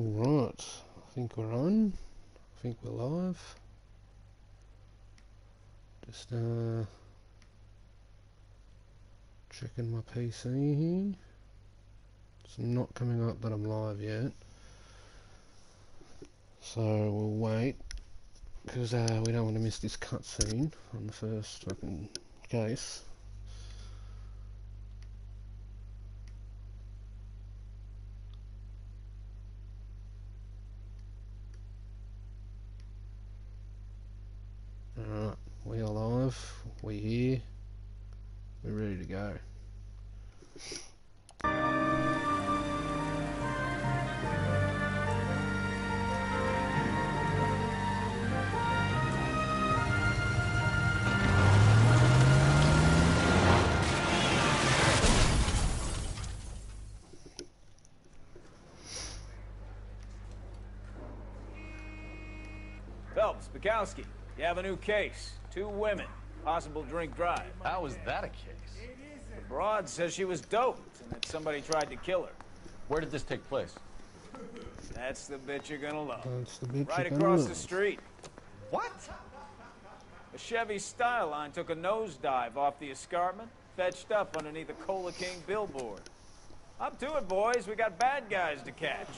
Alright, I think we're on. I think we're live. Just checking my PC here. It's not coming up that I'm live yet. So we'll wait, because we don't want to miss this cutscene on the first fucking case. Alright, we are live, we're here, we're ready to go. Phelps, Bukowski, you have a new case. 2 women, possible drink drive. How is that a case? The broad says she was doped and that somebody tried to kill her. Where did this take place? That's the bit you're gonna love. That's the bit Right you're across gonna the street. What? A Chevy Style line took a nosedive off the escarpment, fetched up underneath a Cola King billboard. Up to it, boys. We got bad guys to catch.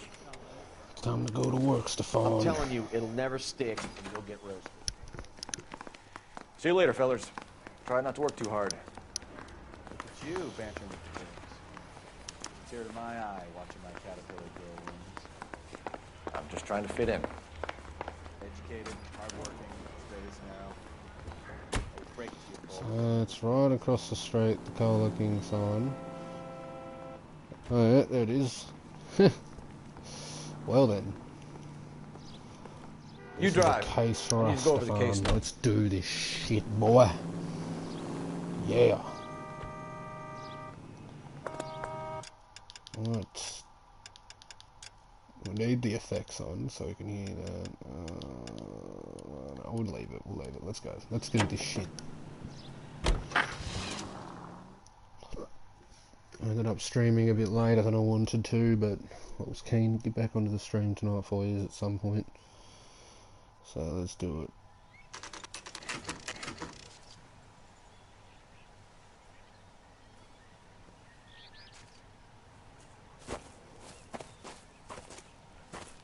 Time to go to work, Stefan. I'm telling you, it'll never stick and you'll get roasted. See you later, fellas. Try not to work too hard. Look at you bantering with the things. Tear to my eye watching my caterpillar grow wings. I'm just trying to fit in. Educated, hardworking, stays now. I'll break it to you, boy. So it's right across the street, the Cola King sign. Oh yeah, there it is. Well then. You This is drive. a case for I need us, to go over the Stefan. case now. Let's do this shit, boy. Yeah. Right. We need the effects on so we can hear that. No, we'll leave it. We'll leave it. Let's go. Let's do this shit. I ended up streaming a bit later than I wanted to, but I was keen to get back onto the stream tonight for you at some point. So let's do it.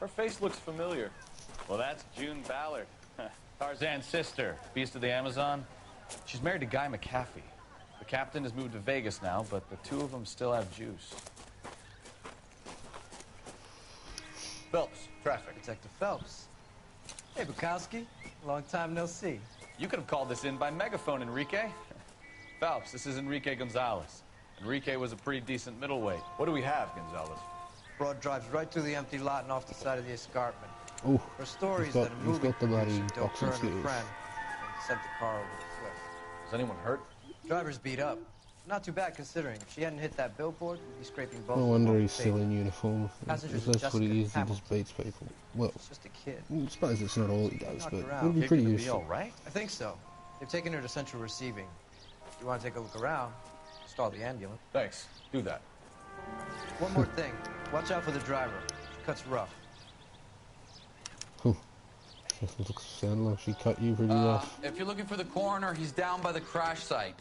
Her face looks familiar. Well, that's June Ballard, Tarzan's sister, beast of the Amazon. She's married to Guy McAfee. The captain has moved to Vegas now, but the 2 of them still have juice. Phelps, traffic. Detective Phelps. Hey, Bukowski. Long time no see. You could have called this in by megaphone, Enrique. Phelps, this is Enrique Gonzalez. Enrique was a pretty decent middleweight. What do we have, Gonzalez? Broad drives right through the empty lot and off the side of the escarpment. Oh, Her story he's is got, that a he's movie got the bloody producer doped boxing her and her skills. friend and sent the car over the cliff. Is anyone hurt? Driver's beat up. Not too bad considering. If she hadn't hit that billboard, we'd be scraping both No of them wonder off he's the still pavement. in uniform. Passengers If that's are what he Jessica is, he just Hamilton. beats people. Well, She's just a kid. I suppose it's not all he does, Knocked but her out. it'll be You're pretty gonna be useful. all right? I think so. They've taken her to central receiving. If you want to take a look around, stall the ambulance. Thanks. Do that. One more thing. Watch out for the driver. She cuts rough. Looks sound like she cut you pretty rough. If you're looking for the coroner, he's down by the crash site.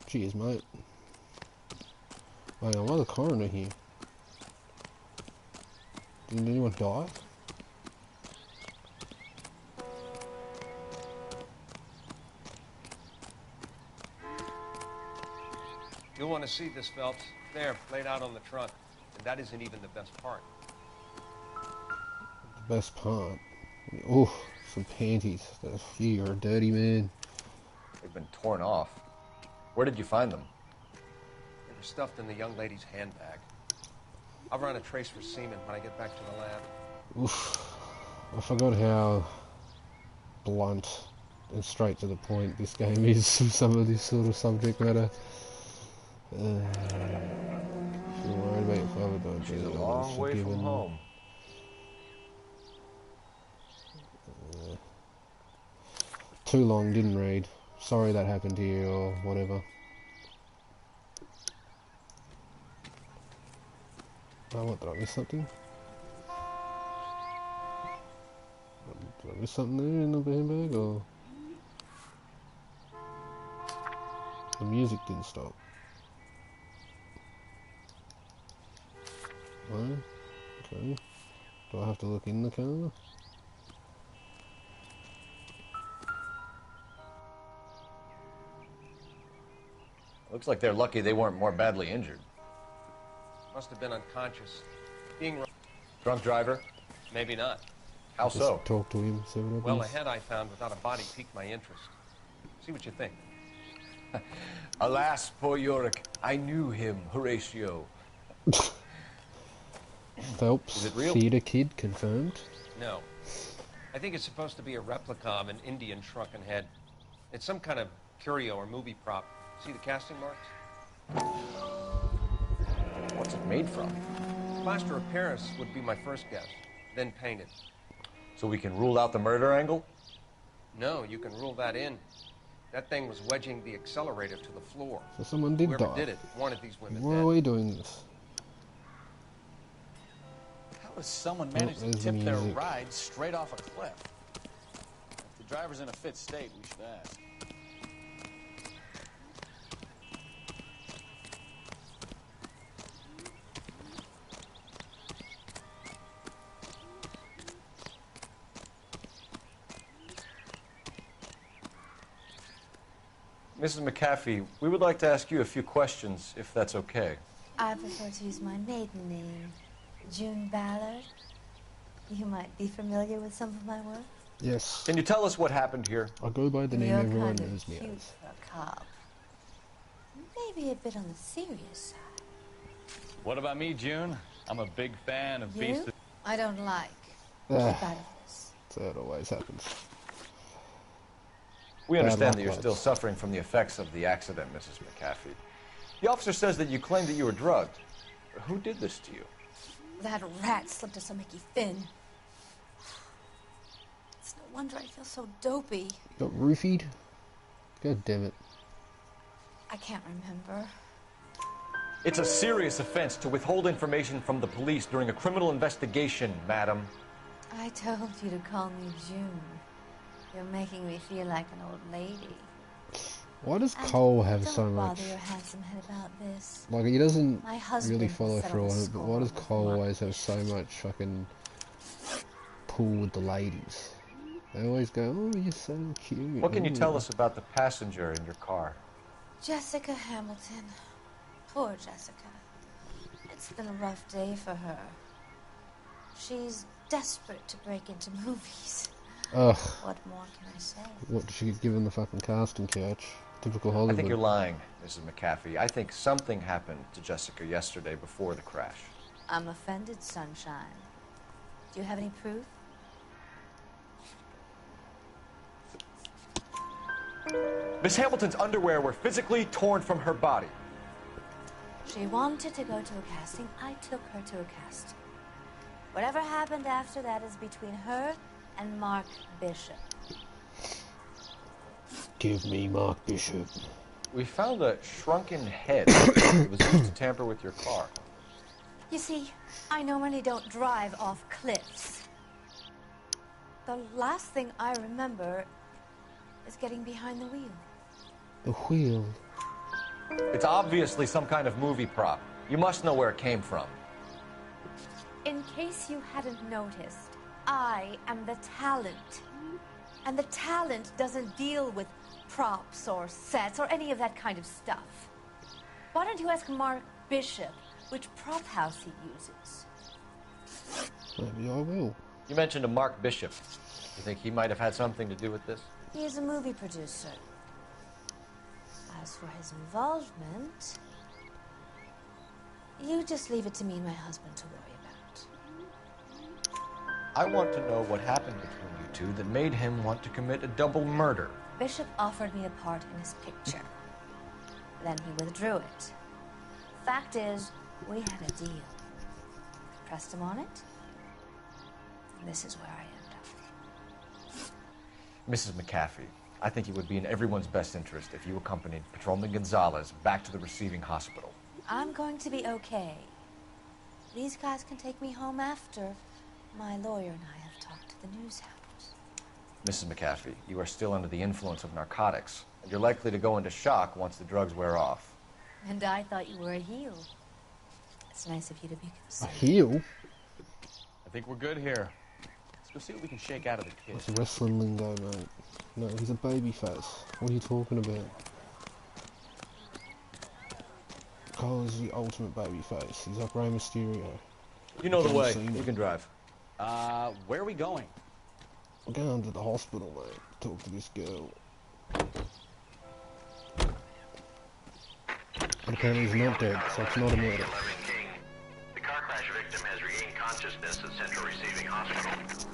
Cheers, mate. Wait, why the coroner here? Didn't anyone die? You'll want to see this, Phelps. There, laid out on the trunk. And that isn't even the best part. The best part. Oh, some panties. You're a dirty man. They've been torn off. Where did you find them? They were stuffed in the young lady's handbag. I'll run a trace for semen when I get back to the lab. Oof. I forgot how blunt and straight to the point this game is with some of this sort of subject matter. If you're worried about your father, don't She's do a it. long way from Forgiven. home. Too long, didn't read. Sorry that happened to you, or whatever. Oh, what, did I miss something? Is something there in the handbag, or the music didn't stop? No? Okay. Do I have to look in the car? Looks like they're lucky they weren't more badly injured. Must have been unconscious. Being Drunk driver? maybe not. How Just so? talk to him, see what Well, the happens. head I found without a body piqued my interest. See what you think. Alas, poor Yorick. I knew him, Horatio. Phelps, Is it real? theatre kid, confirmed. No. I think it's supposed to be a replica of an Indian shrunken head. It's some kind of curio or movie prop. See the casting marks? What's it made from? Plaster of Paris would be my first guess, then painted. So we can rule out the murder angle? No, you can rule that in. That thing was wedging the accelerator to the floor. So someone did Whoever die. did it wanted these women Why are dead. we doing this? How does someone manage to there's the tip their music. ride straight off a cliff? If the driver's in a fit state, we should ask. Mrs. McAfee, we would like to ask you a few questions, if that's okay. I prefer to use my maiden name, June Ballard. You might be familiar with some of my work. Yes. Can you tell us what happened here? I go by the name You're everyone kind knows of me cute as. for a cop. Maybe a bit on the serious side. What about me, June? I'm a big fan of Beast. You? I don't like. Ah. Keep out of this. So it always happens. We Bad understand luck, that you're lads. still suffering from the effects of the accident, Mrs. McAfee. The officer says that you claimed that you were drugged. Who did this to you? That rat slipped us a Mickey Finn. It's no wonder I feel so dopey. Got roofied? God damn it. I can't remember. It's a serious offense to withhold information from the police during a criminal investigation, madam. I told you to call me June. You're making me feel like an old lady. Why does And Cole have don't so much? bother your handsome head about this. Like, he doesn't My husband really will follow settle through the on it, but why does score with Cole Mark always have so much fucking pull with the ladies? They always go, oh, you're so cute. What can you ooh." tell us about the passenger in your car? Jessica Hamilton. Poor Jessica. It's been a rough day for her. She's desperate to break into movies. Ugh, What more can I say? what did she get given the fucking casting couch? Typical I Hollywood. think you're lying, Mrs. McAfee. I think something happened to Jessica yesterday before the crash. I'm offended, Sunshine. Do you have any proof? Miss Hamilton's underwear were physically torn from her body. She wanted to go to a casting. I took her to a casting. Whatever happened after that is between her and Mark Bishop. Give me Mark Bishop. We found a shrunken head that was used to tamper with your car. You see, I normally don't drive off cliffs. The last thing I remember is getting behind the wheel. The wheel. It's obviously some kind of movie prop. You must know where it came from. In case you hadn't noticed, I am the talent. And the talent doesn't deal with props or sets or any of that kind of stuff. Why don't you ask Mark Bishop which prop house he uses? Maybe I will. You mentioned a Mark Bishop. You think he might have had something to do with this? He is a movie producer. As for his involvement, you just leave it to me and my husband to worry about. I want to know what happened between you two that made him want to commit a double murder. Bishop offered me a part in his picture. Then he withdrew it. Fact is, we had a deal. Pressed him on it, and this is where I end up. Mrs. McAfee, I think it would be in everyone's best interest if you accompanied Patrolman Gonzalez back to the receiving hospital. I'm going to be okay. These guys can take me home after my lawyer and I have talked to the news hounds. Mrs. McAfee, you are still under the influence of narcotics, and you're likely to go into shock once the drugs wear off. And I thought you were a heel. It's nice of you to be A concerned. heel? I think we're good here. Let's go see what we can shake out of the kid. It's wrestling lingo, mate. No, he's a babyface. What are you talking about? Cole is the ultimate babyface. He's like Rey Mysterio. You know the John way. Cena. You can drive. Where are we going? We're going to the hospital, mate. Talk to this girl. But apparently he's not dead, so it's not a murder. The car crash victim has regained consciousness at Central Receiving Hospital.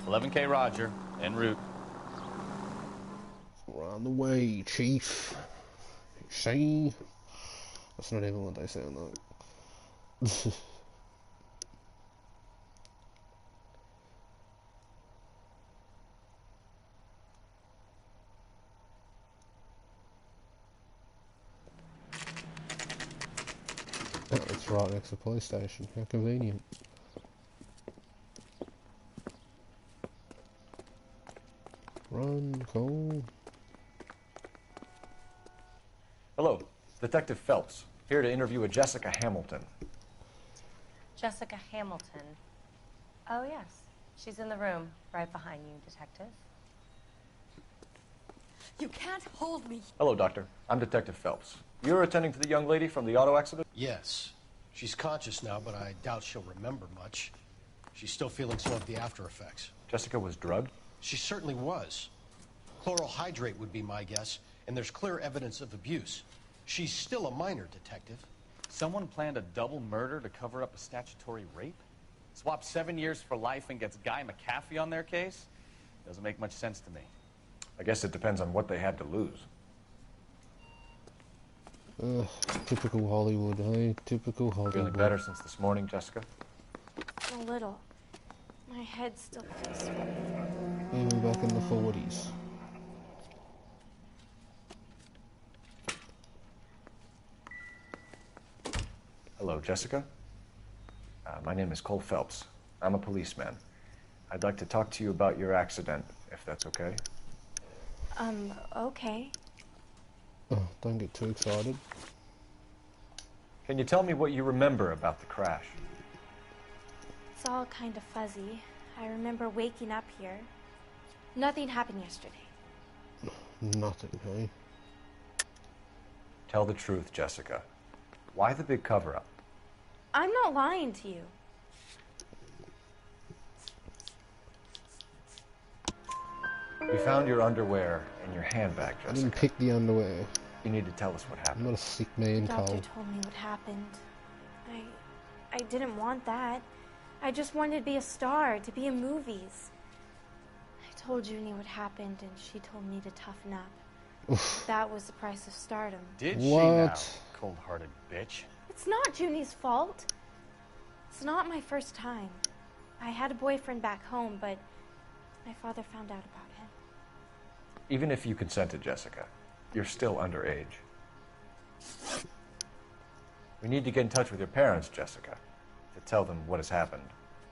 11K Roger, en route. We're on the way, Chief. See? That's not even what they sound like. Oh, it's right next to the police station. How convenient. Run, Cole. Hello, Detective Phelps, here to interview a Jessica Hamilton. Jessica Hamilton. Oh, yes. She's in the room, right behind you, Detective. You can't hold me. Hello, Doctor. I'm Detective Phelps. You're attending to the young lady from the auto accident? Yes. She's conscious now, but I doubt she'll remember much. She's still feeling some of the after effects. Jessica was drugged? She certainly was. Chloral hydrate would be my guess, and there's clear evidence of abuse. She's still a minor, Detective. Someone planned a double murder to cover up a statutory rape? Swap 7 years for life and gets Guy McAfee on their case? Doesn't make much sense to me. I guess it depends on what they had to lose. Typical Hollywood, hey? Typical Hollywood. Feeling better since this morning, Jessica? A little. My head still feels swimming. Even back in the 40s. Hello, Jessica. My name is Cole Phelps. I'm a policeman. I'd like to talk to you about your accident, if that's okay. Okay. Oh, don't get too excited. Can you tell me what you remember about the crash? It's all kind of fuzzy. I remember waking up here. Nothing happened yesterday. Nothing, hey? Tell the truth, Jessica. Why the big cover-up? I'm not lying to you. We found your underwear in your handbag, I didn't Jessica. pick the underwear. You need to tell us what I'm happened. not a sick man, The doctor Cole. told me what happened. I didn't want that. I just wanted to be a star, to be in movies. I told Junie what happened, and she told me to toughen up. Oof. That was the price of stardom. Did she now, What? cold-hearted bitch? It's not Junie's fault. It's not my first time. I had a boyfriend back home, but my father found out about him. Even if you consented, Jessica, you're still underage. We need to get in touch with your parents, Jessica, to tell them what has happened.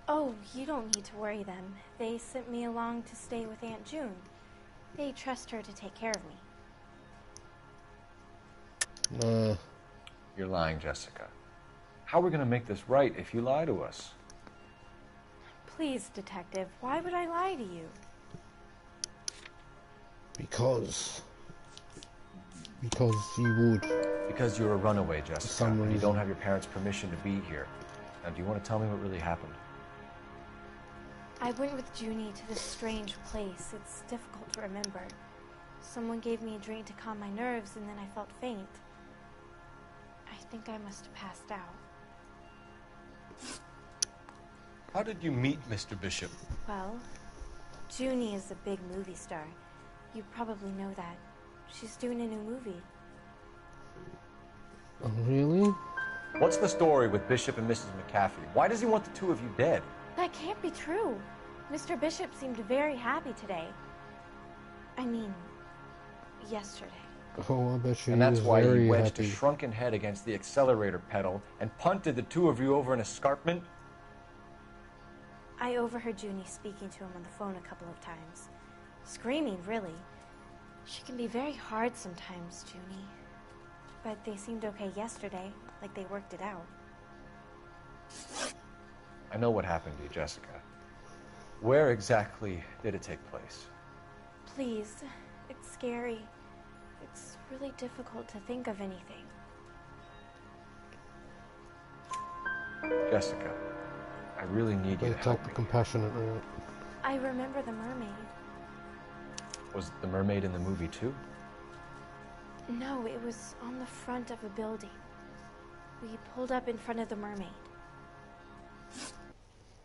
Oh, you don't need to worry them. They sent me along to stay with Aunt June. They trust her to take care of me. Nah. You're lying, Jessica. How are we going to make this right if you lie to us? Please, Detective, why would I lie to you? Because you would. Because you're a runaway, Jessica, some and you reason. don't have your parents' permission to be here. Now, do you want to tell me what really happened? I went with Junie to this strange place. It's difficult to remember. Someone gave me a drink to calm my nerves, and then I felt faint. I think I must have passed out. How did you meet Mr. Bishop? Well, Junie is a big movie star. You probably know that. She's doing a new movie. Oh, really? What's the story with Bishop and Mrs. McAfee? Why does he want the two of you dead? That can't be true. Mr. Bishop seemed very happy today. I mean, yesterday. Oh, I bet you And that's was why very he wedged happy. a shrunken head against the accelerator pedal and punted the two of you over an escarpment? I overheard Junie speaking to him on the phone a couple of times. Screaming, really. She can be very hard sometimes, Junie. But they seemed okay yesterday, like they worked it out. I know what happened to you, Jessica. Where exactly did it take place? Please, it's scary. It's really difficult to think of anything. Jessica, I really need you to Take help the me. compassionate route. I remember the mermaid. Was the mermaid in the movie too? No, it was on the front of a building. We pulled up in front of the mermaid.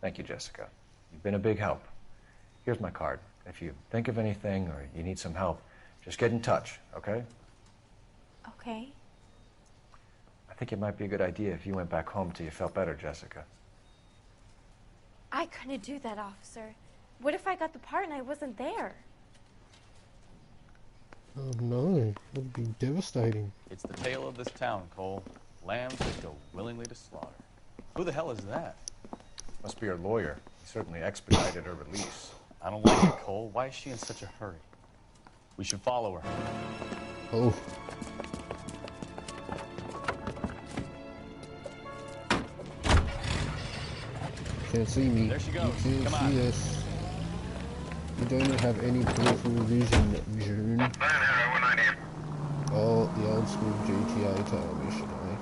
Thank you, Jessica. You've been a big help. Here's my card. If you think of anything or you need some help, just get in touch, okay? Okay. I think it might be a good idea if you went back home till you felt better, Jessica. I couldn't do that, officer. What if I got the part and I wasn't there? Oh no, that'd be devastating. It's the tale of this town, Cole. Lambs that go willingly to slaughter. Who the hell is that? Must be her lawyer. He certainly expedited her release. I don't like it, Cole. Why is she in such a hurry? We should follow her. Oh. Can't see me. There she goes. You Come can't on. see us. You don't have any peripheral vision, June. Oh, the old school GTA tail mission, eh?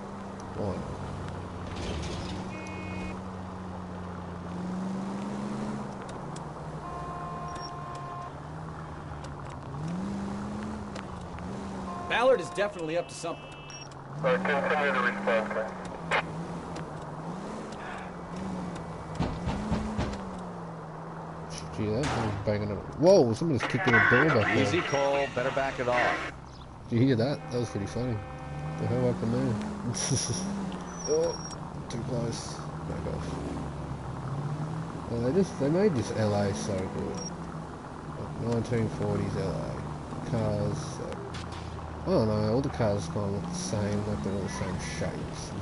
Why not? Ballard is definitely up to something. Continue to respond, sir. Gee, that thing's banging it. Whoa, somebody's kicking a door back there. Easy, Cole. Better back it off. Did you hear that? That was pretty funny. The hell happened there? Oh, too close. Back off. They made this LA so good. Like 1940s LA. Cars. I don't know. All the cars kind of look the same. Like they're all the same shapes.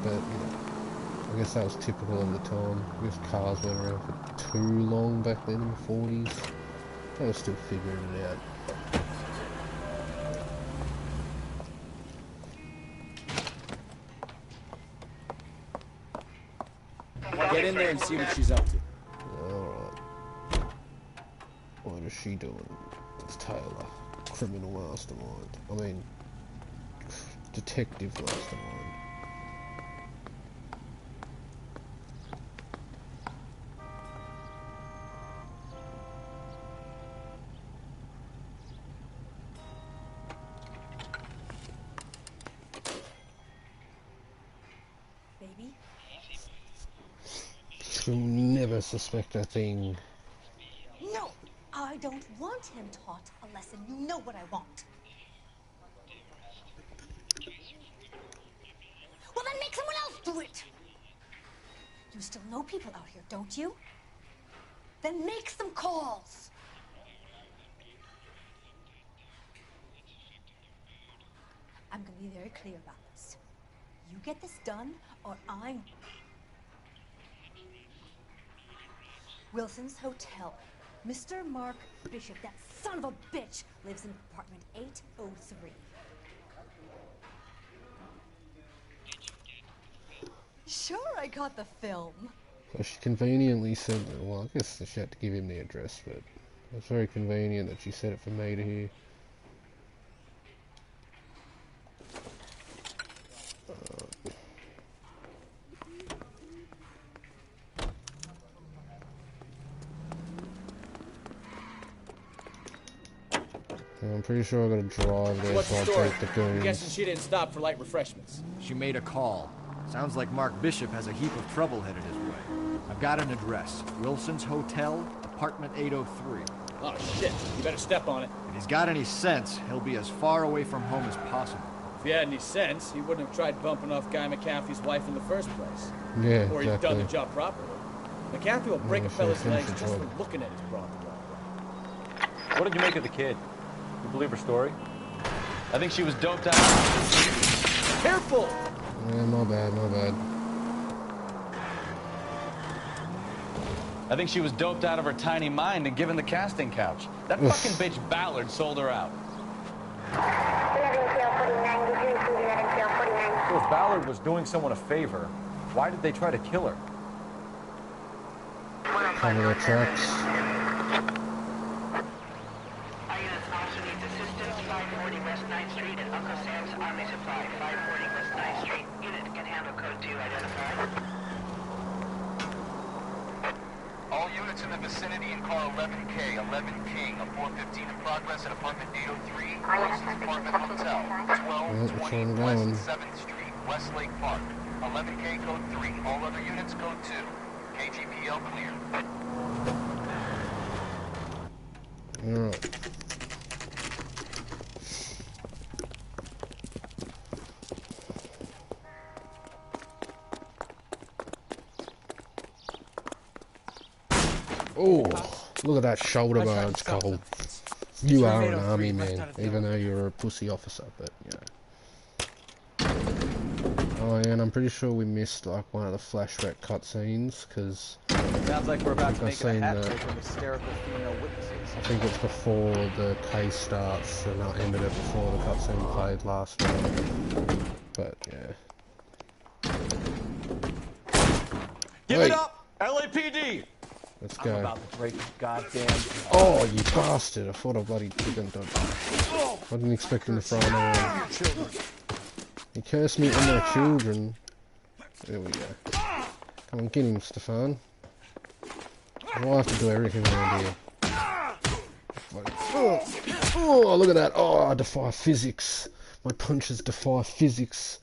But you know, I guess that was typical in the time. I guess cars weren't around for too long back then in the 40s. They were still figuring it out. Get in there and see what she's up to. Alright. What is she doing? It's Taylor. Criminal mastermind. I mean, detective mastermind. Baby? She'll never suspect a thing. No! I don't want him taught a lesson. You know what I want. Well, then make someone else do it! You still know people out here, don't you? Then make some calls! I'm gonna be very clear about this. You get this done, or I'm... Wilson's Hotel. Mr. Mark Bishop, that son of a bitch, lives in apartment 803. Sure, I got the film. So she conveniently said, well, I guess she had to give him the address, but it's very convenient that she said it for me to hear. I'm pretty sure I gotta drive there, What's so the I'll story? take the I'm goons. guessing she didn't stop for light refreshments. She made a call. Sounds like Mark Bishop has a heap of trouble headed his way. I've got an address. Wilson's Hotel, apartment 803. Oh, shit. You better step on it. If he's got any sense, he'll be as far away from home as possible. If he had any sense, he wouldn't have tried bumping off Guy McAfee's wife in the first place. Yeah, Or he'd done the exactly. job properly. McAfee will break Yeah, a fella's finish legs the just job. for looking at his broad. What did you make of the kid? You believe her story? I think she was doped out. Careful! Yeah, my bad, my bad. I think she was doped out of her tiny mind and given the casting couch. That fucking bitch Ballard sold her out. So if Ballard was doing someone a favor, why did they try to kill her? Cover their tracks. Officer needs assistance, 540 West 9th Street at Uncle Sam's Army Supply. 540 West 9th Street. Unit can handle code 2 identified. All units in the vicinity in car 11K, 11 King, a 415 in progress at apartment 803, Wilson's Apartment Hotel, 1220 West 7th Street, Westlake Park. 11K code 3, all other units code 2. KGPL clear. Alright. Oh, look at that shoulder barge, Cole. You are an army man, even though you're a pussy officer, but, you know. Oh, yeah, and I'm pretty sure we missed, like, one of the flashback cutscenes, because... Sounds like we're about to make a hat trick of hysterical female witnesses. I think it's before the case starts, and I ended it before the cutscene played last night. But, yeah. Give it up! LAPD! Let's I'm go. about to break the goddamn... Oh, you bastard! I thought I bloody didn't do it. I didn't expect him to throw another one. He cursed me and my children. There we go. Come on, get him, Stefan. Why do I have to do everything around here? Oh, look at that. Oh, I defy physics. My punches defy physics.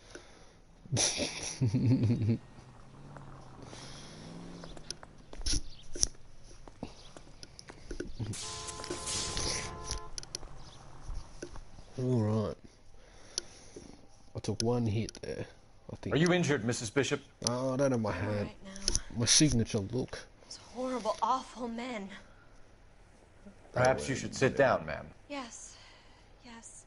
Alright. I took one hit there, I think. Are you injured, Mrs. Bishop? Oh, I don't have my hand. Right now. My signature look. Those horrible, awful men. Perhaps you should sit down, ma'am. Yes. Yes.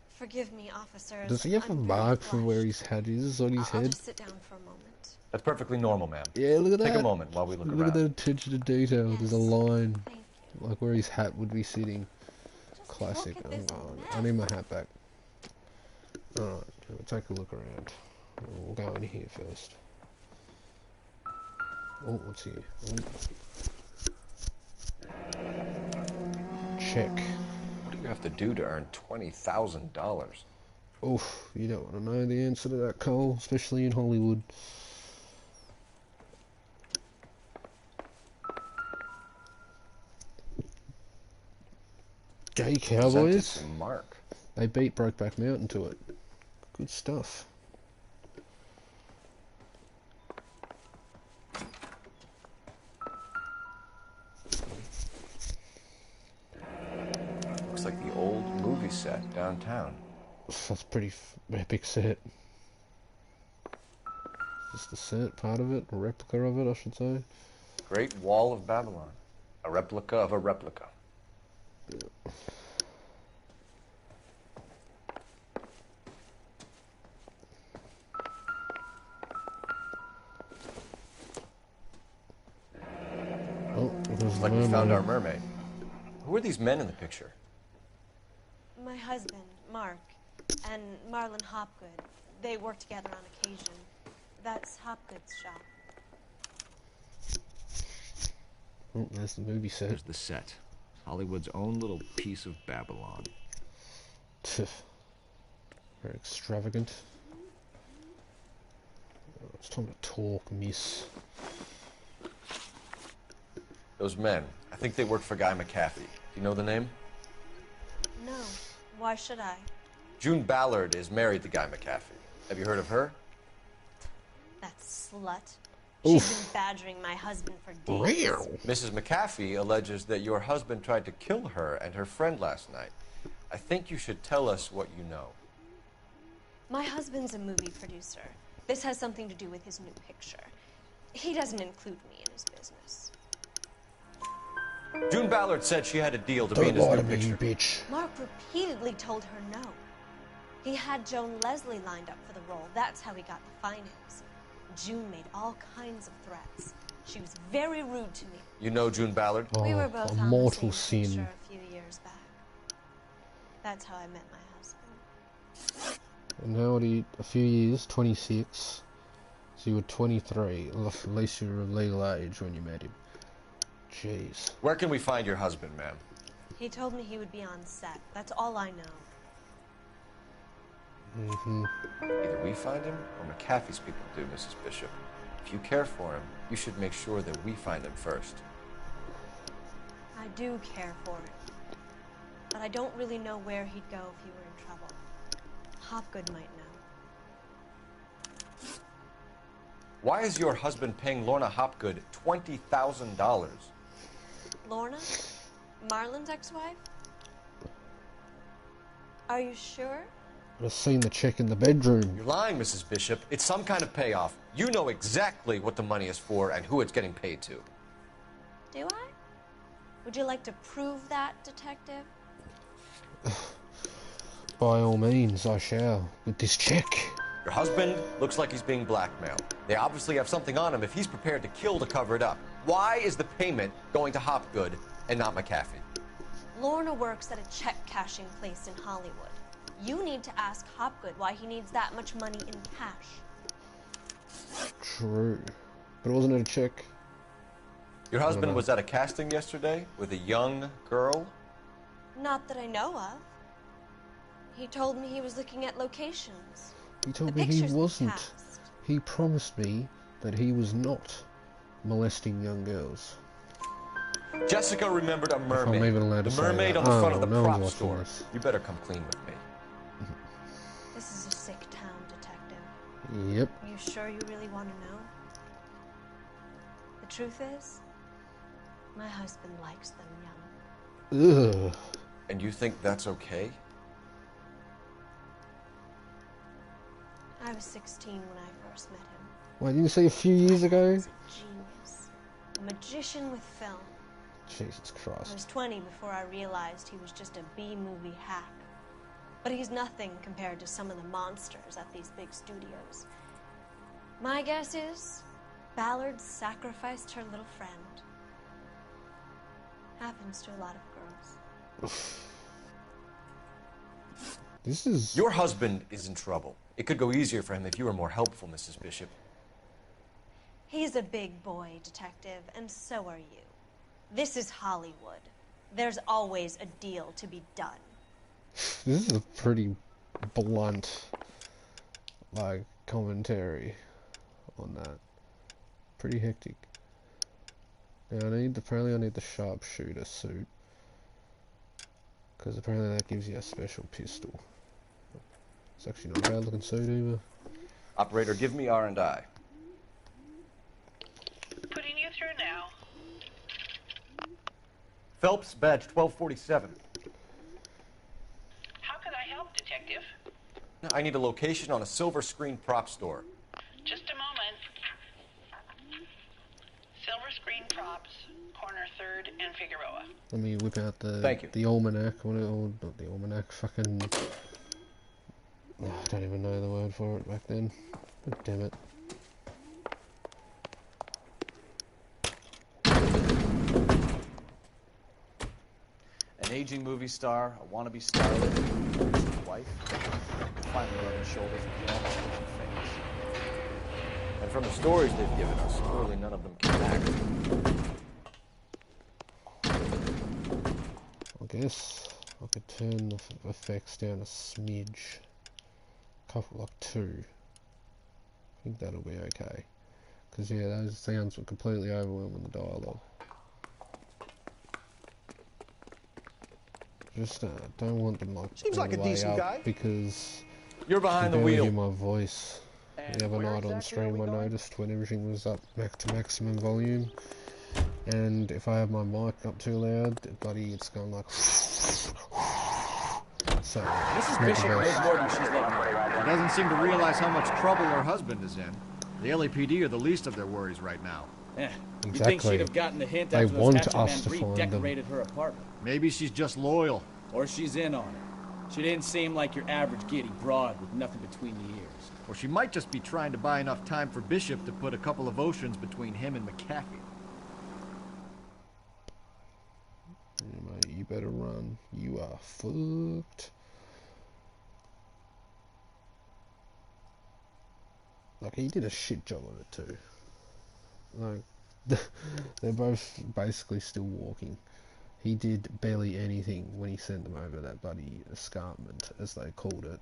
Forgive me, officers. Does he have a mark for where his head is on his I'll head? just sit down for a moment. That's perfectly normal, ma'am. Yeah, look at that. Take a moment while we look around. Look at that attention to detail. There's a line, like where his hat would be sitting. Classic. Oh, I need my hat back. Alright, we'll take a look around. We'll go in here first. Oh, what's here? Check. What do you have to do to earn $20,000? Oof, you don't want to know the answer to that, Cole, especially in Hollywood. Gay Cowboys. Mark. They beat Brokeback Mountain to it. Good stuff. Looks like the old movie set downtown. That's pretty epic set. Just the set, part of it, a replica of it, I should say. Great Wall of Babylon. A replica of a replica. Yeah. Oh, Looks like we found our mermaid. Who are these men in the picture? My husband, Mark, and Marlon Hopgood. They work together on occasion. That's Hopgood's shop. Oh, there's the movie set. There's the set. Hollywood's own little piece of Babylon. Very extravagant. Oh, it's time to talk, miss. Those men. I think they work for Guy McCaffey. Do you know the name? No. Why should I? June Ballard is married to Guy McCaffey. Have you heard of her? That slut. Oof. She's been badgering my husband for days. Mrs. McCaffey alleges that your husband tried to kill her and her friend last night. I think you should tell us what you know. My husband's a movie producer. This has something to do with his new picture. He doesn't include me in his business. June Ballard said she had a deal to be Don't in his lie new to me, you picture. bitch. Mark repeatedly told her no. He had Joan Leslie lined up for the role. That's how he got the finance. June made all kinds of threats. She was very rude to me. You know June Ballard? We were both a on the mortal same sin. picture a few years back. That's how I met my husband. And how old are you? A few years, 26. So you were 23. At least you were of legal age when you met him. Jeez. Where can we find your husband, ma'am? He told me he would be on set. That's all I know. Either we find him or McAfee's people do, Mrs. Bishop. If you care for him, you should make sure that we find him first. I do care for him. But I don't really know where he'd go if he were in trouble. Hopgood might know. Why is your husband paying Lorna Hopgood $20,000? Lorna? Marlon's ex-wife? Are you sure? I've seen the check in the bedroom. You're lying, Mrs. Bishop. It's some kind of payoff. You know exactly what the money is for and who it's getting paid to. Do I? Would you like to prove that, detective? By all means, I shall. With this check. Your husband looks like he's being blackmailed. They obviously have something on him if he's prepared to kill to cover it up. Why is the payment going to Hopgood and not McAfee? Lorna works at a check-cashing place in Hollywood. You need to ask Hopgood why he needs that much money in cash. True. But wasn't it a check? Your husband was at a casting yesterday with a young girl? Not that I know of. He told me he was looking at locations. He told me he wasn't. He promised me that he was not molesting young girls. Jessica remembered a mermaid. If I'm even allowed to the say mermaid that. on the front of the No one's prop watching store. this. You better come clean with me. This is a sick town, detective. Yep. Are you sure you really want to know? The truth is, my husband likes them young. Ugh. And you think that's okay? I was 16 when I first met him. Wait, didn't you say a few years ago? He was a genius. A magician with film. Jesus I Christ. was 20 before I realized he was just a B-movie hack. But he's nothing compared to some of the monsters at these big studios. My guess is Ballard sacrificed her little friend. Happens to a lot of girls. This is... Your husband is in trouble. It could go easier for him if you were more helpful, Mrs. Bishop. He's a big boy, detective, and so are you. This is Hollywood. There's always a deal to be done. This is a pretty blunt, like, commentary on that. Pretty hectic. Now apparently I need the sharpshooter suit. Because apparently that gives you a special pistol. It's actually not a bad looking suit either. Operator, give me R&I. Putting you through now. Phelps, badge 1247. How can I help, Detective? I need a location on a silver screen prop store. Just a moment. Silver Screen Props, corner 3rd and Figueroa. Let me whip out the Thank you. the almanac. Or not the almanac, fucking... Oh, I don't even know the word for it back then. God damn it. An aging movie star, a wannabe starlet, his wife, finally rubbing shoulders with the almost famous. And from the stories they've given us, clearly none of them can act. I guess I could turn the effects down a smidge. Couple, like 2. I think that'll be okay. Because, yeah, those sounds were completely overwhelming the dialogue. Just don't want them like Seems all like a the way decent up guy. because You're behind the you barely wheel. hear my voice. And The other where night on exactly are stream we I going? noticed when everything was up to maximum volume, and if I have my mic up too loud, it's going like. So Mrs. Bishop knows more than she's letting on. She doesn't seem to realize how much trouble her husband is in. The LAPD are the least of their worries right now. Yeah, you think Exactly. she'd have gotten the hint They after those want hatchet us men to find them. redecorated her apartment? Maybe she's just loyal. Or she's in on it. She didn't seem like your average giddy broad with nothing between the ears. Or she might just be trying to buy enough time for Bishop to put a couple of oceans between him and McAfee. Mate, you better run. You are fucked. Like, he did a shit job of it too. Like, they're both basically still walking. He did barely anything when he sent them over that bloody escarpment, as they called it.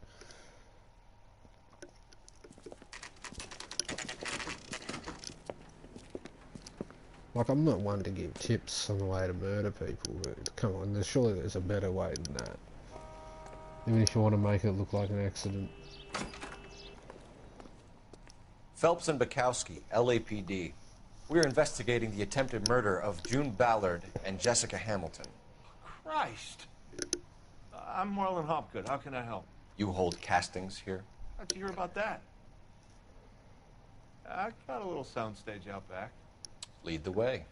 Like, I'm not one to give tips on the way to murder people, but come on, surely there's a better way than that. Even if you want to make it look like an accident. Phelps and Bukowski, LAPD. We're investigating the attempted murder of June Ballard and Jessica Hamilton. Christ. I'm Marlon Hopgood. How can I help? You hold castings here? How'd you hear about that? I got a little soundstage out back. Lead the way.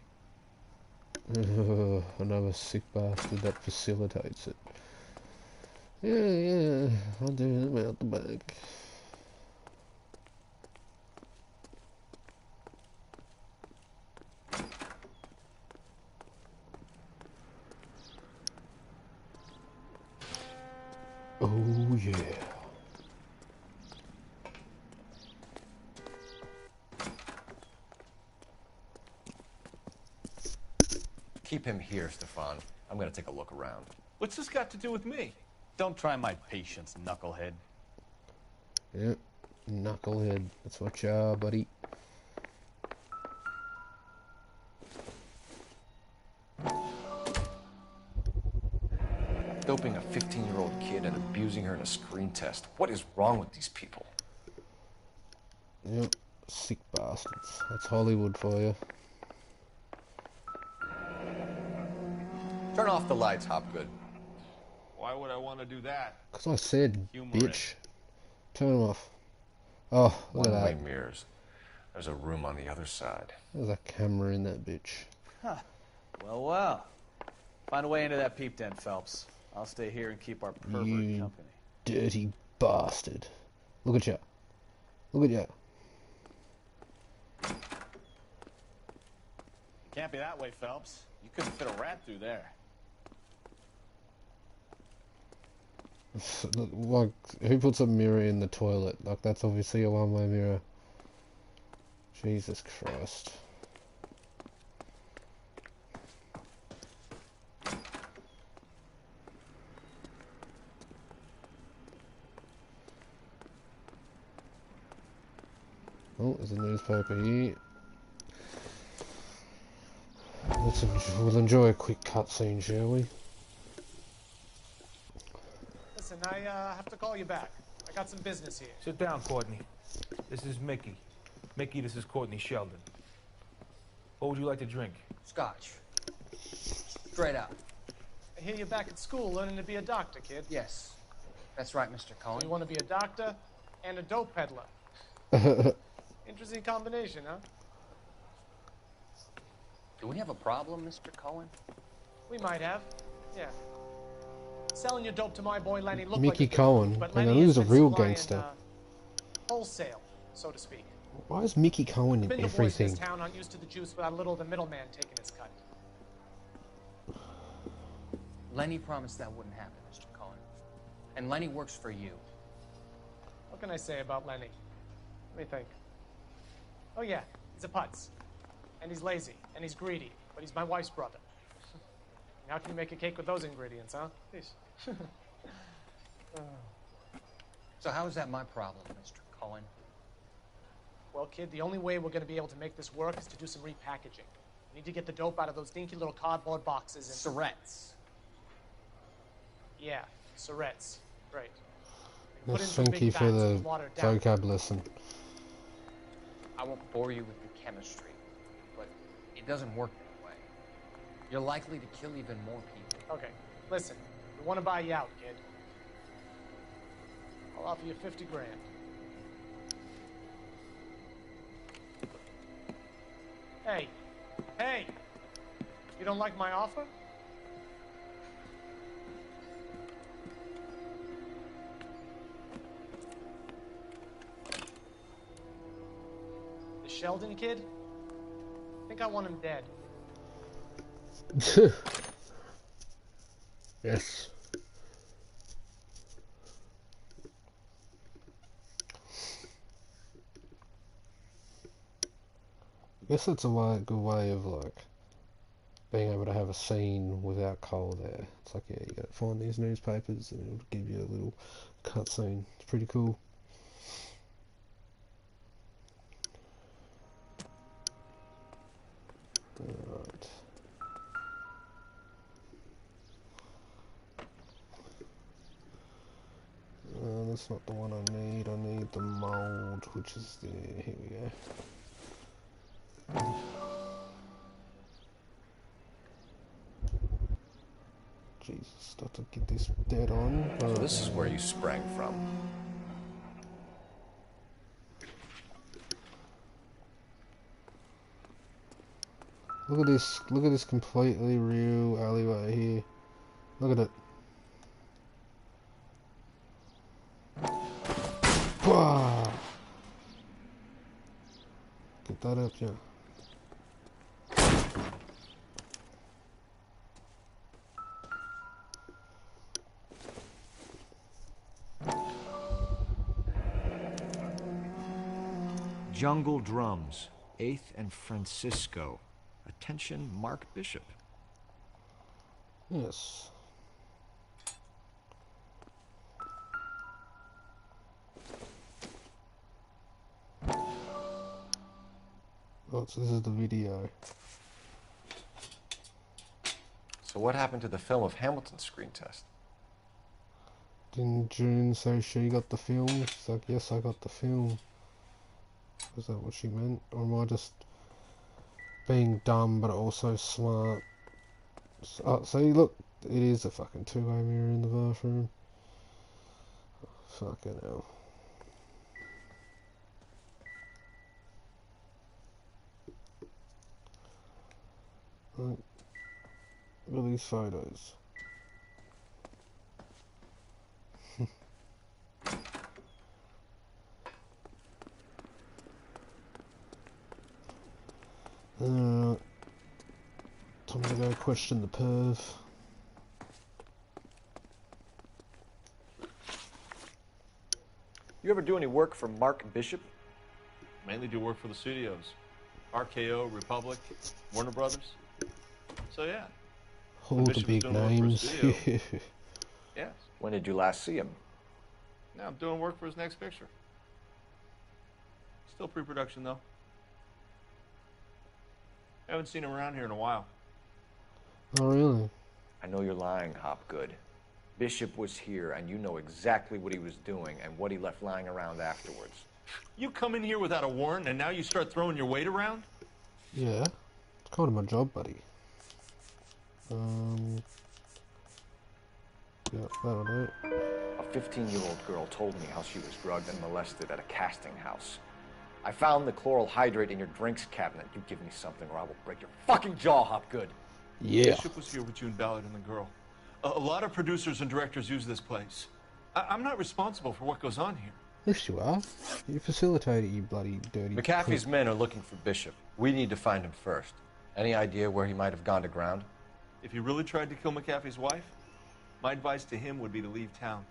Another sick bastard that facilitates it. Yeah, I'll do them out the back. Oh yeah. Keep him here, Stefan. I'm gonna take a look around. What's this got to do with me? Don't try my patience, knucklehead. Yep, knucklehead. That's what you are, buddy. Doping a 15-year-old kid and abusing her in a screen test. What is wrong with these people? Yep, sick bastards. That's Hollywood for you. Turn off the lights, Hopgood. Why would I want to do that? Because I said, Humor bitch. it. Turn them off. Oh, look at One-way that. mirrors. There's a room on the other side. There's a camera in that bitch. Huh. Well. Find a way into that peep den, Phelps. I'll stay here and keep our pervert You company. dirty bastard. Look at you. Look at you. Can't be that way, Phelps. You couldn't fit a rat through there. Look, like, who puts a mirror in the toilet? Like, that's obviously a one-way mirror. Jesus Christ. Oh, there's a newspaper here. We'll enjoy a quick cutscene, shall we? Listen, I have to call you back. I got some business here. Sit down, Courtney. This is Mickey. Mickey, this is Courtney Sheldon. What would you like to drink? Scotch. Straight out. I hear you're back at school learning to be a doctor, kid. Yes. That's right, Mr. Cohen. So you want to be a doctor and a dope peddler. Interesting combination, huh? Do we have a problem, Mr. Cohen? We might have. Yeah. Selling your dope to my boy Lenny looked Mickey like Cohen. but Hang Lenny on, has who's a been real supplying, gangster? Wholesale, so to speak. Why is Mickey Cohen in Been the boys in everything? this town aren't used to the juice without a little of the middleman taking his cut. Lenny promised that wouldn't happen, Mr. Cohen. And Lenny works for you. What can I say about Lenny? Let me think. Oh yeah, he's a putz. And he's lazy, and he's greedy, but he's my wife's brother. How can you make a cake with those ingredients, huh? Please. So how is that my problem, Mr. Cohen? Well, kid, the only way we're going to be able to make this work is to do some repackaging. We need to get the dope out of those dinky little cardboard boxes and... Surrettes. Yeah, Surrettes. Right. That's thank you for the vocab lesson. I won't bore you with the chemistry, but it doesn't work that way. You're likely to kill even more people. Okay, listen. We want to buy you out, kid. I'll offer you 50 grand. Hey. Hey! You don't like my offer? Sheldon kid? I think I want him dead. Yes. I guess it's a good way of like being able to have a scene without Cole there. It's like, yeah, you gotta find these newspapers and it'll give you a little cutscene. It's pretty cool. Alright. That's not the one I need. I need the mold, which is there. Here we go. Jesus, got to get this dead on. So this is where you sprang from. Look at this completely real alleyway here. Look at it. Bah! Get that up, yeah. Jungle Drums, 8th and Francisco. Attention, Mark Bishop. Yes. Oh, so this is the video. So what happened to the film of Hamilton's screen test? Didn't June say she got the film? She's like, yes, I got the film. Is that what she meant? Or am I just being dumb but also smart? Oh, see, look, it is a fucking two-way mirror in the bathroom. Fucking hell. Right. Look at these photos. Time to go question the perv. You ever do any work for Mark Bishop? Mainly do work for the studios. RKO, Republic, Warner Brothers. So yeah. All the big names. Yes. When did you last see him? Now I'm doing work for his next picture. Still pre-production though. Haven't seen him around here in a while. Oh, really? I know you're lying, Hopgood. Bishop was here, and you know exactly what he was doing and what he left lying around afterwards. You come in here without a warrant, and now you start throwing your weight around? Yeah. It's kind of my job, buddy. Yeah, that'll do it. A 15-year-old girl told me how she was drugged and molested at a casting house. I found the chloral hydrate in your drinks cabinet. You give me something or I will break your fucking jaw, Hopgood. Yeah. Bishop was here with June Ballard and the girl. A lot of producers and directors use this place. I'm not responsible for what goes on here. Yes, you are. You facilitate it, you bloody dirty McAfee's prick. men are looking for Bishop. We need to find him first. Any idea where he might have gone to ground? If he really tried to kill McAfee's wife, my advice to him would be to leave town.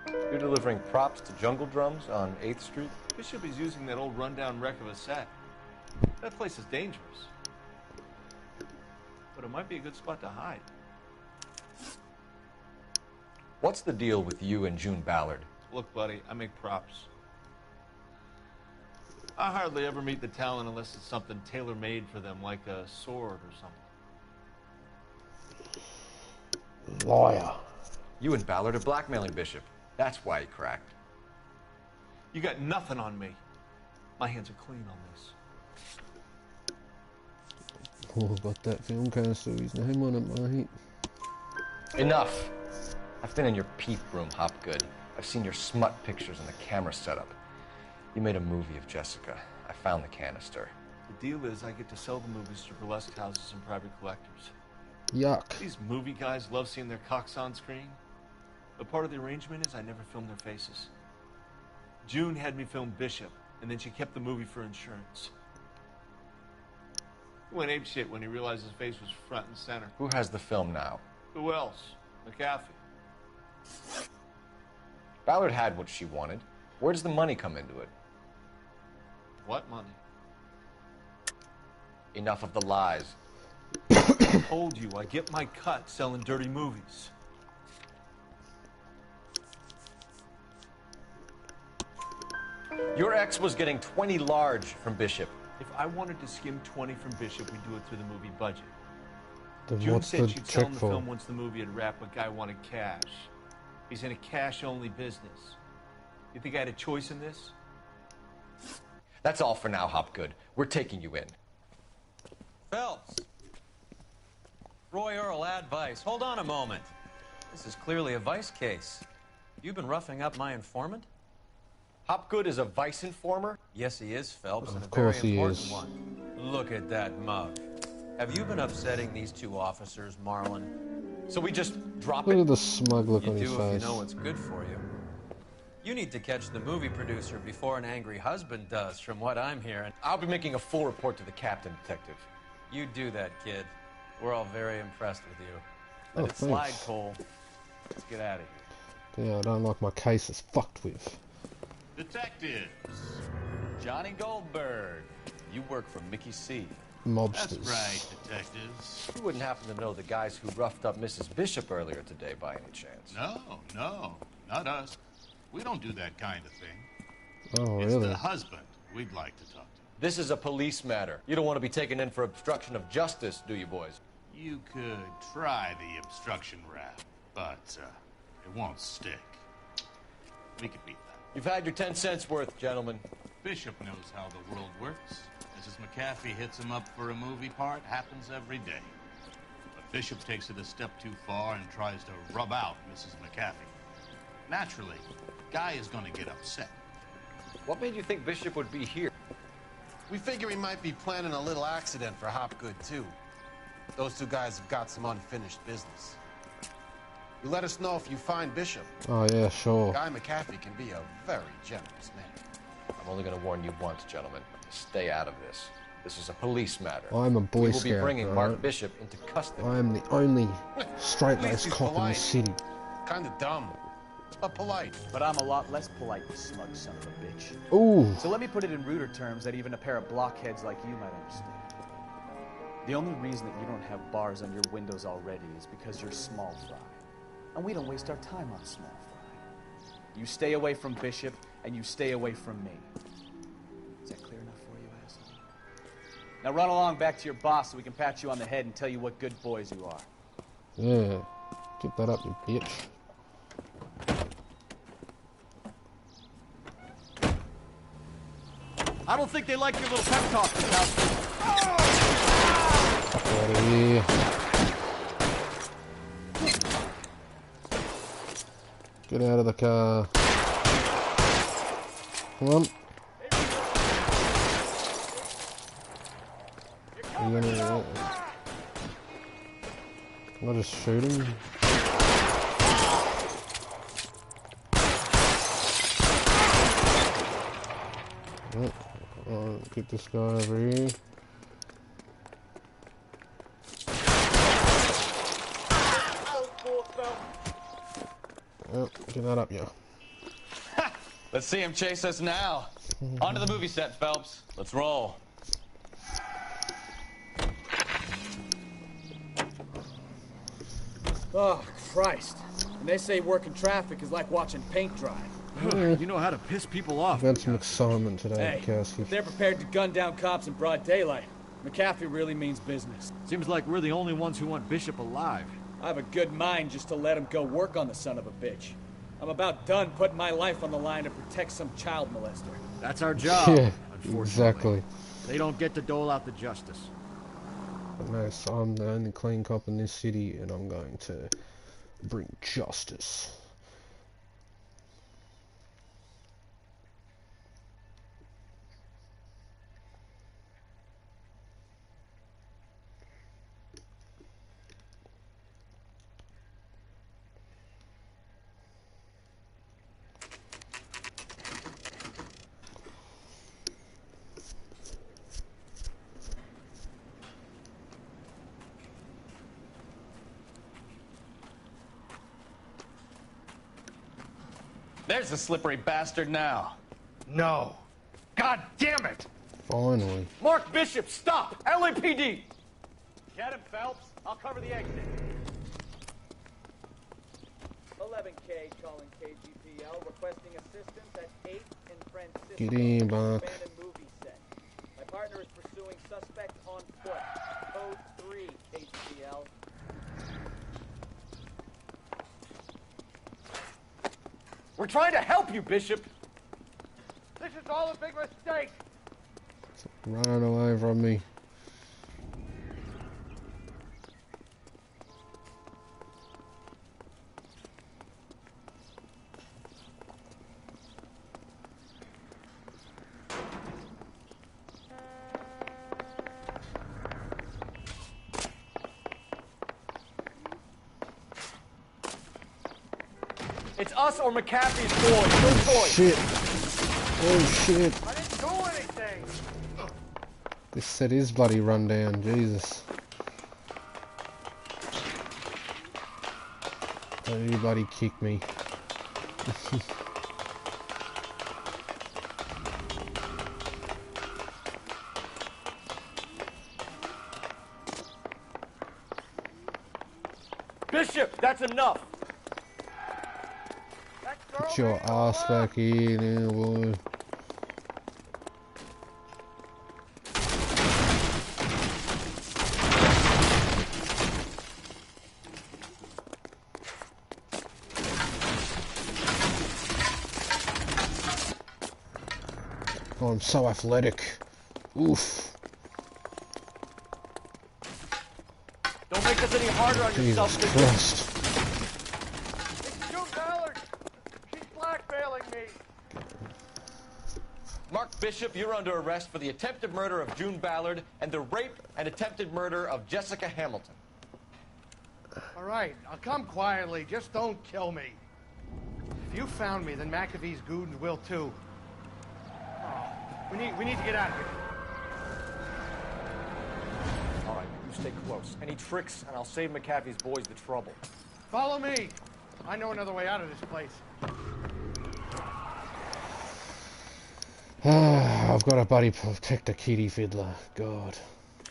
You're delivering props to Jungle Drums on 8th Street? Bishop is using that old rundown wreck of a set. That place is dangerous. But it might be a good spot to hide. What's the deal with you and June Ballard? Look, buddy, I make props. I hardly ever meet the talent unless it's something tailor-made for them, like a sword or something. Liar. You and Ballard are blackmailing Bishop. That's why he cracked. You got nothing on me. My hands are clean on this. Oh, got that film canister with his name on it, mate. Enough. I've been in your peep room, Hopgood. I've seen your smut pictures and the camera setup. You made a movie of Jessica. I found the canister. The deal is I get to sell the movies to burlesque houses and private collectors. Yuck. These movie guys love seeing their cocks on screen. But part of the arrangement is I never film their faces. June had me film Bishop, and then she kept the movie for insurance. He went apeshit when he realized his face was front and center. Who has the film now? Who else? McAfee. Ballard had what she wanted. Where does the money come into it? What money? Enough of the lies. I told you, I get my cut selling dirty movies. Your ex was getting 20 large from Bishop. If I wanted to skim 20 from Bishop, we'd do it through the movie budget. Then June what's the said she'd sell check him the for? film once the movie had wrapped, but Guy wanted cash. He's in a cash-only business. You think I had a choice in this? That's all for now, Hopgood. We're taking you in. Phelps. Roy Earl, advice. Hold on a moment. This is clearly a vice case. You've been roughing up my informant? Hopgood is a vice informer? Yes, he is, Phelps, and Of a course very he important is. one. Look at that mug. Have you been upsetting these two officers, Marlon? So we just drop Look it? at the smug look You on do his if face. you know what's good for you. You need to catch the movie producer before an angry husband does, from what I'm hearing. I'll be making a full report to the captain, detective. You do that, kid. We're all very impressed with you. Oh, Let it slide, thanks. Cole. Let's get out of here. Yeah, I don't like my case. It's fucked with. Detectives. Johnny Goldberg. You work for Mickey C. Mobsters. That's right, detectives. You wouldn't happen to know the guys who roughed up Mrs. Bishop earlier today by any chance? No, not us. We don't do that kind of thing. Oh, It's really? the husband we'd like to talk to. This is a police matter. You don't want to be taken in for obstruction of justice, do you, boys? You could try the obstruction rap, but it won't stick. We could beat that. You've had your 10 cents worth, gentlemen. Bishop knows how the world works. Mrs. McAfee hits him up for a movie part. Happens every day. But Bishop takes it a step too far and tries to rub out Mrs. McAfee. Naturally, Guy is going to get upset. What made you think Bishop would be here? We figure he might be planning a little accident for Hopgood, too. Those two guys have got some unfinished business. You let us know if you find Bishop. Oh, yeah, sure. Guy McAfee can be a very generous man. I'm only going to warn you once, gentlemen. Stay out of this. This is a police matter. I'm a Boy We will Scout, be bringing all Mark right? Bishop into custody. I am the only At straight-laced least he's cop in the polite. city. Kind of dumb, but polite. But I'm a lot less polite, you smug son of a bitch. Ooh. So let me put it in ruder terms that even a pair of blockheads like you might understand. The only reason that you don't have bars on your windows already is because you're small fry. And we don't waste our time on small fry. You stay away from Bishop, and you stay away from me. Is that clear enough for you, asshole? Now run along back to your boss so we can pat you on the head and tell you what good boys you are. Yeah. Get that up, you bitch. I don't think they like your little pep talk, Mikowski. Fuck out of here. Get out of the car. Come on. Are you gonna... Can I just shoot him? I'll get this guy over here. Oh, get that up, yeah. Let's see him chase us now. Onto the movie set, Phelps. Let's roll. Oh, Christ. And they say working traffic is like watching paint dry. You know how to piss people off. I've had some excitement today, Hey, Mikowski. if they're prepared to gun down cops in broad daylight, McAfee really means business. Seems like we're the only ones who want Bishop alive. I have a good mind just to let him go work on the son of a bitch. I'm about done putting my life on the line to protect some child molester. That's our job, Yeah, unfortunately. exactly. They don't get to dole out the justice. No, so I'm the only clean cop in this city, and I'm going to bring justice. There's the slippery bastard now. No. God damn it! Finally. Mark Bishop, stop! LAPD! Get him, Phelps. I'll cover the exit. 11K calling KGPL, requesting assistance at 8 in Francisco. Get in, Buck. Abandoned movie set. My partner is pursuing suspect on foot. Code 3, KGPL. We're trying to help you, Bishop. This is all a big mistake. Running away from me. It's us or McAfee's boys. No choice. Shit. Oh shit. I didn't do anything. This set is bloody run down, Jesus. Don't anybody kick me. Bishop, that's enough. Get your ass back here now, boy. Oh, I'm so athletic. Oof. Don't make this any harder on yourself, Jesus Bishop. Christ. Mark Bishop, you're under arrest for the attempted murder of June Ballard and the rape and attempted murder of Jessica Hamilton. All right, I'll come quietly. Just don't kill me. If you found me, then McAfee's goons will too. Oh, we need to get out of here. All right, you stay close. Any tricks, and I'll save McAfee's boys the trouble. Follow me. I know another way out of this place. I've got a buddy protector kitty fiddler. God.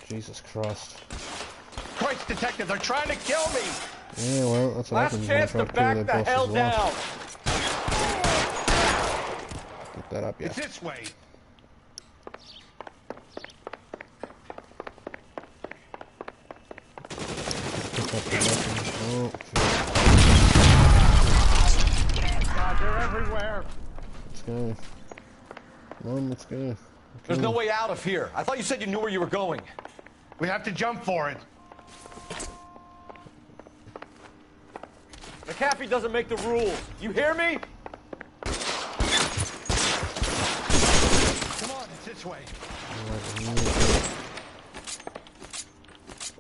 Jesus Christ. Christ, detective, they're trying to kill me! Yeah, well, that's what Last happens when I chance try to to kill back their the boss's hell wife. down. Get that up, yeah. It's this way. Pick up the weapon. Oh, God, they're everywhere. let's go. Come on, let's go. There's no way out of here. I thought you said you knew where you were going. We have to jump for it. McAfee doesn't make the rules. You hear me? Come on, it's this way.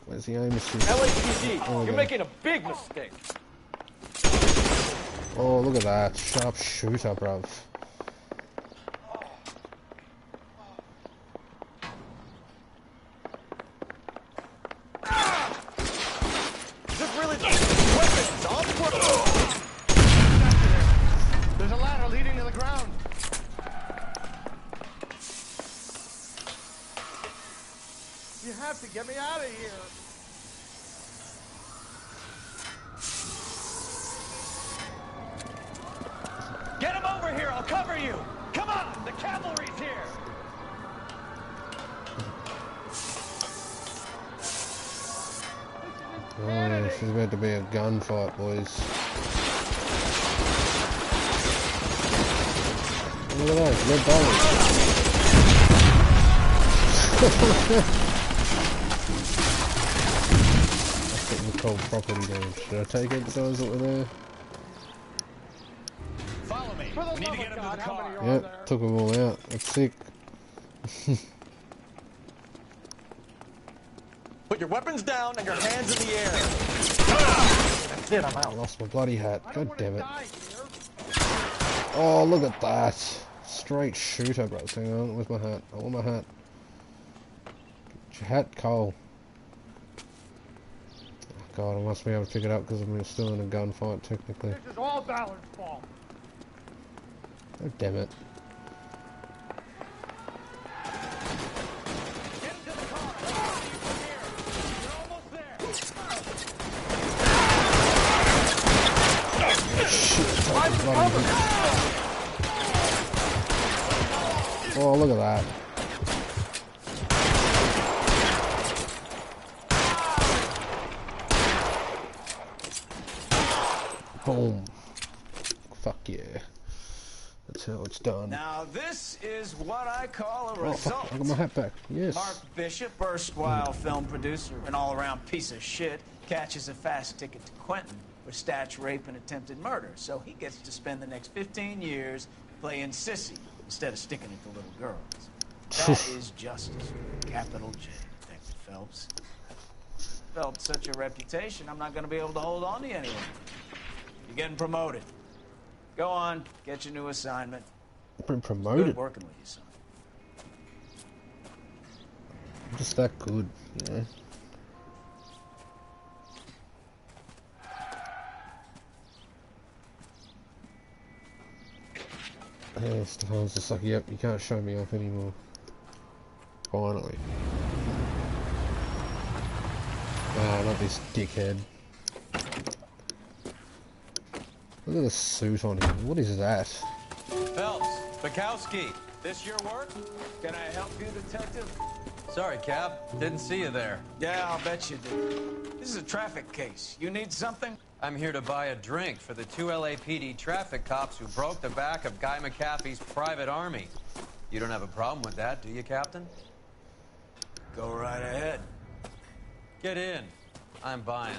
Where's the aim assist? LAPD, Oh, you're there. making a big mistake. Oh, look at that. Sharp shooter, bruv. Is this really the weapons on foot? There's a ladder leading to the ground. You have to get me out of here. Get him over here, I'll cover you. Come on, the cavalry's here. Oh, this is about to be a gunfight, boys. Look at those, red dollars. That's what we call property damage. Should I take out the guys that were there? Follow me. We need to get him to the car. Yep, took them all out. That's sick. Put your weapons down and your hands in the air. That's it, I'm out. I lost my bloody hat. God damn it. Oh, look at that. Straight shooter, bro. Hang on, where's my hat? I want my hat. Get your hat, Cole. Oh, God, I must be able to pick it up because I'm still in a gunfight, technically. This is all Ballard's fault. Oh, damn it. Oh, look at that. Boom. Fuck yeah. That's how it's done. Now this is what I call a Oh, result. fuck. I got my hat back. Yes. Mark Bishop, erstwhile film producer, an all-around piece of shit, catches a fast ticket to Quentin for statch rape and attempted murder. So he gets to spend the next 15 years playing sissy instead of sticking it to little girls. That is justice. Capital J, Detective Phelps. Developed such a reputation, I'm not going to be able to hold on to you anymore. You're getting promoted. Go on, get your new assignment. Been promoted. Good working with you, son. I'm just that good, you know. Yeah, Stefan's just like, yep, you can't show me off anymore. Finally. Ah, not this dickhead. Look at the suit on him. What is that? Phelps, Bukowski, this your work? Can I help you, detective? Sorry, Cap. Didn't see you there. Yeah, I'll bet you did. This is a traffic case. You need something? I'm here to buy a drink for the 2 LAPD traffic cops who broke the back of Guy McAfee's private army. You don't have a problem with that, do you, Captain? Go right ahead. Get in. I'm buying.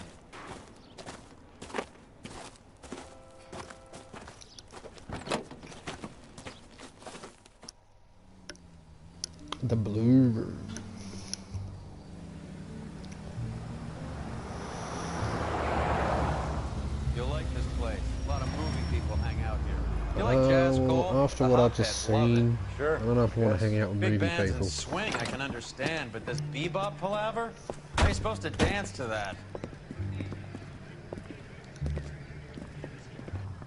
The blue room. You'll like this place. A lot of movie people hang out here. You like jazz, Cole? After what I've just seen, Sure. I don't know if I want to hang out with Big movie bands people. and swing, I can understand, but this bebop palaver? How are you supposed to dance to that?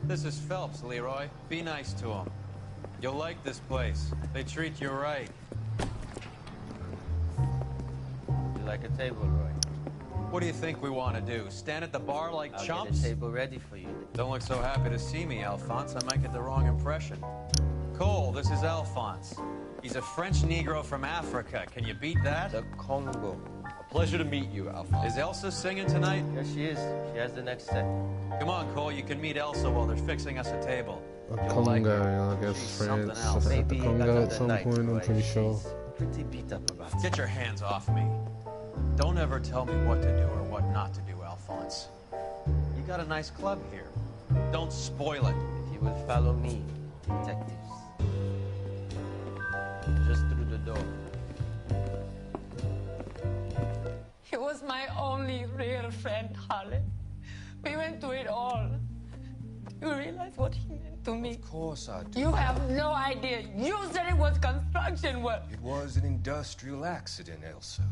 This is Phelps, Leroy. Be nice to him. You'll like this place. They treat you right. You like a table, Roy? What do you think we want to do? Stand at the bar like I'll chumps? get a table ready for you. Don't look so happy to see me, Alphonse. I might get the wrong impression. Cole, this is Alphonse. He's a French Negro from Africa. Can you beat that? The Congo. A pleasure to meet you, Alphonse. Is Elsa singing tonight? Yes, she is. She has the next set. Come on, Cole. You can meet Elsa while they're fixing us a table. Congo, I guess something France. else. I think the Maybe Congo another at some night, point, I'm Roy. pretty sure. Pretty beat up about it. Get your hands off me. Don't ever tell me what to do or what not to do, Alphonse. You got a nice club here. Don't spoil it. If you will follow me, detectives. Just through the door. He was my only real friend, Harley. We went through it all. You realize what he meant to me? Of course I do. You have no idea. You said it was construction work. It was an industrial accident, Elsa.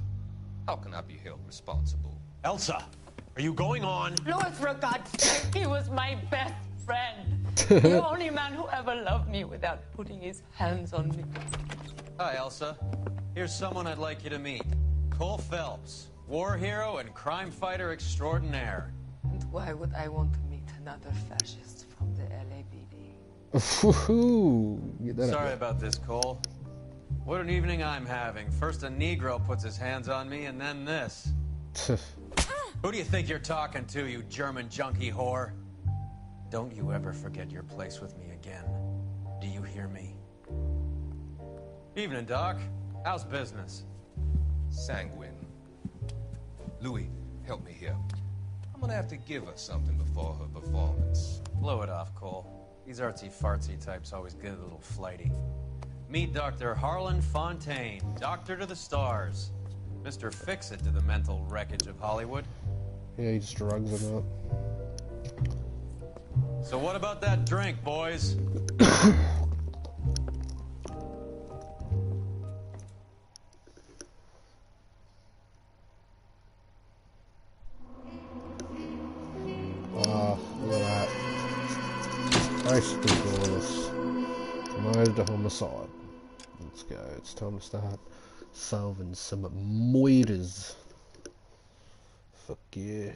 How can I be held responsible? Elsa, are you going on? Louis, for God's sake, he was my best friend. The only man who ever loved me without putting his hands on me. Hi, Elsa. Here's someone I'd like you to meet. Cole Phelps, war hero and crime fighter extraordinaire. And why would I want to meet another fascist from the LAPD? Get that Sorry out about this, Cole. What an evening I'm having. First a Negro puts his hands on me, and then this. there. Who do you think you're talking to, you German junkie whore? Don't you ever forget your place with me again. Do you hear me? Evening, Doc. How's business? Sanguine. Louis, help me here. I'm gonna have to give her something before her performance. Blow it off, Cole. These artsy-fartsy types always get a little flighty. Meet Dr. Harlan Fontaine, doctor to the stars. Mr. Fix-It to the mental wreckage of Hollywood. Yeah, he just drugs them up. So what about that drink, boys? Ah, look at that. Basically flawless. Promoted to homicide. Let's go. It's time to start solving some murders. Fuck yeah.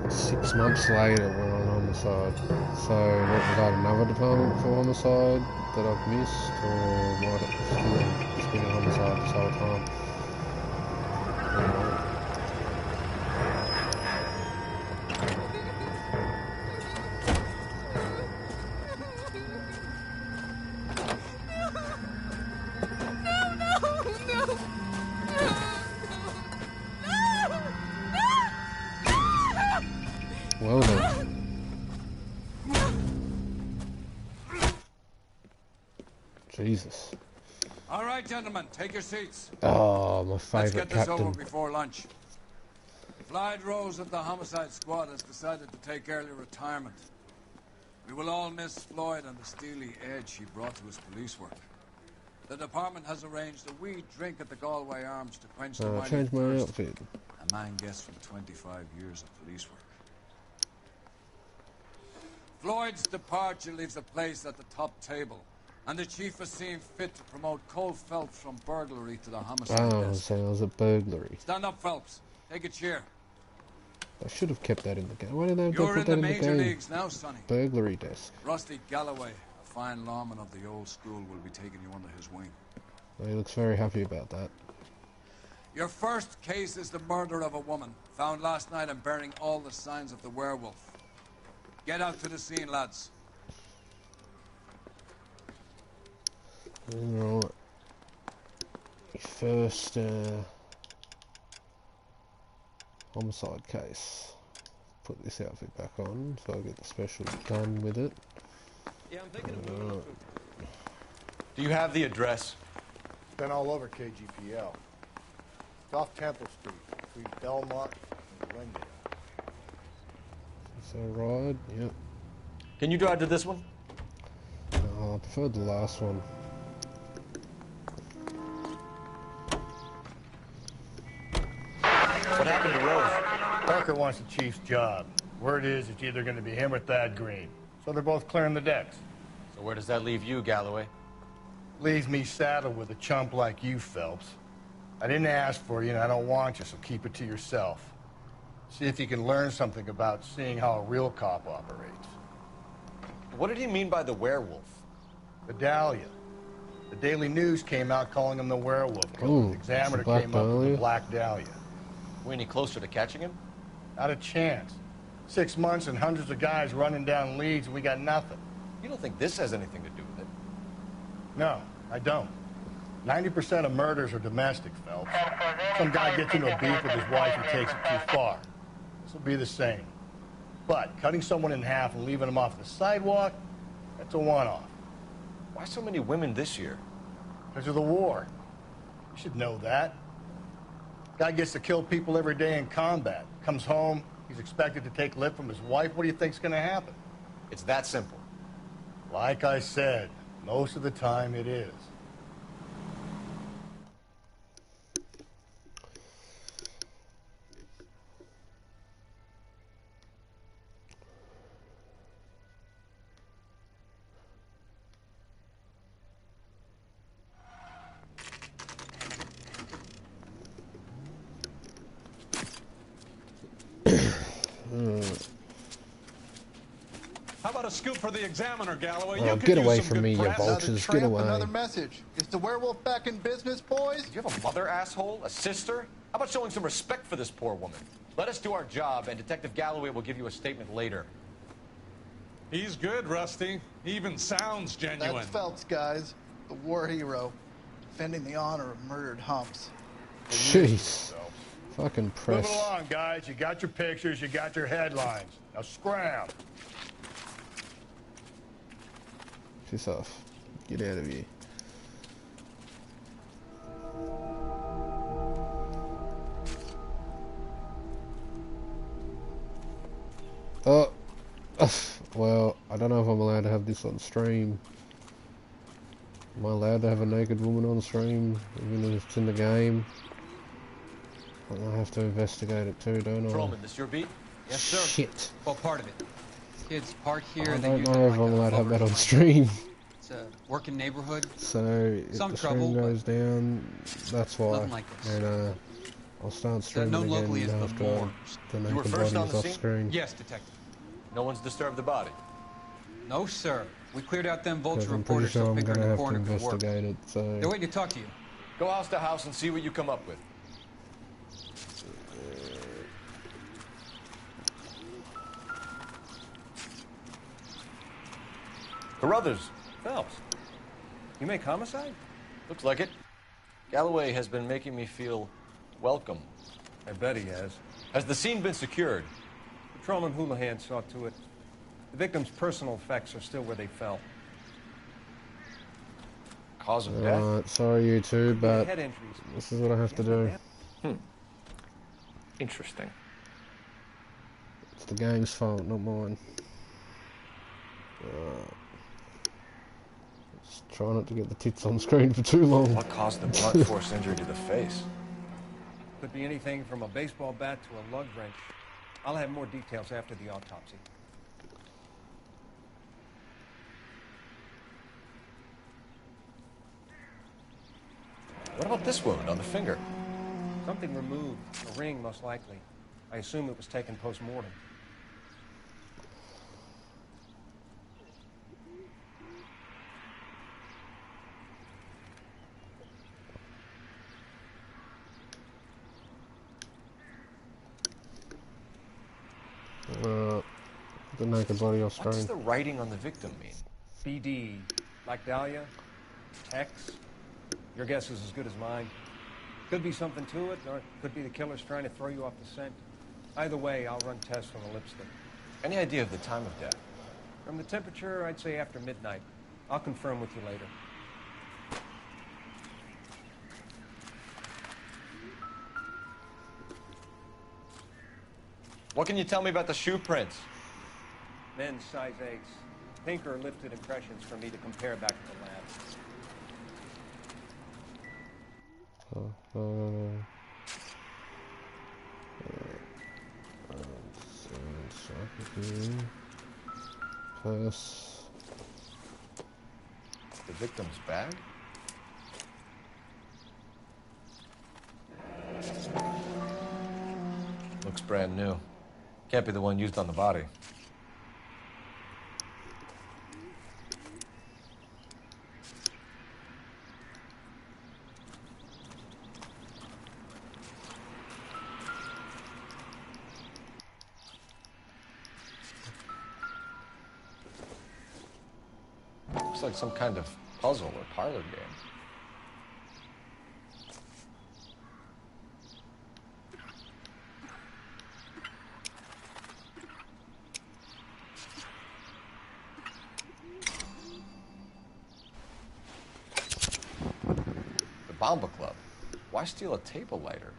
Six months later, we're on homicide. So, what, we got another department for homicide that I've missed, or might it still just been a homicide this whole time? Anyway. Well then. Jesus. All right, gentlemen, take your seats. Oh, my Let's favourite get this captain. over before lunch. Clyde Rose of the Homicide Squad has decided to take early retirement. We will all miss Floyd and the steely edge he brought to his police work. The department has arranged a wee drink at the Galway Arms to quench the mighty Change my thirst outfit. a man gets from 25 years of police work. Floyd's departure leaves a place at the top table, and the chief has seen fit to promote Cole Phelps from burglary to the homicide Oh, desk. so it was a burglary. Stand up, Phelps. Take a chair. I should have kept that in the game. Why did they You're put in that the in the major game? leagues now, Sonny. Burglary desk. Rusty Galloway, a fine lawman of the old school, will be taking you under his wing. Well, he looks very happy about that. Your first case is the murder of a woman, found last night and bearing all the signs of the werewolf. Get out to the scene, lads. Alright. First, homicide case. Put this outfit back on so I get the special gun with it. Yeah, I'm thinking of moving to... Do you have the address? It's been all over KGPL. It's off Temple Street, between Belmont and Glendale. So ride, yep. Can you drive to this one? I preferred the last one. What happened to Rose? Parker wants the chief's job. Word is it's either going to be him or Thad Green. So they're both clearing the decks. So where does that leave you, Galloway? Leaves me saddled with a chump like you, Phelps. I didn't ask for you, and I don't want you, so keep it to yourself. See if you can learn something about seeing how a real cop operates. What did he mean by the werewolf? The Dahlia. The Daily News came out calling him the werewolf. Ooh, The Examiner Black came up with Dahlia? the Black Dahlia. We any closer to catching him? Not a chance. 6 months and hundreds of guys running down leads, and we got nothing. You don't think this has anything to do with it? No, I don't. 90% of murders are domestic, Phelps. Some guy gets into a beef with his wife and takes it too far. This will be the same. But cutting someone in half and leaving them off the sidewalk, that's a one-off. Why so many women this year? Because of the war. You should know that. Guy gets to kill people every day in combat. Comes home, he's expected to take lip from his wife. What do you think's going to happen? It's that simple. Like I said, most of the time it is. How about a scoop for the Examiner, Galloway? Oh, You could get use away some from good me, you press. vultures. Get away. Another message. Is the werewolf back in business, boys? Do you have a mother, asshole? A sister? How about showing some respect for this poor woman? Let us do our job, and Detective Galloway will give you a statement later. He's good, Rusty. He even sounds genuine. That's Phelps, guys. The war hero. Defending the honor of murdered humps. Jeez. Fucking press. Move along, guys. You got your pictures, you got your headlines. Now scram. Piss off. Get out of here. Oh. Well, I don't know if I'm allowed to have this on stream. Am I allowed to have a naked woman on stream, even if it's in the game? I have to investigate it too, don't I? Patrolman, this your beat? Yes, sir. Shit. Well, part of it. Kids park here. I They don't use know it if like I'm a allowed to have that on lover's stream. It's a working neighborhood. So if Some the trouble, stream goes down, that's why. nothing like this. And I'll start streaming known again locally as the after morgue. the You were naked first on body's the off scene? screen. Yes, detective. No one's disturbed the body. No, sir. We cleared out them Because vulture I'm pretty reporters sure so I'm Picker going in to the have to corner could work. investigate it, so... They're waiting to talk to you. Go house to house and see what you come up with. Carruthers. Phelps, you make Homicide? Looks like it. Galloway has been making me feel welcome. I bet he has. Has the scene been secured? Patrolman Houlihan saw to it. The victim's personal effects are still where they fell. Cause of death? Alright, sorry you two, but head injuries. this is what I have to do. Interesting. It's the gang's fault, not mine. Just try not to get the tits on screen for too long. What caused the blunt force injury to the face? Could be anything from a baseball bat to a lug wrench. I'll have more details after the autopsy. What about this wound on the finger? Something removed. A ring, most likely. I assume it was taken post-mortem. The naked body off What does screen. the writing on the victim mean? BD. Like Dahlia? Tex? Your guess is as good as mine. Could be something to it, or it could be the killer's trying to throw you off the scent. Either way, I'll run tests on the lipstick. Any idea of the time of death? From the temperature, I'd say after midnight. I'll confirm with you later. What can you tell me about the shoe prints? Men's size 8s. Pinker lifted impressions for me to compare back to the lab. Purse. The victim's bag? Looks brand new. Can't be the one used on the body. Looks like some kind of puzzle or parlor game. The Bomba Club. Why steal a table lighter?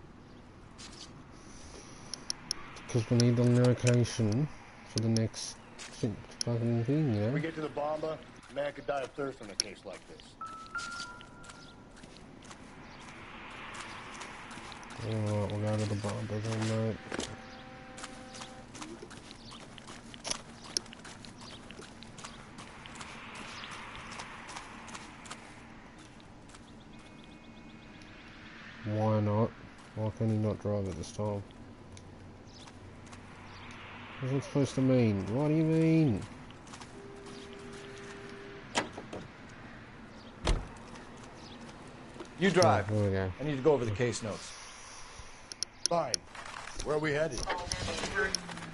Because we need the location for the next fucking thing, you know? We get to the Bomba, a man could die of thirst in a case like this. Alright, we'll go to the Bomba then, mate. Why not? Why can he not drive it this time? What's it supposed to mean? What do you mean? You drive. Oh, there we go. I need to go over the case notes. Fine. Where are we headed?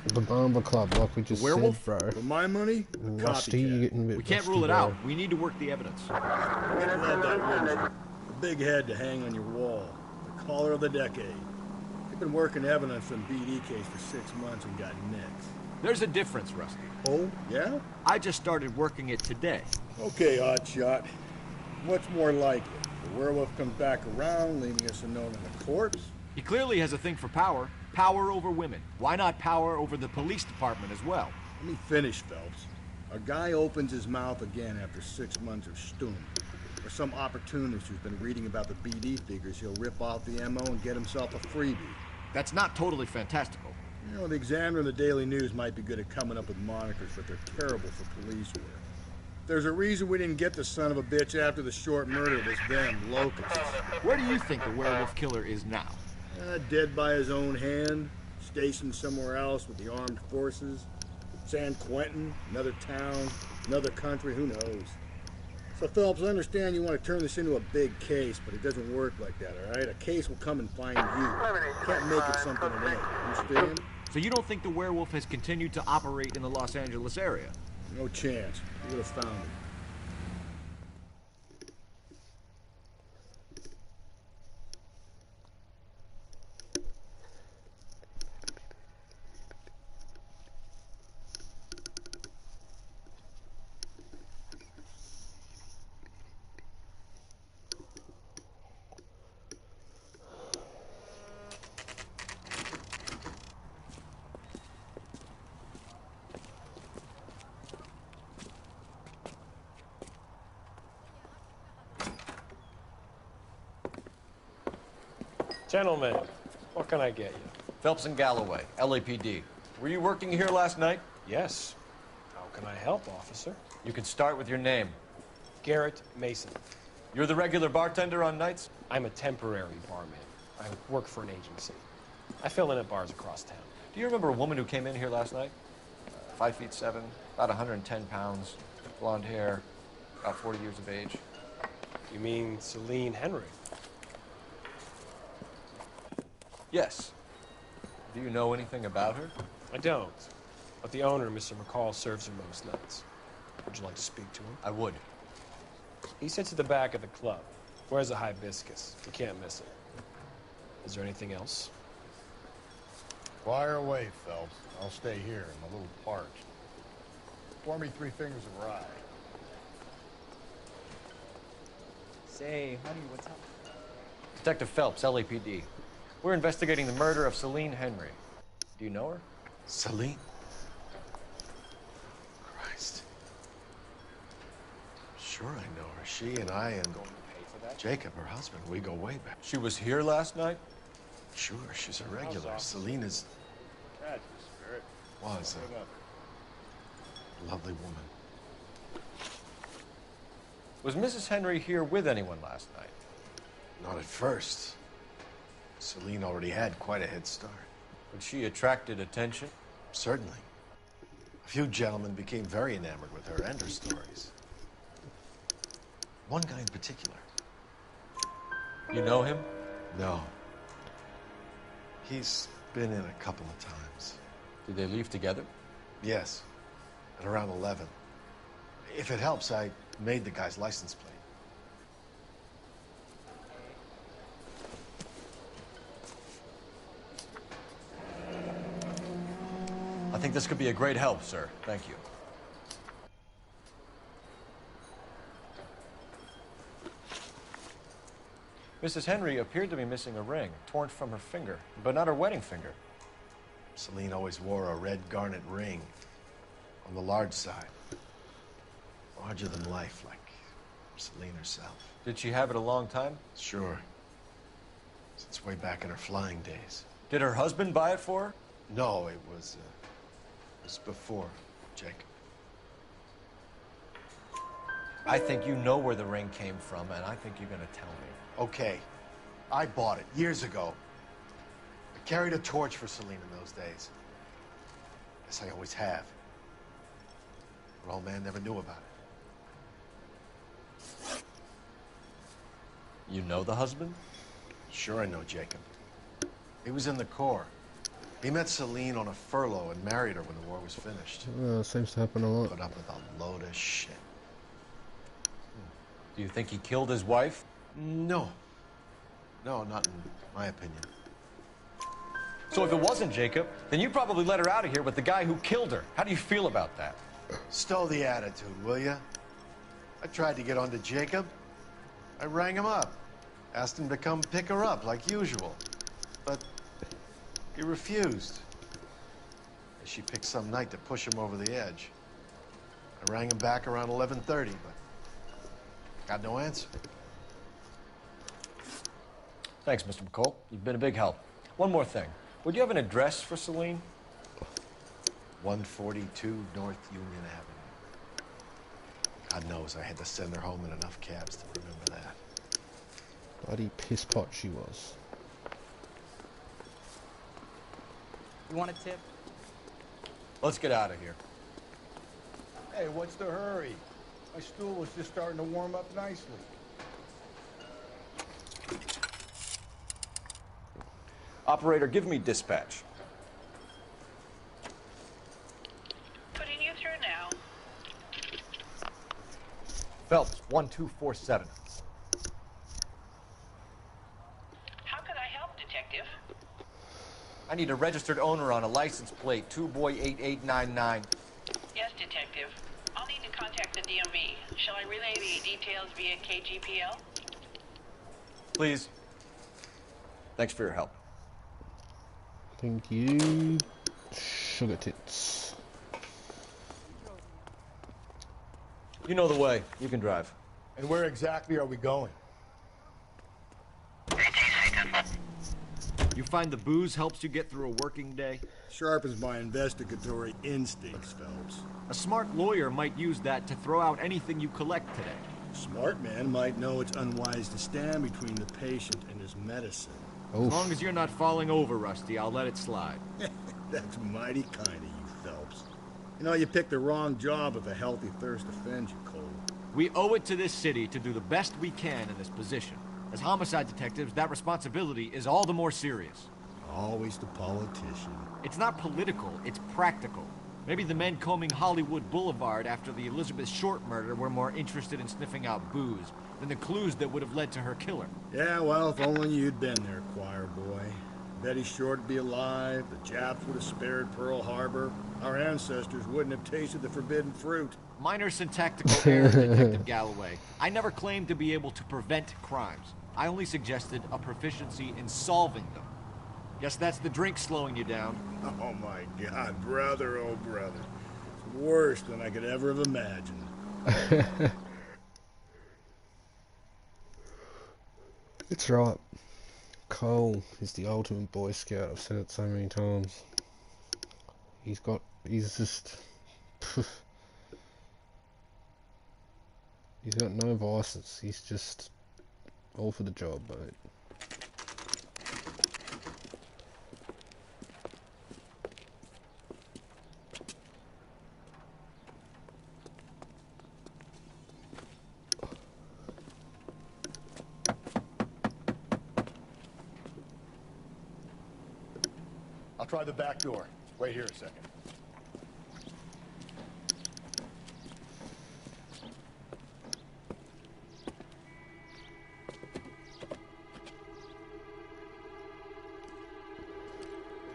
The Bomba Club, like we just Werewolf? said, bro. For my money? Rusty, you're getting a bit We can't rusty, rule it bro. out. We need to work the evidence. The big head to hang on your wall. The caller of the decade. You've been working evidence on BD case for 6 months and got nicks. There's a difference, Rusty. Oh, yeah? I just started working it today. Okay, Hotshot. What's more likely? The werewolf comes back around, leaving us a note on the corpse? He clearly has a thing for power. Power over women. Why not power over the police department as well? Let me finish, Phelps. A guy opens his mouth again after 6 months of stewing. Or some opportunist who's been reading about the BD figures he'll rip off the MO and get himself a freebie. That's not totally fantastical. You know, the Examiner and the Daily News might be good at coming up with monikers, but they're terrible for police work. There's a reason we didn't get the son of a bitch after the short murder was them locusts. Where do you think the werewolf killer is now? Dead by his own hand, stationed somewhere else with the armed forces. San Quentin, another town, another country, who knows? So, Phelps, I understand you want to turn this into a big case, but it doesn't work like that, all right? A case will come and find you. Can't make it something it ain't, understand? So you don't think the werewolf has continued to operate in the Los Angeles area? No chance. You would have found him. Gentlemen, what can I get you? Phelps and Galloway, LAPD. Were you working here last night? Yes. How can I help, officer? You can start with your name. Garrett Mason. You're the regular bartender on nights? I'm a temporary barman. I work for an agency. I fill in at bars across town. Do you remember a woman who came in here last night? 5'7", about 110 pounds, blonde hair, about 40 years of age. You mean Celine Henry? Yes. Do you know anything about her? I don't. But the owner, Mr. McCall, serves her most nights. Would you like to speak to him? I would. He sits at the back of the club. Wears a hibiscus. You can't miss it. Is there anything else? Fire away, Phelps. I'll stay here. I'm a little parched. Pour me 3 fingers of rye. Say, honey, what's up? Detective Phelps, LAPD. We're investigating the murder of Celine Henry. Do you know her? Celine? Christ. Sure I know her. She and I and Jacob, her husband, we go way back. She was here last night? Sure, she's a regular. Celine is... was a lovely woman. Was Mrs. Henry here with anyone last night? Not at first. Celine already had quite a head start. But she attracted attention? Certainly. A few gentlemen became very enamored with her and her stories. One guy in particular. You know him? No. He's been in a couple of times. Did they leave together? Yes. At around 11. If it helps, I made the guy's license plate. I think this could be a great help, sir. Thank you. Mrs. Henry appeared to be missing a ring, torn from her finger, but not her wedding finger. Celine always wore a red garnet ring on the large side. Larger than life, like Celine herself. Did she have it a long time? Sure. Since way back in her flying days. Did her husband buy it for her? No, it was before Jacob. I think you know where the ring came from, and I think you're going to tell me. Okay. I bought it years ago. I carried a torch for Celine in those days. Guess I always have. Her old man never knew about it. You know the husband? Sure I know Jacob. He was in the Corps. He met Celine on a furlough and married her when the war was finished. Seems to happen a lot. Put up with a load of shit. Do you think he killed his wife? No. No, not in my opinion. So if it wasn't Jacob, then you probably let her out of here with the guy who killed her. How do you feel about that? Stow the attitude, will ya? I tried to get onto Jacob. I rang him up. Asked him to come pick her up, like usual. But he refused. She picked some night to push him over the edge. I rang him back around 11:30, but Got no answer. Thanks, Mr. McCall. You've been a big help. One more thing. Would you have an address for Celine? 142 North Union Avenue. God knows I had to send her home in enough cabs to remember that. Bloody piss pot she was. You want a tip? Let's get out of here. Hey, what's the hurry? My stool was just starting to warm up nicely. Operator, give me dispatch. Putting you through now. Phelps, 1247. How can I help, Detective? I need a registered owner on a license plate, 2boy8899. Yes, Detective. I'll need to contact the DMV. Shall I relay the details via KGPL? Please. Thanks for your help. Thank you, sugar tits. You know the way. You can drive. And where exactly are we going? You find the booze helps you get through a working day? Sharpens my investigatory instincts, Phelps. A smart lawyer might use that to throw out anything you collect today. A smart man might know it's unwise to stand between the patient and his medicine. As long as you're not falling over, Rusty, I'll let it slide. That's mighty kind of you, Phelps. You know, you picked the wrong job if a healthy thirst offends you, Cole. We owe it to this city to do the best we can in this position. As homicide detectives, that responsibility is all the more serious. Always the politician. It's not political, it's practical. Maybe the men combing Hollywood Boulevard after the Elizabeth Short murder were more interested in sniffing out booze than the clues that would have led to her killer. Yeah, well, if only you'd been there, choir boy. Betty Short would be alive, the Japs would have spared Pearl Harbor, our ancestors wouldn't have tasted the forbidden fruit. Minor syntactical error, Detective Galloway. I never claimed to be able to prevent crimes. I only suggested a proficiency in solving them. Guess that's the drink slowing you down. Oh my God, brother, oh brother. It's worse than I could ever have imagined. It's right. Cole is the ultimate Boy Scout. I've said it so many times. He's just... He's got no vices. He's just all for the job, mate. I'll try the back door. Wait here a second.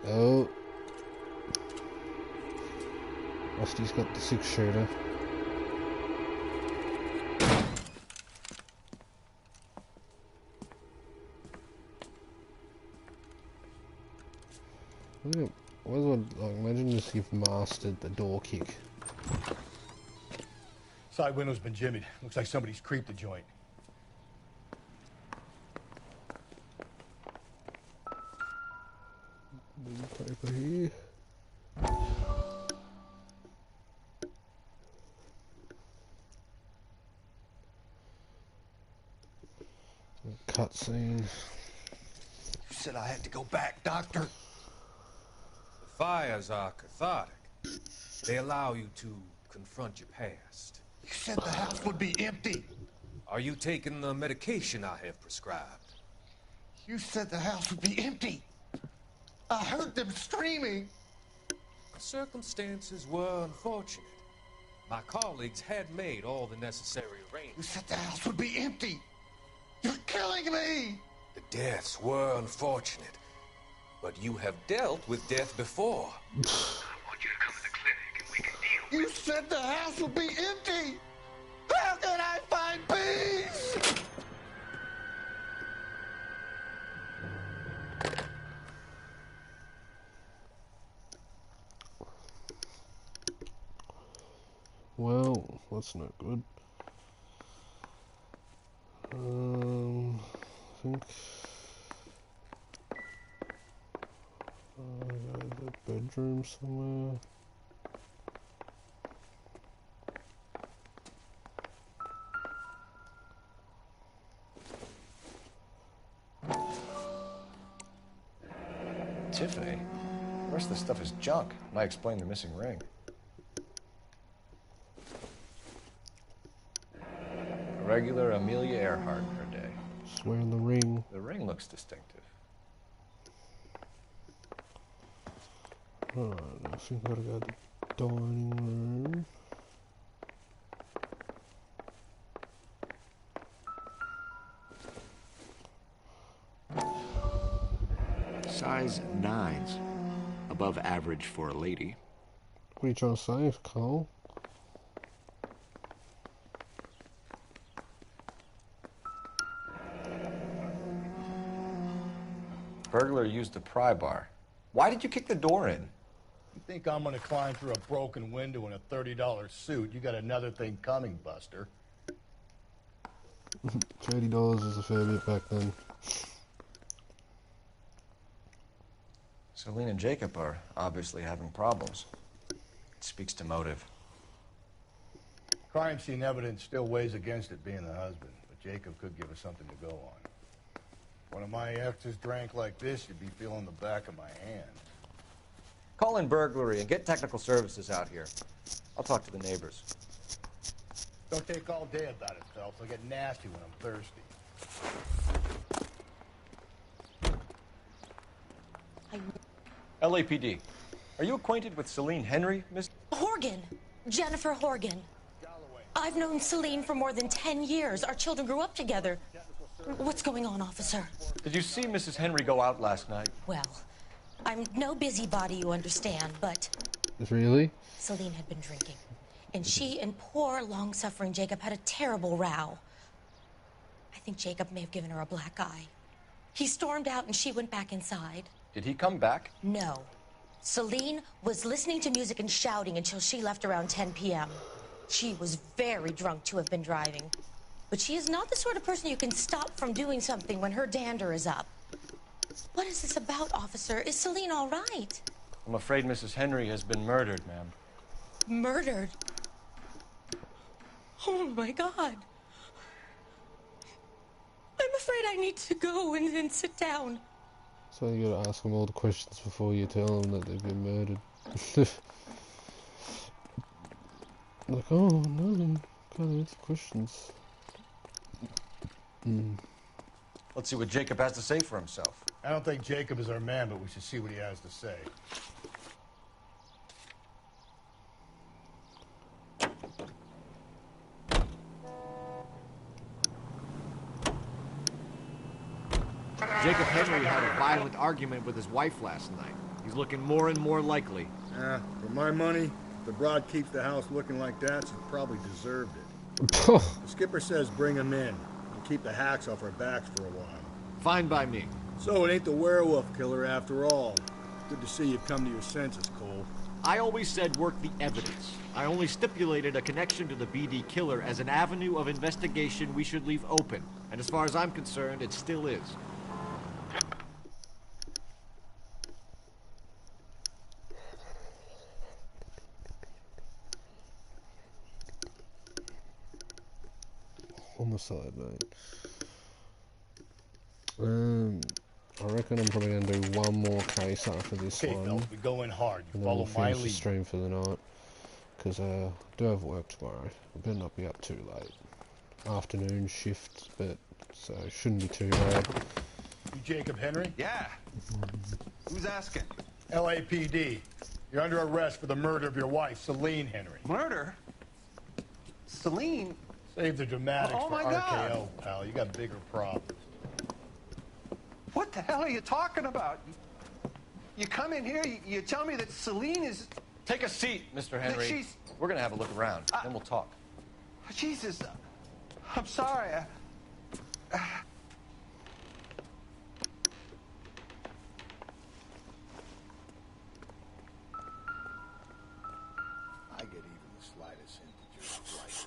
Oh. Rusty's got the 6-shooter. Imagine if you've mastered the door kick. Side window's been jimmied. Looks like somebody's creeped the joint. Paper here. Cutscene. You said I had to go back, Doctor. The fires are cathartic. They allow you to confront your past. You said the house would be empty. Are you taking the medication I have prescribed? You said the house would be empty. I heard them screaming. Circumstances were unfortunate. My colleagues had made all the necessary arrangements. You said the house would be empty. You're killing me. The deaths were unfortunate, but you have dealt with death before. I want you to come to the clinic and we can deal. You said the house would be empty. How can I find peace? Well, that's not good. I think the bedroom somewhere. Tiffany? The rest of the stuff is junk. Might explain the missing ring. A regular Amelia Earhart in her day. Swear on the ring. The ring looks distinctive. Alright, I think I gotta go to the dining room. Size 9s. Above average for a lady. What are you trying to say, Cole? Burglar used a pry bar. Why did you kick the door in? You think I'm gonna climb through a broken window in a $30 suit? You got another thing coming, Buster. $30 is a fair bit back then. Celine and Jacob are obviously having problems. It speaks to motive. Crime scene evidence still weighs against it being the husband, but Jacob could give us something to go on. One of my exes drank like this, you'd be feeling the back of my hand. Call in burglary and get technical services out here. I'll talk to the neighbors. Don't take all day about it, Phelps. I'll get nasty when I'm thirsty. LAPD. Are you acquainted with Celine Henry, Miss? Horgan. Jennifer Horgan. I've known Celine for more than 10 years. Our children grew up together. What's going on, officer? Did you see Mrs. Henry go out last night? Well, I'm no busybody, you understand, but Really? Celine had been drinking. And she and poor, long-suffering Jacob had a terrible row. I think Jacob may have given her a black eye. He stormed out and she went back inside. Did he come back? No. Celine was listening to music and shouting until she left around 10 p.m. She was very drunk to have been driving. But she is not the sort of person you can stop from doing something when her dander is up. What is this about, officer? Is Celine all right? I'm afraid Mrs. Henry has been murdered, ma'am. Murdered? Oh, my God. I'm afraid I need to go and sit down. So you gotta ask them all the questions before you tell them that they've been murdered. Like, oh no, gotta answer questions. Let's see what Jacob has to say for himself. I don't think Jacob is our man, but we should see what he has to say. Jacob Henry had a violent argument with his wife last night. He's looking more and more likely. For my money, if the broad keeps the house looking like that, she probably deserved it. The skipper says bring him in and keep the hacks off our backs for a while. Fine by me. So it ain't the werewolf killer after all. Good to see you've come to your senses, Cole. I always said work the evidence. I only stipulated a connection to the BD killer as an avenue of investigation we should leave open. And as far as I'm concerned, it still is. Homicide, mate. I reckon I'm probably gonna do one more case after this one. Phelps, we go in hard. You And then follow we'll my finish the lead. stream for the night. Because I do have work tomorrow. I better not be up too late. Afternoon shift, but so shouldn't be too bad. You Jacob Henry? Yeah. Who's asking? LAPD. You're under arrest for the murder of your wife, Celine Henry. Murder? Celine? Save the dramatics Oh, for my RKO, God. pal. You got bigger problems. What the hell are you talking about? You come in here, you tell me that Celine is... Take a seat, Mr. Henry. She's... We're gonna have a look around, then we'll talk. Jesus, I'm sorry. I get even the slightest hint that you're a writer.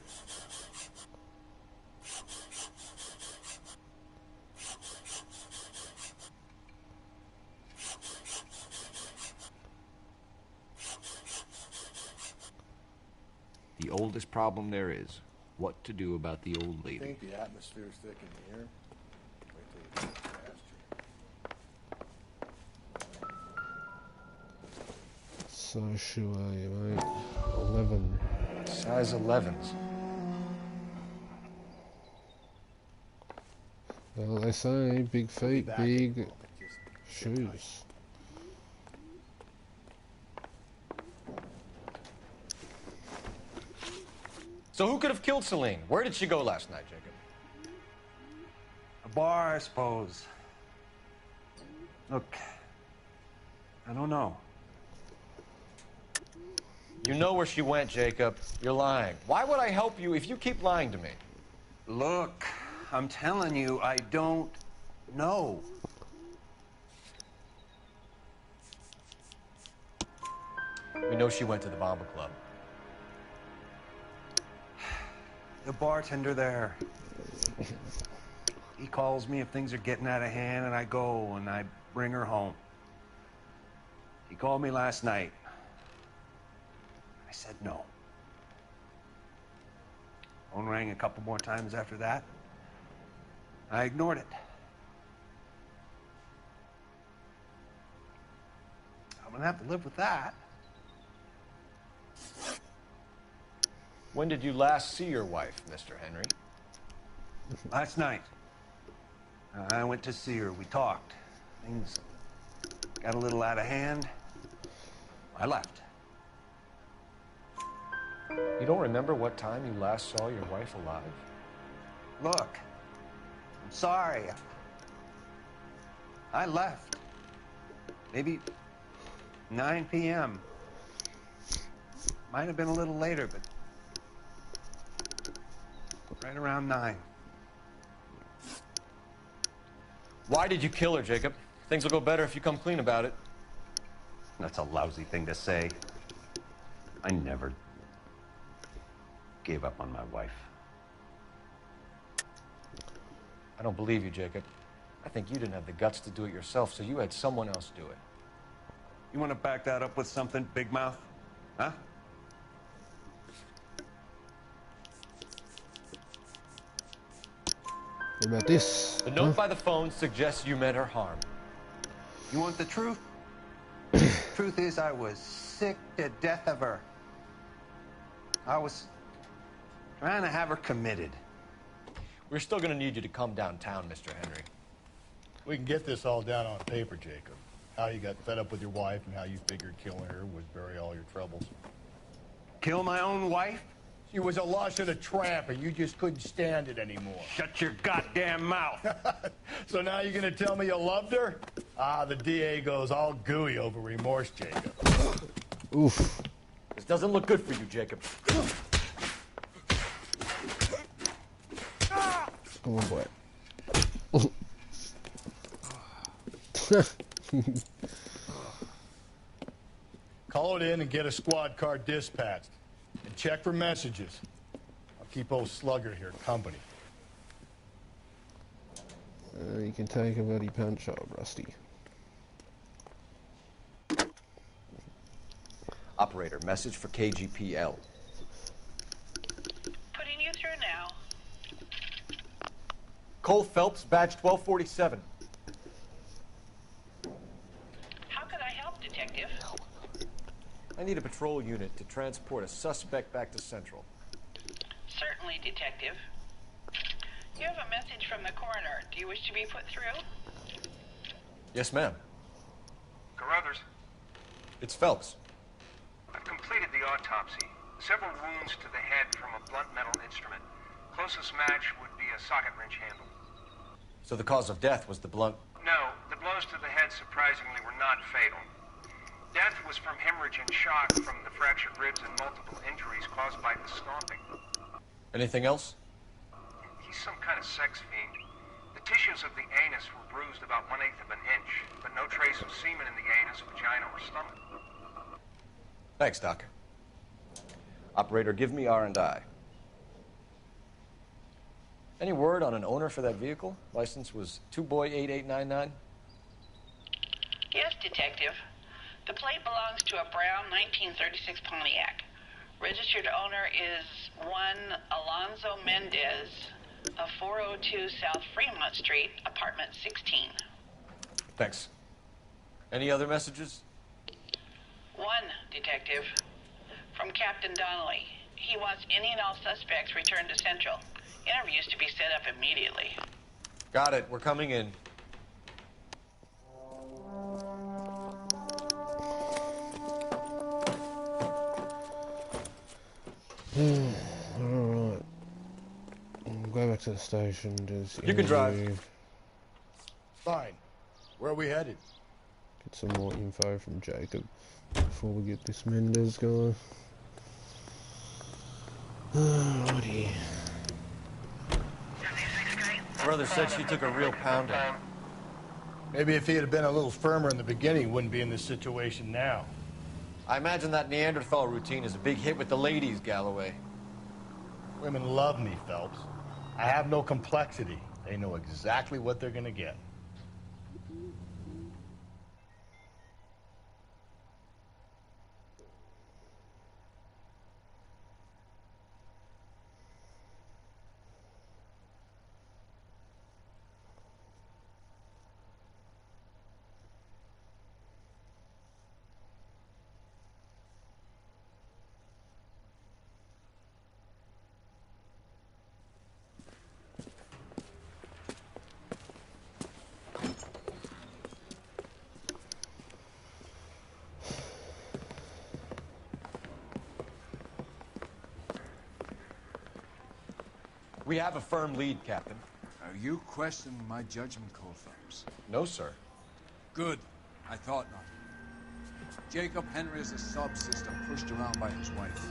the oldest problem there is. What to do about the old lady. I think the atmosphere's thick in here. Wait till you get past So sure, you mate. 11. Size 11s. Well, they say big feet, big shoes. So who could have killed Celine? Where did she go last night, Jacob? A bar, I suppose. Look, I don't know. You know where she went, Jacob. You're lying. Why would I help you if you keep lying to me? Look, I'm telling you, I don't know. We know she went to the Bomba Club. The bartender there. He calls me if things are getting out of hand, and I go and I bring her home. He called me last night. I said no. Phone rang a couple more times after that. I ignored it. I'm gonna have to live with that. When did you last see your wife, Mr. Henry? Last night. I went to see her. We talked. Things got a little out of hand. I left. You don't remember what time you last saw your wife alive? Look, I'm sorry. I left. Maybe 9 p.m. Might have been a little later, but right around 9. Why did you kill her, Jacob? Things will go better if you come clean about it. That's a lousy thing to say. I never gave up on my wife. I don't believe you, Jacob. I think you didn't have the guts to do it yourself, so you had someone else do it. You want to back that up with something, Big Mouth? Huh? What about this? The note by the phone suggests you meant her harm. You want the truth? Truth is, I was sick to death of her. I was trying to have her committed. We're still going to need you to come downtown, Mr. Henry. We can get this all down on paper, Jacob. How you got fed up with your wife and how you figured killing her would bury all your troubles. Kill my own wife? She was a lush and a tramp, and you just couldn't stand it anymore. Shut your goddamn mouth. So now you're gonna tell me you loved her? Ah, the DA goes all gooey over remorse, Jacob. Oof. This doesn't look good for you, Jacob. Come on, boy. Call it in and get a squad car dispatched. And check for messages. I'll keep old Slugger here company. You can take a bloody punch up, Rusty. Operator, message for KGPL. Putting you through now. Cole Phelps, badge 1247. How could I help, Detective? I need a patrol unit to transport a suspect back to Central. Certainly, Detective. You have a message from the coroner. Do you wish to be put through? Yes, ma'am. Carruthers, It's Phelps. I've completed the autopsy. Several wounds to the head from a blunt metal instrument. Closest match would be a socket wrench handle. So the cause of death was the blunt... No, the blows to the head surprisingly were not fatal. Death was from hemorrhage and shock from the fractured ribs and multiple injuries caused by the stomping. Anything else? He's some kind of sex fiend. The tissues of the anus were bruised about 1/8 of an inch, but no trace of semen in the anus, vagina, or stomach. Thanks, Doc. Operator, give me R&I. Any word on an owner for that vehicle? License was 2boy8899. Yes, Detective. The plate belongs to a brown 1936 Pontiac. Registered owner is one Alonzo Mendez of 402 South Fremont Street, apartment 16. Thanks. Any other messages? One, Detective. From Captain Donnelly. He wants any and all suspects returned to Central. Interviews to be set up immediately. Got it. We're coming in. Alright. Go back to the station. You can drive. Fine. Where are we headed? Get some more info from Jacob before we get this Mendez guy. Alrighty. Brother said she took a real pounding. Maybe if he had been a little firmer in the beginning, he wouldn't be in this situation now. I imagine that Neanderthal routine is a big hit with the ladies, Galloway. Women love me, Phelps. I have no complexity. They know exactly what they're gonna get. We have a firm lead, Captain. Are you questioning my judgment call, Phelps? No, sir. Good. I thought not. Jacob Henry is a sub-sister pushed around by his wife.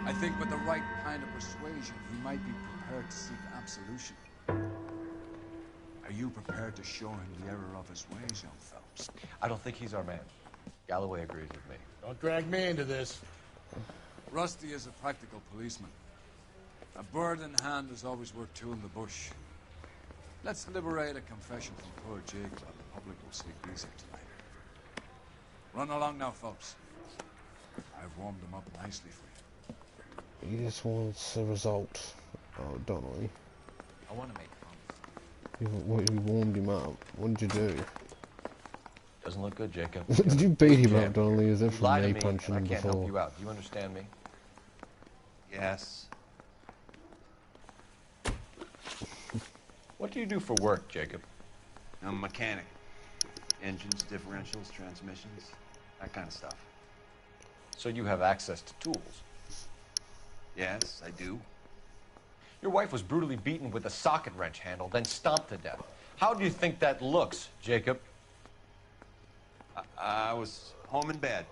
I think with the right kind of persuasion, he might be prepared to seek absolution. Are you prepared to show him the error of his ways, young Phelps? I don't think he's our man. Galloway agrees with me. Don't drag me into this. Rusty is a practical policeman. A bird in hand is always worth two in the bush. Let's liberate a confession from poor Jacob, and the public will sleep easy tonight. Run along now, Phelps. I've warmed them up nicely for you. He just wants a result. Oh, Donnelly. I want to make promises. You warmed him up. What did you do? Doesn't look good, Jacob. Did you beat him up, Donnelly? Is that Lie from to me me, punching and him I can't before? help you out. Do you understand me? Yes. What do you do for work, Jacob? I'm a mechanic. Engines, differentials, transmissions, that kind of stuff. So you have access to tools? Yes, I do. Your wife was brutally beaten with a socket wrench handle, then stomped to death. How do you think that looks, Jacob? I was home in bed.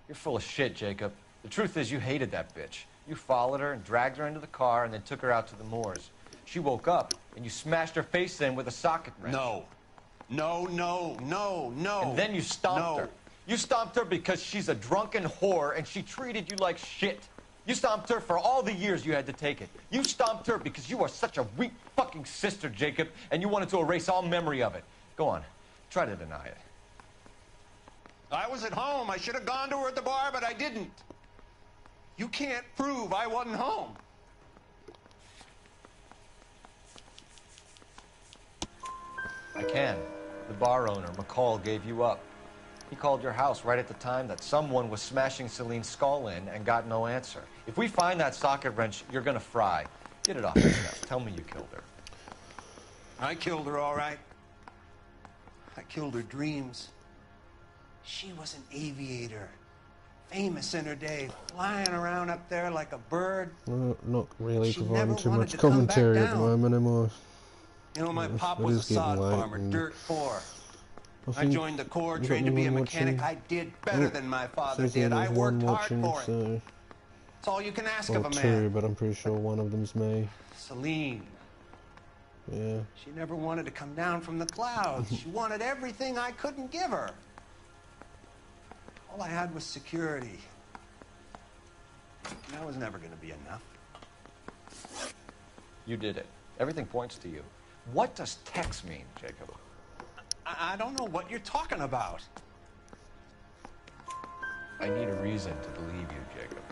You're full of shit, Jacob. The truth is you hated that bitch. You followed her and dragged her into the car and then took her out to the moors. She woke up, and you smashed her face in with a socket wrench. No. No. And then you stomped her. You stomped her because she's a drunken whore, and she treated you like shit. You stomped her for all the years you had to take it. You stomped her because you are such a weak fucking sister, Jacob, and you wanted to erase all memory of it. Go on. Try to deny it. I was at home. I should have gone to her at the bar, but I didn't. You can't prove I wasn't home. I can. The bar owner, McCall, gave you up. He called your house right at the time that someone was smashing Celine's skull in and got no answer. If we find that socket wrench, you're gonna fry. Get it off your chest. Tell me you killed her. I killed her, all right. I killed her dreams. She was an aviator. Famous in her day, flying around up there like a bird. Well, not really She providing never too wanted much to come back commentary at the down. moment, am I? You know, my pop It was a is getting sod late farmer, and dirt poor. I think joined the Corps, you trained got to be a anyone mechanic. watching? I did better than my father Says there did. I there's worked one hard watching, for it. so That's all you can ask well, of a two, man. but I'm pretty sure one of them's me. Celine. Yeah. She never wanted to come down from the clouds. She wanted everything I couldn't give her. All I had was security. And that was never going to be enough. You did it. Everything points to you. What does Tex mean, Jacob? I don't know what you're talking about. I need a reason to believe you, Jacob.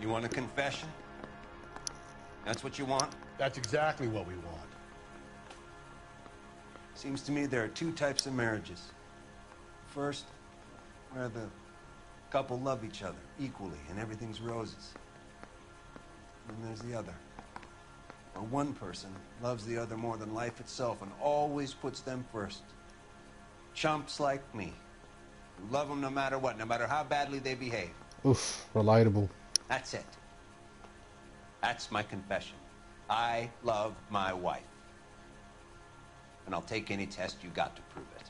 You want a confession? That's what you want? That's exactly what we want. Seems to me there are two types of marriages. First, where the couple love each other equally and everything's roses. And there's the other, where one person loves the other more than life itself and always puts them first. Chumps like me, who love them no matter what, no matter how badly they behave. Oof, relatable. That's it. That's my confession. I love my wife. And I'll take any test you got to prove it.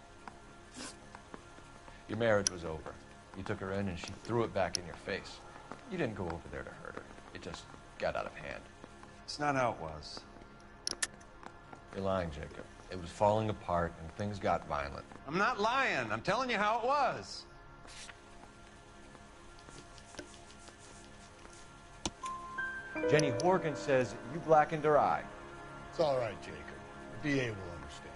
Your marriage was over. You took her in and she threw it back in your face. You didn't go over there to hurt her. It just got out of hand. It's not how it was. You're lying, Jacob. It was falling apart and things got violent. I'm not lying. I'm telling you how it was. Jenny Horgan says you blackened her eye. It's all right, Jacob. The DA will understand.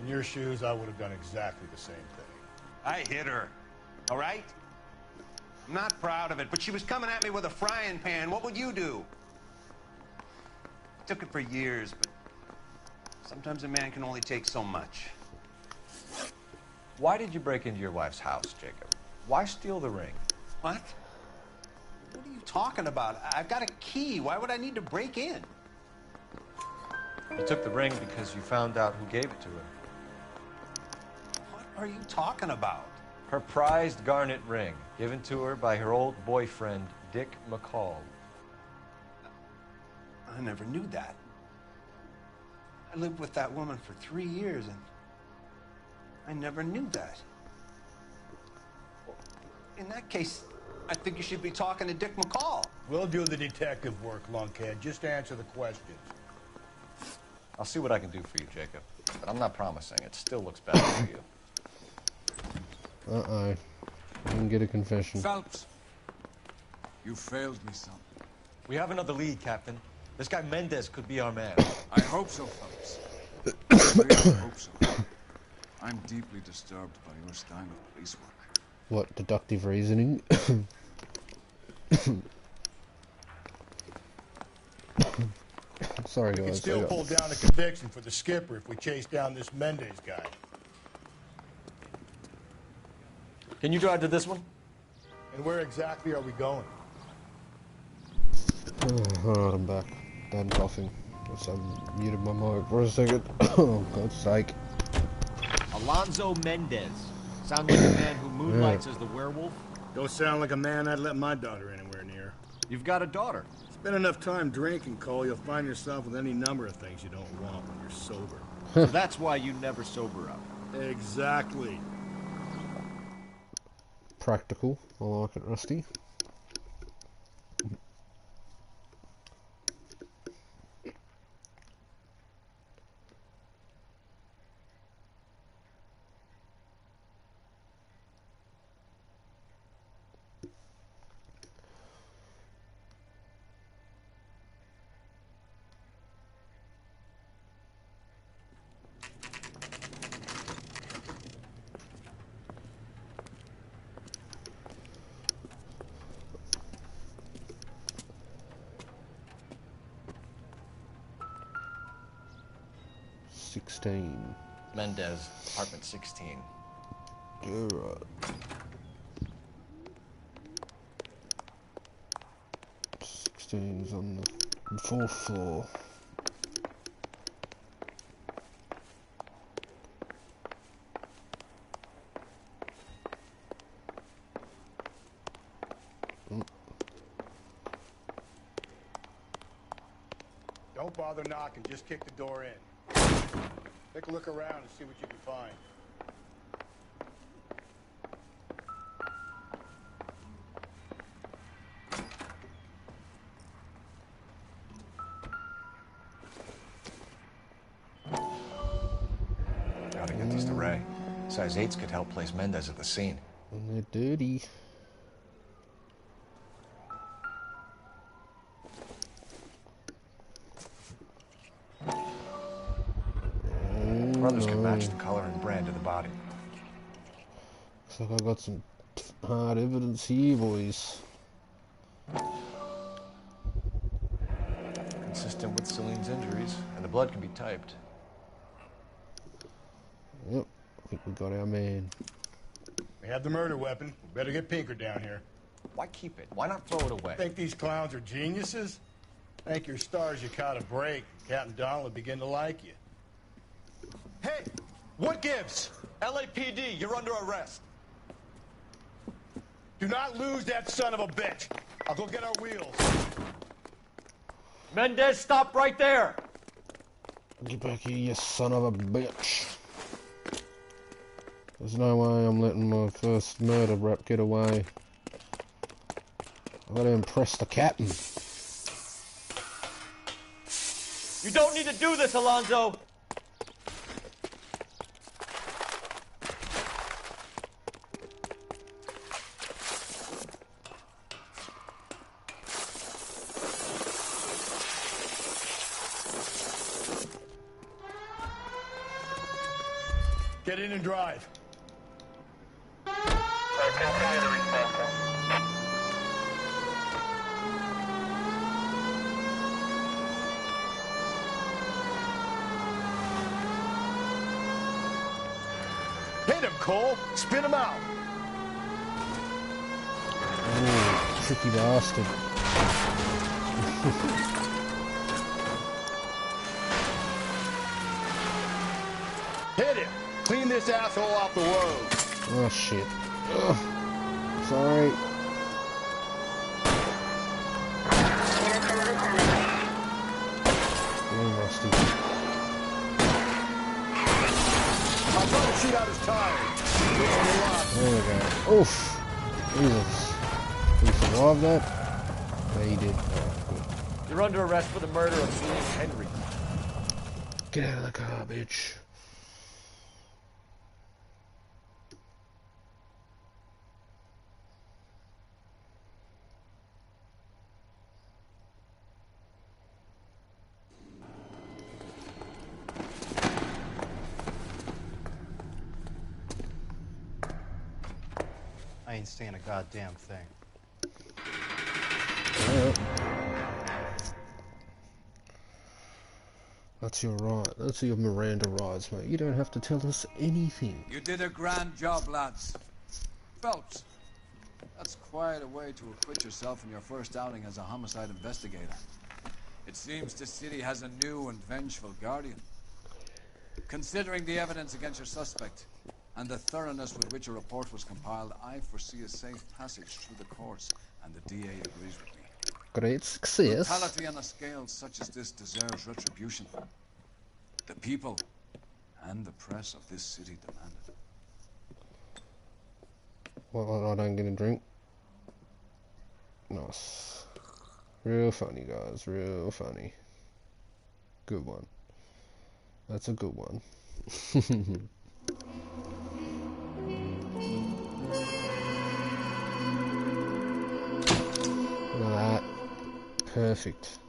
In your shoes, I would have done exactly the same thing. I hit her. All right? I'm not proud of it, but she was coming at me with a frying pan. What would you do? I took it for years, but sometimes a man can only take so much. Why did you break into your wife's house, Jacob? Why steal the ring? What? What are you talking about? I've got a key. Why would I need to break in? You took the ring because you found out who gave it to her. What are you talking about? Her prized garnet ring, given to her by her old boyfriend, Dick McCall. I never knew that. I lived with that woman for 3 years, and I never knew that. In that case, I think you should be talking to Dick McCall. We'll do the detective work, lunkhead. Just answer the questions. I'll see what I can do for you, Jacob. But I'm not promising. It still looks bad for you. Uh-oh. I didn't get a confession. Phelps, you failed me, son. We have another lead, Captain. This guy Mendez could be our man. I hope so, Phelps. I really hope so. I'm deeply disturbed by your style of police work. What, deductive reasoning? Sorry, guys. We can still pull down a conviction for the skipper if we chase down this Mendez guy. Can you drive to this one? And where exactly are we going? Alright, I'm back. Done coughing. Guess I muted my mic for a second. Oh, God's sake. Alonzo Mendez. Sound like a man who moonlights as the werewolf? Don't sound like a man I'd let my daughter anywhere near. You've got a daughter. Spend enough time drinking, Cole, you'll find yourself with any number of things you don't want when you're sober. So that's why you never sober up. Exactly. Practical. I like it, Rusty. Mendez, apartment 16. You're right. 16's on the 4th floor. Don't bother knocking, just kick the door in. Take a look around and see what you can find. Gotta get these to Ray. Size 8s could help place Mendez at the scene. And they're dirty. Brothers can match the color and brand of the body. Looks like I got some hard evidence here, boys. Consistent with Celine's injuries, and the blood can be typed. Yep, I think we got our man. We have the murder weapon. We better get Pinker down here. Why keep it? Why not throw it away? Think these clowns are geniuses? Thank your stars you caught a break. Captain Donald will begin to like you. Hey, what gives? LAPD, you're under arrest. Do not lose that son of a bitch. I'll go get our wheels. Mendez, stop right there. Get back here, you son of a bitch. There's no way I'm letting my first murder rep get away. I've got to impress the captain. You don't need to do this, Alonzo. Get in and drive. Hit him, Cole. Spin him out. Oh, tricky bastard. Hit him. Clean this asshole off the road. Oh, shit. Ugh. Sorry. Oh, Rusty. I'm trying to shoot out his tire. There we go. Oof. Jesus. Did he survive that? Yeah, he did. Oh, good. You're under arrest for the murder of Celine Henry. Get out of the car, bitch. I ain't saying a goddamn thing. Alright. That's your right. That's your Miranda rights, mate. You don't have to tell us anything. You did a grand job, lads. Phelps, that's quite a way to acquit yourself in your first outing as a homicide investigator. It seems the city has a new and vengeful guardian. Considering the evidence against your suspect, and the thoroughness with which a report was compiled, I foresee a safe passage through the courts, and the DA agrees with me. Great success. Brutality on a scale such as this deserves retribution. The people and the press of this city demand it. Well, I don't get a drink. Nice. Real funny, guys. Real funny. Good one. That's a good one. Look at that. Perfect.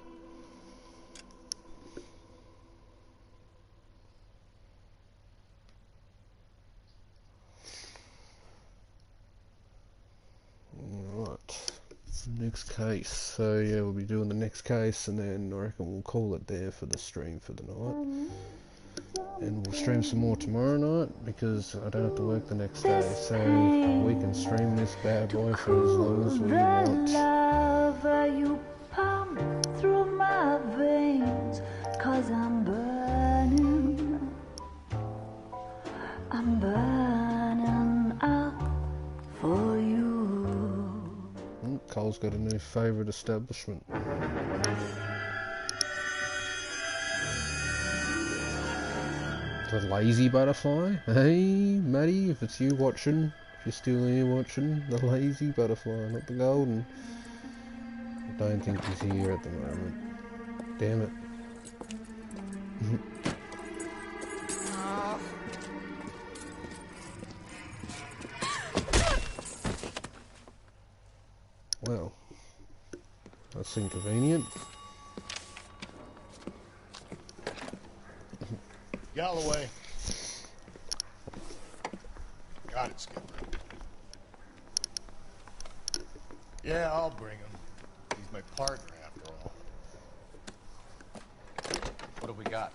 Alright. Next case. So yeah, we'll be doing the next case and then I reckon we'll call it there for the stream for the night. And we'll stream some more tomorrow night because I don't have to work the next day. So we can stream this bad boy for as long as we want. You pump through my veins, 'cause I'm burning up for you. Cole's got a new favourite establishment. The Lazy Butterfly? Hey, Matty, if it's you watching, if you're still here watching, the Lazy Butterfly, not the Golden. I don't think he's here at the moment. Damn it. Well, that's inconvenient. Galloway. Got it, Skipper. Yeah, I'll bring him. He's my partner, after all. got?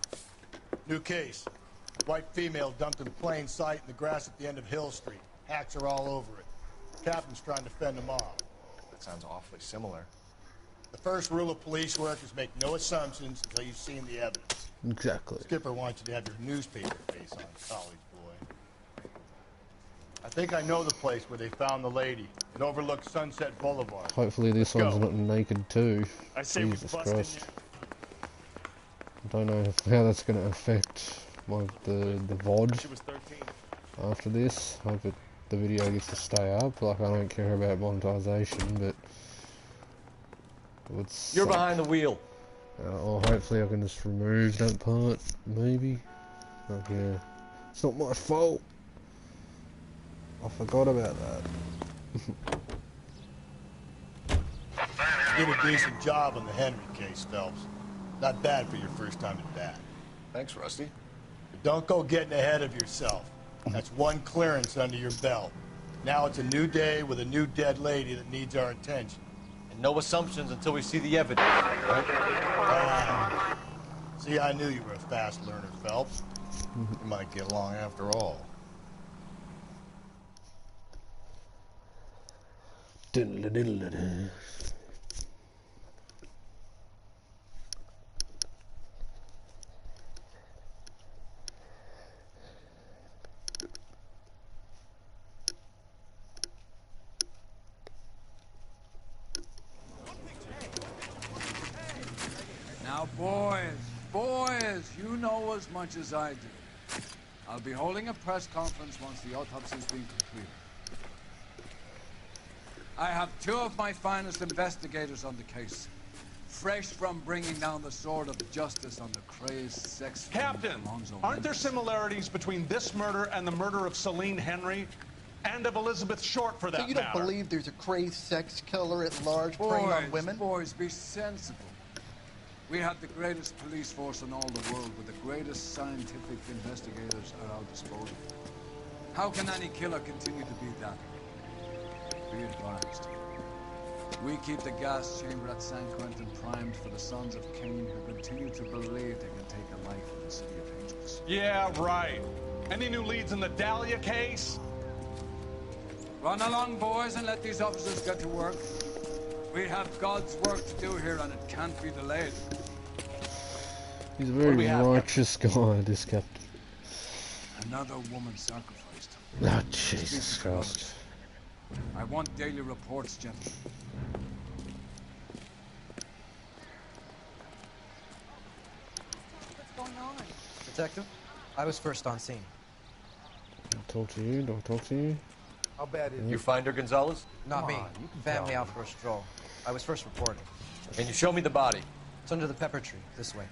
New case. White female dumped in plain sight in the grass at the end of Hill Street. Hacks are all over it. Captain's trying to fend them off. That sounds awfully similar. The first rule of police work is make no assumptions until you've seen the evidence. Exactly. Skipper wants you to have your newspaper face on, college boy. I think I know the place where they found the lady. It overlooks Sunset Boulevard. Hopefully this one's not naked too. I say Jesus we bust in Christ. I don't know how that's going to affect the VOD after this. Hope the video gets to stay up. Like, I don't care about monetization, but it would You're suck. behind the wheel. Or hopefully I can just remove that part, maybe. Like, yeah. It's not my fault. I forgot about that. You did a decent job on the Henry case, Phelps. Not bad for your first time at bat. Thanks, Rusty. But don't go getting ahead of yourself. That's one clearance under your belt. Now it's a new day with a new dead lady that needs our attention. And no assumptions until we see the evidence, right? See, I knew you were a fast learner, Phelps. You might get along after all. Now, boys, you know as much as I do. I'll be holding a press conference once the autopsy's been completed. I have two of my finest investigators on the case, fresh from bringing down the sword of justice on the crazed sex... Captain, aren't there similarities between this murder and the murder of Celine Henry? And of Elizabeth Short, for that So you don't matter? believe there's a crazed sex killer at large preying on women? Boys, be sensible. We have the greatest police force in all the world with the greatest scientific investigators at our disposal. How can any killer continue to be that? Be advised. We keep the gas chamber at San Quentin primed for the sons of Cain who continue to believe they can take a life in the city of angels. Yeah, right. Any new leads in the Dahlia case? Run along, boys, and let these officers get to work. We have God's work to do here, and it can't be delayed. He's a very righteous guy, this captain. Another woman sacrificed. Oh, Jesus Christ. I want daily reports, gentlemen. What's going on? Detective, I was first on scene. Don't talk to you, don't talk to you. How bad is You find her, Gonzalez? Not me. Family out for a stroll. I was first reported. Can you show me the body? It's under the pepper tree, this way.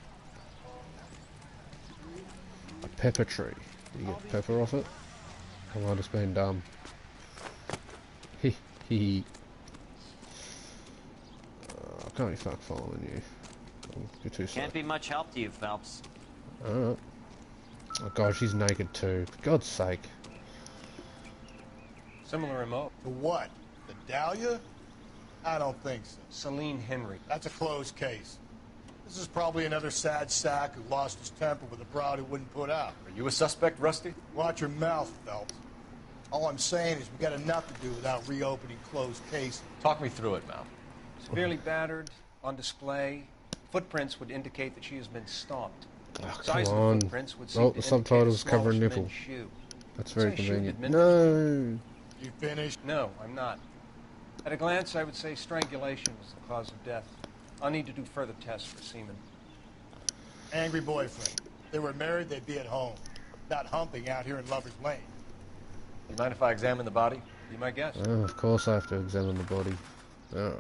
A pepper tree. Did you get pepper off it? Am I just being dumb? Hee hee. I can't be fuck following you. You're too slow. Can't be much help to you, Phelps. Alright. Oh god, she's naked too. For God's sake. Similar remote. For what? The Dahlia? I don't think so. Celine Henry. That's a closed case. This is probably another sad sack who lost his temper with a broad he wouldn't put out. Are you a suspect, Rusty? Watch your mouth, Phelps. All I'm saying is we got enough to do without reopening closed cases. Talk me through it, Mal. Severely battered, on display. Footprints would indicate that she has been stomped. Oh, Size come of on. the footprints would seem Oh, to the indicate subtitles a cover smallish nipple. men's shoe. That's very Say shoe convenient. admin- No! You finished? No, I'm not. At a glance, I would say strangulation was the cause of death. I'll need to do further tests for semen. Angry boyfriend. If they were married, they'd be at home. Not humping out here in Lover's Lane. You mind if I examine the body? Be my guest. Oh, of course I have to examine the body. Alright.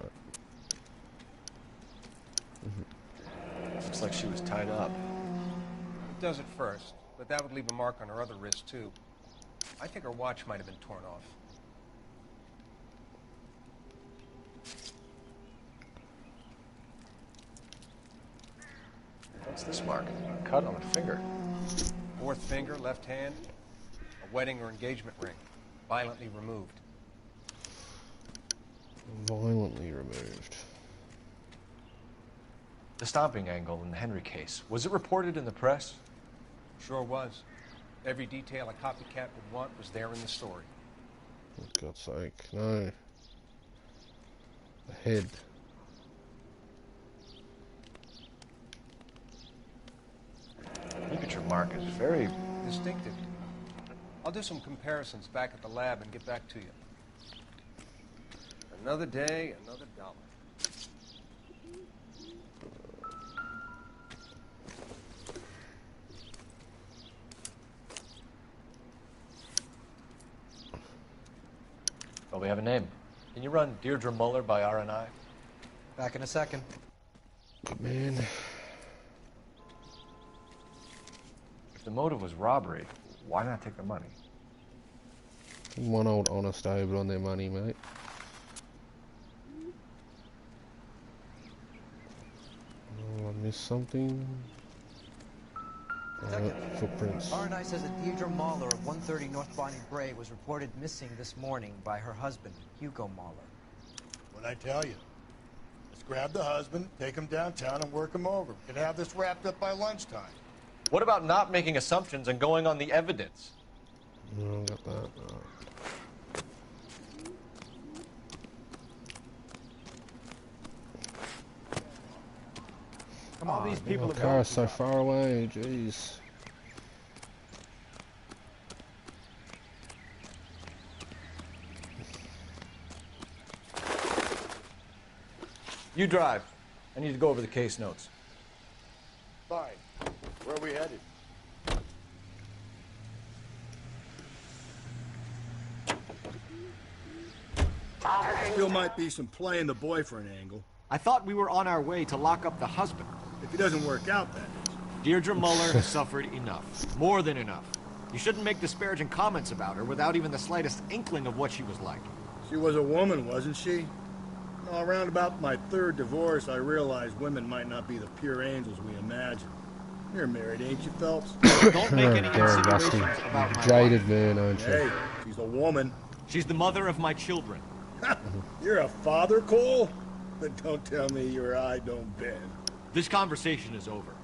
Looks like she was tied up. It does at first, but that would leave a mark on her other wrist, too. I think her watch might have been torn off. What's this mark? A cut on a finger. Fourth finger, left hand, a wedding or engagement ring, violently removed. Violently removed. The stomping angle in the Henry case, was it reported in the press? Sure was. Every detail a copycat would want was there in the story. For God's sake, no. The head. Ligature mark is very distinctive. I'll do some comparisons back at the lab and get back to you. Another day, another dollar. Well, we have a name. Can you run Deirdre Muller by RNI? Back in a second. Man. If the motive was robbery, why not take the money? One old honest Abe on their money, mate. Oh, I missed something. Footprints. RNI says that Deirdre Mahler of 130 North Bonnie Bray was reported missing this morning by her husband, Hugo Mahler. What'd I tell you? Let's grab the husband, take him downtown, and work him over. We could have this wrapped up by lunchtime. What about not making assumptions and going on the evidence? No, got that. No. Come on, these people The car is so far away, jeez. You drive. I need to go over the case notes. Fine. Where are we headed? Still might be some playing the boyfriend angle. I thought we were on our way to lock up the husband. If it doesn't work out, that is. Deirdre Muller has suffered enough. More than enough. You shouldn't make disparaging comments about her without even the slightest inkling of what she was like. She was a woman, wasn't she? Well, around about my third divorce, I realized women might not be the pure angels we imagine. You're married, ain't you, Phelps? Don't make any insinuations about my jaded wife. man, aren't you? Hey, she's a woman. She's the mother of my children. You're a father, Cole? But don't tell me your eye don't bend. This conversation is over.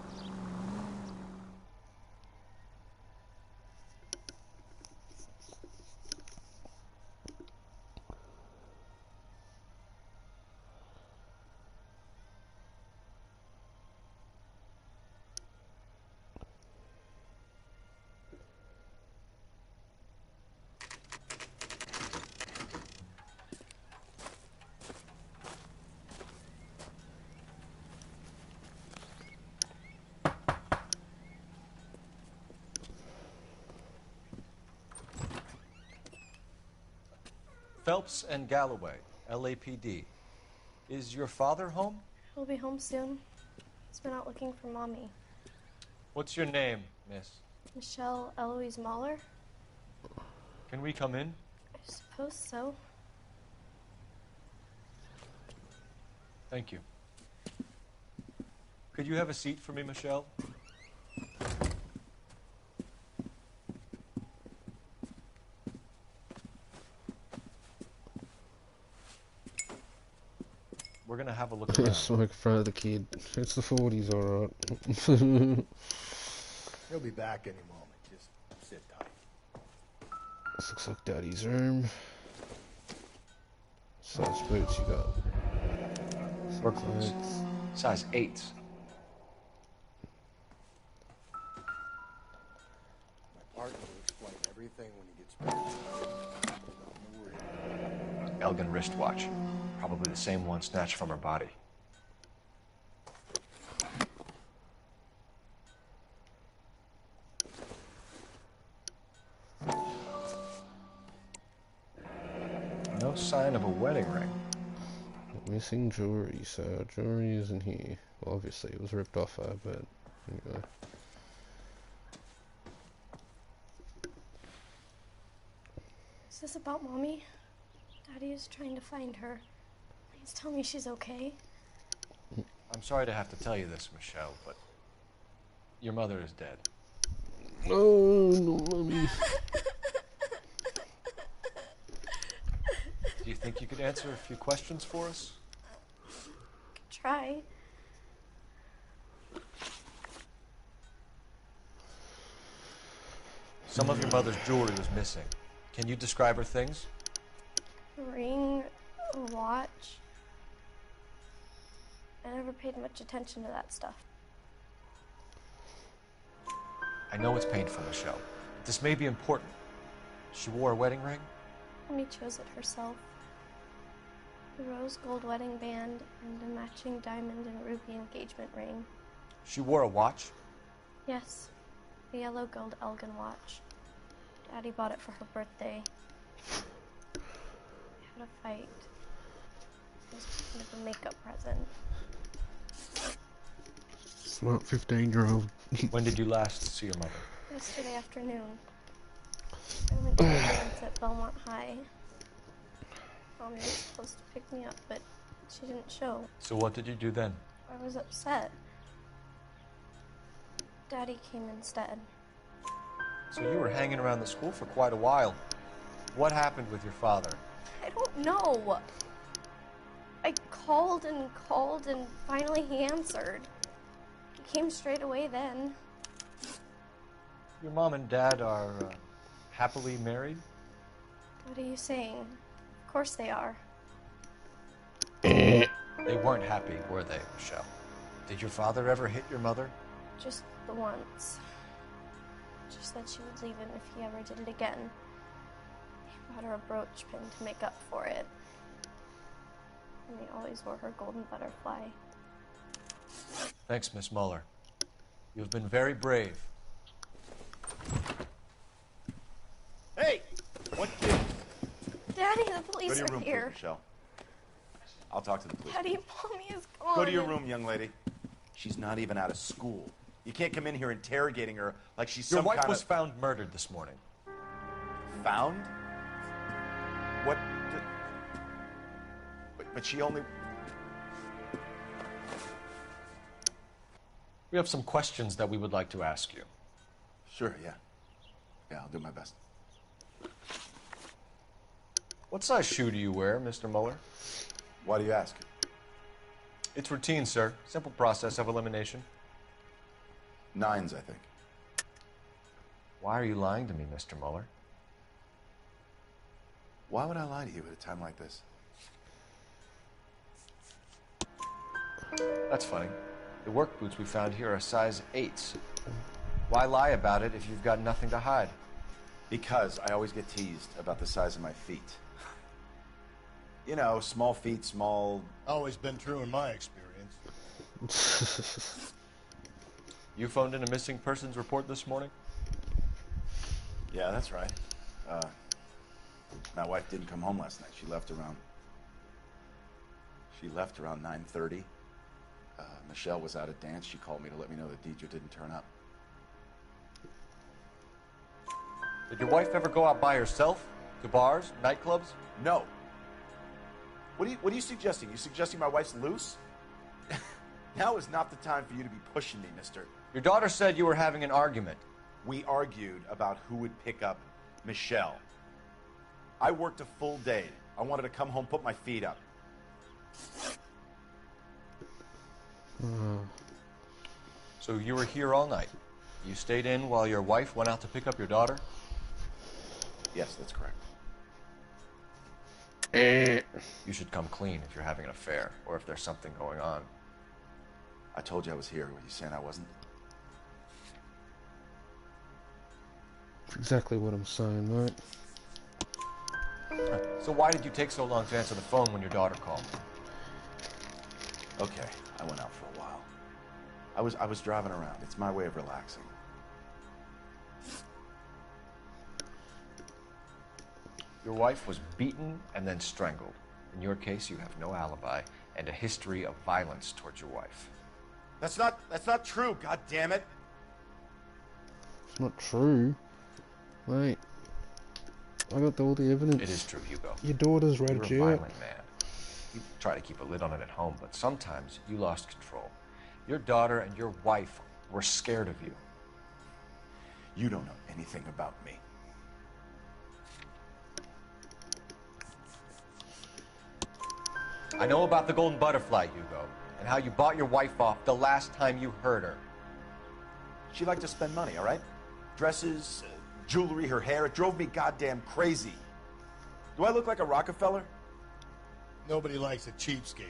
Phelps and Galloway, LAPD. Is your father home? He'll be home soon. He's been out looking for Mommy. What's your name, miss? Michelle Eloise Mahler? Can we come in? I suppose so. Thank you. Could you have a seat for me, Michelle? We're gonna have a look around. Smoke in front of the kid. It's the 40s, alright. He'll be back any moment. Just sit tight. This looks like Daddy's room. Size boots you got? Work clothes. Size 8s. My partner will explain everything when he gets back. Don't worry. Elgin wristwatch. Probably the same one snatched from her body. No sign of a wedding ring. Missing jewelry, so jewelry isn't here. Well, obviously it was ripped off her, but anyway. Is this about Mommy? Daddy is trying to find her. Please tell me she's okay. I'm sorry to have to tell you this, Michelle, but your mother is dead. Oh, no, Mommy. Do you think you could answer a few questions for us? Try. Some of your mother's jewelry was missing. Can you describe her things? A ring, a watch. I never paid much attention to that stuff. I know it's painful, Michelle. But this may be important. She wore a wedding ring? She chose it herself. The rose gold wedding band and a matching diamond and ruby engagement ring. She wore a watch? Yes, a yellow gold Elgin watch. Daddy bought it for her birthday. They had a fight. It was kind of a makeup present. Smart 15-year-old. When did you last see your mother? Yesterday afternoon. I went to the dance at Belmont High. Mommy was supposed to pick me up, but she didn't show. So what did you do then? I was upset. Daddy came instead. So you were hanging around the school for quite a while. What happened with your father? I don't know. I called and finally he answered. He came straight away then. Your mom and dad are happily married? What are you saying? Of course they are. They weren't happy, were they, Michelle? Did your father ever hit your mother? Just the once. She said she would leave him if he ever did it again. He bought her a brooch pin to make up for it. And he always wore her golden butterfly. Thanks, Miss Muller. You have been very brave. Hey! What kid? Daddy, the police Go to your are room, here. please, Michelle. I'll talk to the police. Daddy, Mommy is gone. Go to your room, young lady. She's not even out of school. You can't come in here interrogating her like she's Your some wife kind was of... found murdered this morning. Found? What? But she only... We have some questions that we would like to ask you. Sure, yeah. Yeah, I'll do my best. What size shoe do you wear, Mr. Muller? Why do you ask? It's routine, sir. Simple process of elimination. 9s, I think. Why are you lying to me, Mr. Muller? Why would I lie to you at a time like this? That's funny. The work boots we found here are size 8s. Why lie about it if you've got nothing to hide? Because I always get teased about the size of my feet. You know, small feet, small... Always been true in my experience. You phoned in a missing persons report this morning? Yeah, that's right. My wife didn't come home last night. She left around 9:30. Michelle was out at dance. She called me to let me know that Deidre didn't turn up. Did your wife ever go out by herself? To bars, nightclubs? No. What are you suggesting? You suggesting my wife's loose? Now is not the time for you to be pushing me, mister. Your daughter said you were having an argument. We argued about who would pick up Michelle. I worked a full day. I wanted to come home, put my feet up. So you were here all night. You stayed in while your wife went out to pick up your daughter? Yes, that's correct. You should come clean if you're having an affair, or if there's something going on. I told you I was here. Were you saying I wasn't? That's exactly what I'm saying, mate. So why did you take so long to answer the phone when your daughter called? Okay, I went out for a while. I was driving around. It's my way of relaxing. Your wife was beaten and then strangled. In your case, you have no alibi and a history of violence towards your wife. That's not true, god damn it. It's not true. Mate. I got all the evidence. It is true, Hugo. Your daughter's You're a ratted you violent out. man. You try to keep a lid on it at home, but sometimes you lost control. Your daughter and your wife were scared of you. You don't know anything about me. I know about the golden butterfly, Hugo, and how you bought your wife off the last time you heard her. She liked to spend money, all right? Dresses, jewelry, her hair. It drove me goddamn crazy. Do I look like a Rockefeller? Nobody likes a cheapskate, Hugo.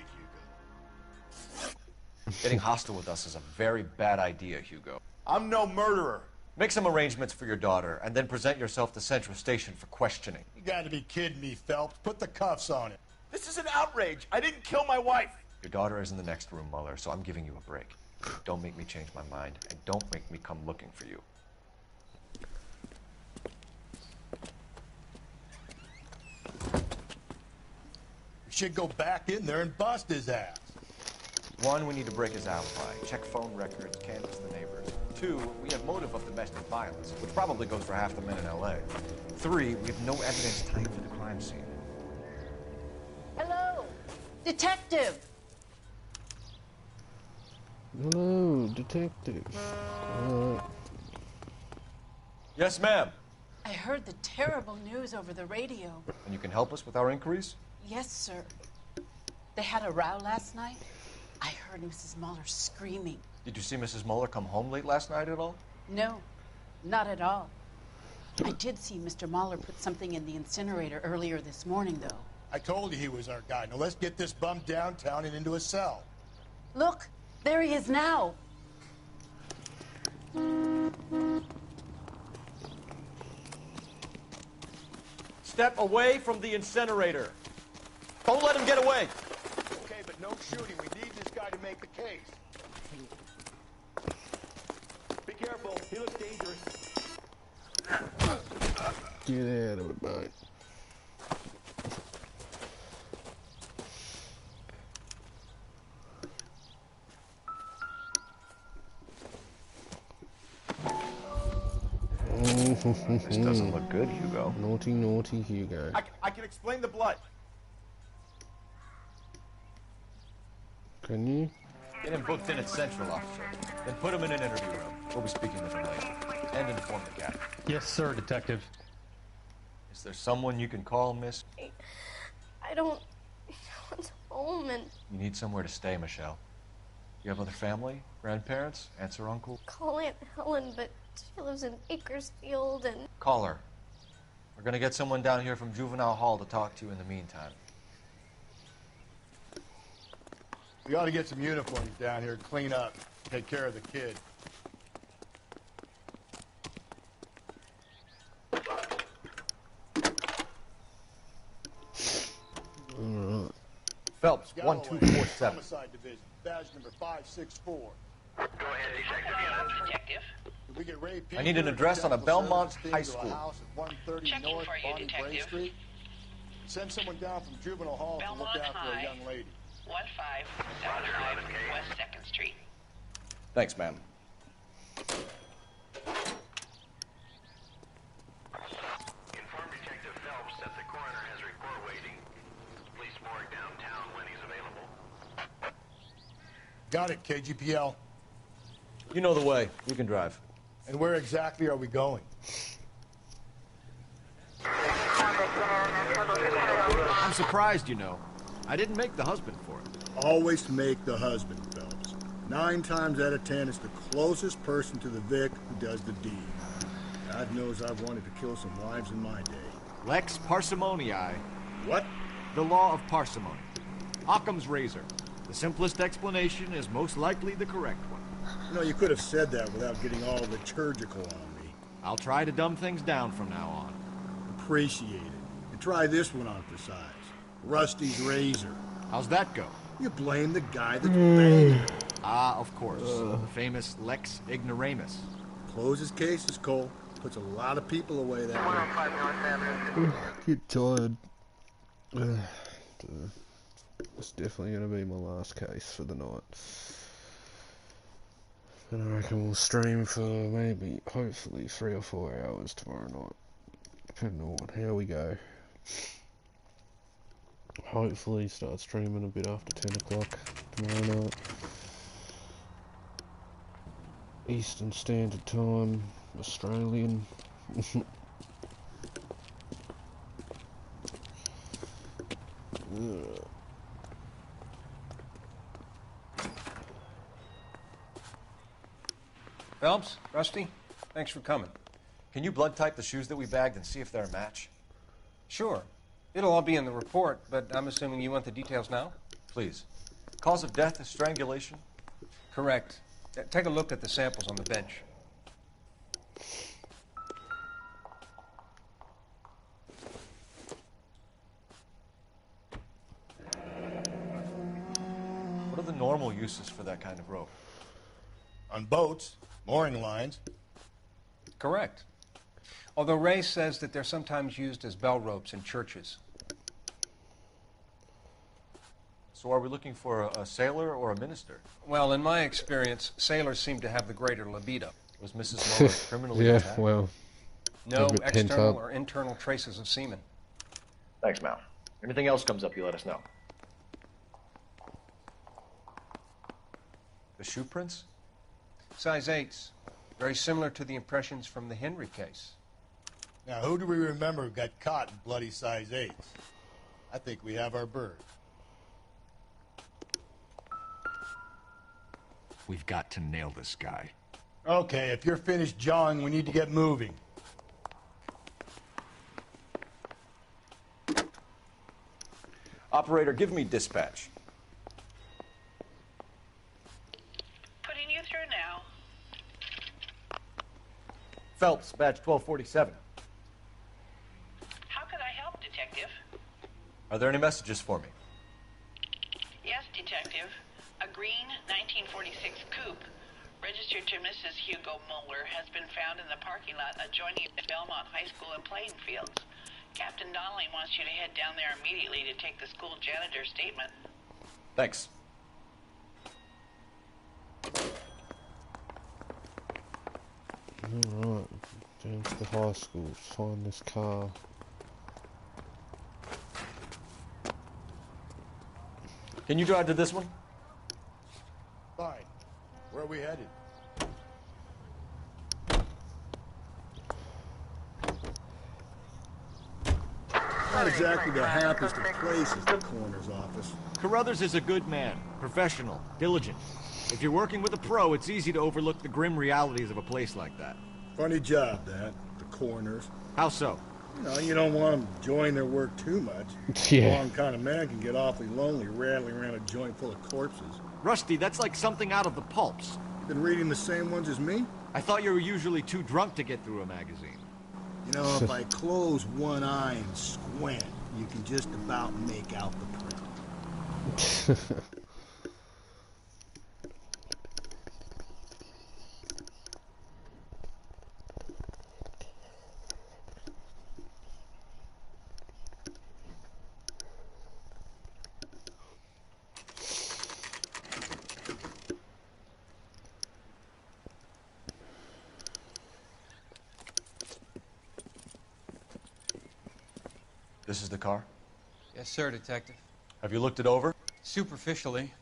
Getting hostile with us is a very bad idea, Hugo. I'm no murderer. Make some arrangements for your daughter, and then present yourself to Central Station for questioning. You gotta be kidding me, Phelps. Put the cuffs on it. This is an outrage. I didn't kill my wife. Your daughter is in the next room, Mueller, so I'm giving you a break. Don't make me change my mind, and don't make me come looking for you. We should go back in there and bust his ass. 1, we need to break his alibi. Check phone records, canvass the neighbors. 2, we have motive of domestic violence, which probably goes for half the men in L.A. 3, we have no evidence tying to the crime scene. Hello, detective. Hello, detective. Yes, ma'am. I heard the terrible news over the radio. And you can help us with our inquiries? Yes, sir. They had a row last night. I heard Mrs. Mueller screaming. Did you see Mrs. Mueller come home late last night at all? No, not at all. I did see Mr. Mueller put something in the incinerator earlier this morning, though. I told you he was our guy. Now let's get this bum downtown and into a cell. Look, there he is now. Step away from the incinerator. Don't let him get away. Okay, but no shooting. We need this guy to make the case. Be careful. He looks dangerous. Get out of it, mate. This doesn't look good, Hugo. Naughty, naughty Hugo. I can explain the blood. Can you? Get him booked in at Central, officer. Then put him in an interview room. We'll be speaking with him later. And inform the captain. Yes, sir, detective. Is there someone you can call, miss? I don't want home and You need somewhere to stay, Michelle. You have other family? Grandparents? Aunts or uncle? call Aunt Helen, but she lives in Bakersfield and Call her. We're gonna get someone down here from Juvenile Hall to talk to you in the meantime. We ought to get some uniforms down here, clean up, take care of the kid. Alright. Phelps, Galloway, 1247. Homicide Division, badge number 564. Go ahead, detective. Did we get Ray I need an address on a Belmont High School. House at 130 Checking North for you, Bonnie Bray detective. Street. Send someone down from Juvenile Hall to Belmont look after High. a young lady. 1575 West 2nd Street. Thanks, ma'am. Inform Detective Phelps that the coroner has a report waiting. Police morgue downtown when he's available. Got it, KGPL. You know the way. You can drive. And where exactly are we going? I'm surprised, you know. I didn't make the husband for it. Always make the husband, Phelps. 9 times out of 10, it's the closest person to the Vic who does the deed. God knows I've wanted to kill some wives in my day. Lex parsimoniae. What? The law of parsimony. Occam's razor. The simplest explanation is most likely the correct one. You know, you could have said that without getting all liturgical on me. I'll try to dumb things down from now on. Appreciate it. And try this one on for size. Rusty's razor. How's that go? You blame the guy that's banging. Ah, of course. The famous Lex ignoramus. Closes cases, Cole. Puts a lot of people away that way. Get tired. It's definitely going to be my last case for the night. And I reckon we'll stream for maybe, hopefully, 3 or 4 hours tomorrow night. Depending on how we go. Hopefully start streaming a bit after 10 o'clock tomorrow night. Eastern Standard Time, Australian. Phelps, Rusty, thanks for coming. Can you blood type the shoes that we bagged and see if they're a match? Sure. It'll all be in the report, but I'm assuming you want the details now? Please. Cause of death is strangulation? Correct. Take a look at the samples on the bench. What are the normal uses for that kind of rope? On boats, mooring lines. Correct. Although Ray says that they're sometimes used as bell ropes in churches. So are we looking for a sailor or a minister? Well, in my experience, sailors seem to have the greater libido. Was Mrs. Muller criminally Yeah, attacked? well, No a bit pent external up. or internal traces of semen. Thanks, Mal. Anything else comes up, you let us know. The shoe prints? Size 8s. Very similar to the impressions from the Henry case. Now, who do we remember got caught in bloody size 8s? I think we have our bird. We've got to nail this guy. Okay, if you're finished jawing, we need to get moving. Operator, give me dispatch. Putting you through now. Phelps, badge 1247. How could I help, Detective? Are there any messages for me? Yes, Detective. A green 1946 coupe, registered to Mrs. Hugo Muller, has been found in the parking lot adjoining the Belmont High School and playing fields. Captain Donnelly wants you to head down there immediately to take the school janitor's statement. Thanks. Alright, down to the high school, find this car. Can you drive to this one? Fine. Where are we headed? Not exactly the happiest of places, the coroner's office. Carruthers is a good man, professional, diligent. If you're working with a pro, it's easy to overlook the grim realities of a place like that. Funny job, that. The coroners. How so? You don't want them enjoying their work too much. Yeah. The wrong kind of man can get awfully lonely rattling around a joint full of corpses. Rusty, that's like something out of the pulps. You been reading the same ones as me? I thought you were usually too drunk to get through a magazine. You know, if I close one eye and squint, you can just about make out the print. This is the car? Yes, sir, Detective. Have you looked it over? Superficially.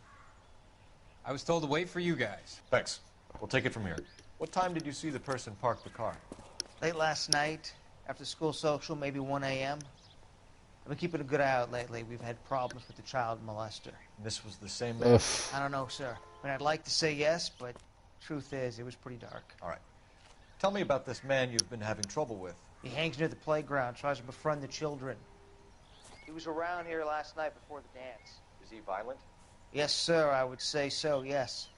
I was told to wait for you guys. Thanks. We'll take it from here. What time did you see the person park the car? Late last night, after school social, maybe 1 a.m. I've been keeping a good eye out lately. We've had problems with the child molester. This was the same man? I don't know, sir. I mean, I'd like to say yes, but truth is, it was pretty dark. All right. Tell me about this man you've been having trouble with. He hangs near the playground, tries to befriend the children. He was around here last night before the dance. Is he violent? Yes, sir, I would say so, yes.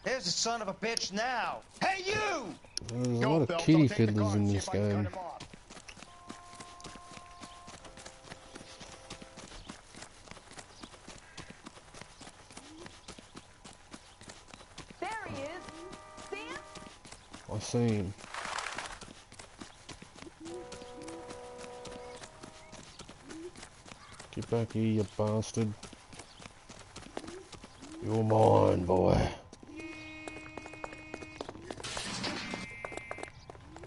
There's the son of a bitch now. Hey, you! There's a lot of kitty fiddlers in this game. There he is. See him? I see him. Get back here, you bastard. You're mine, boy.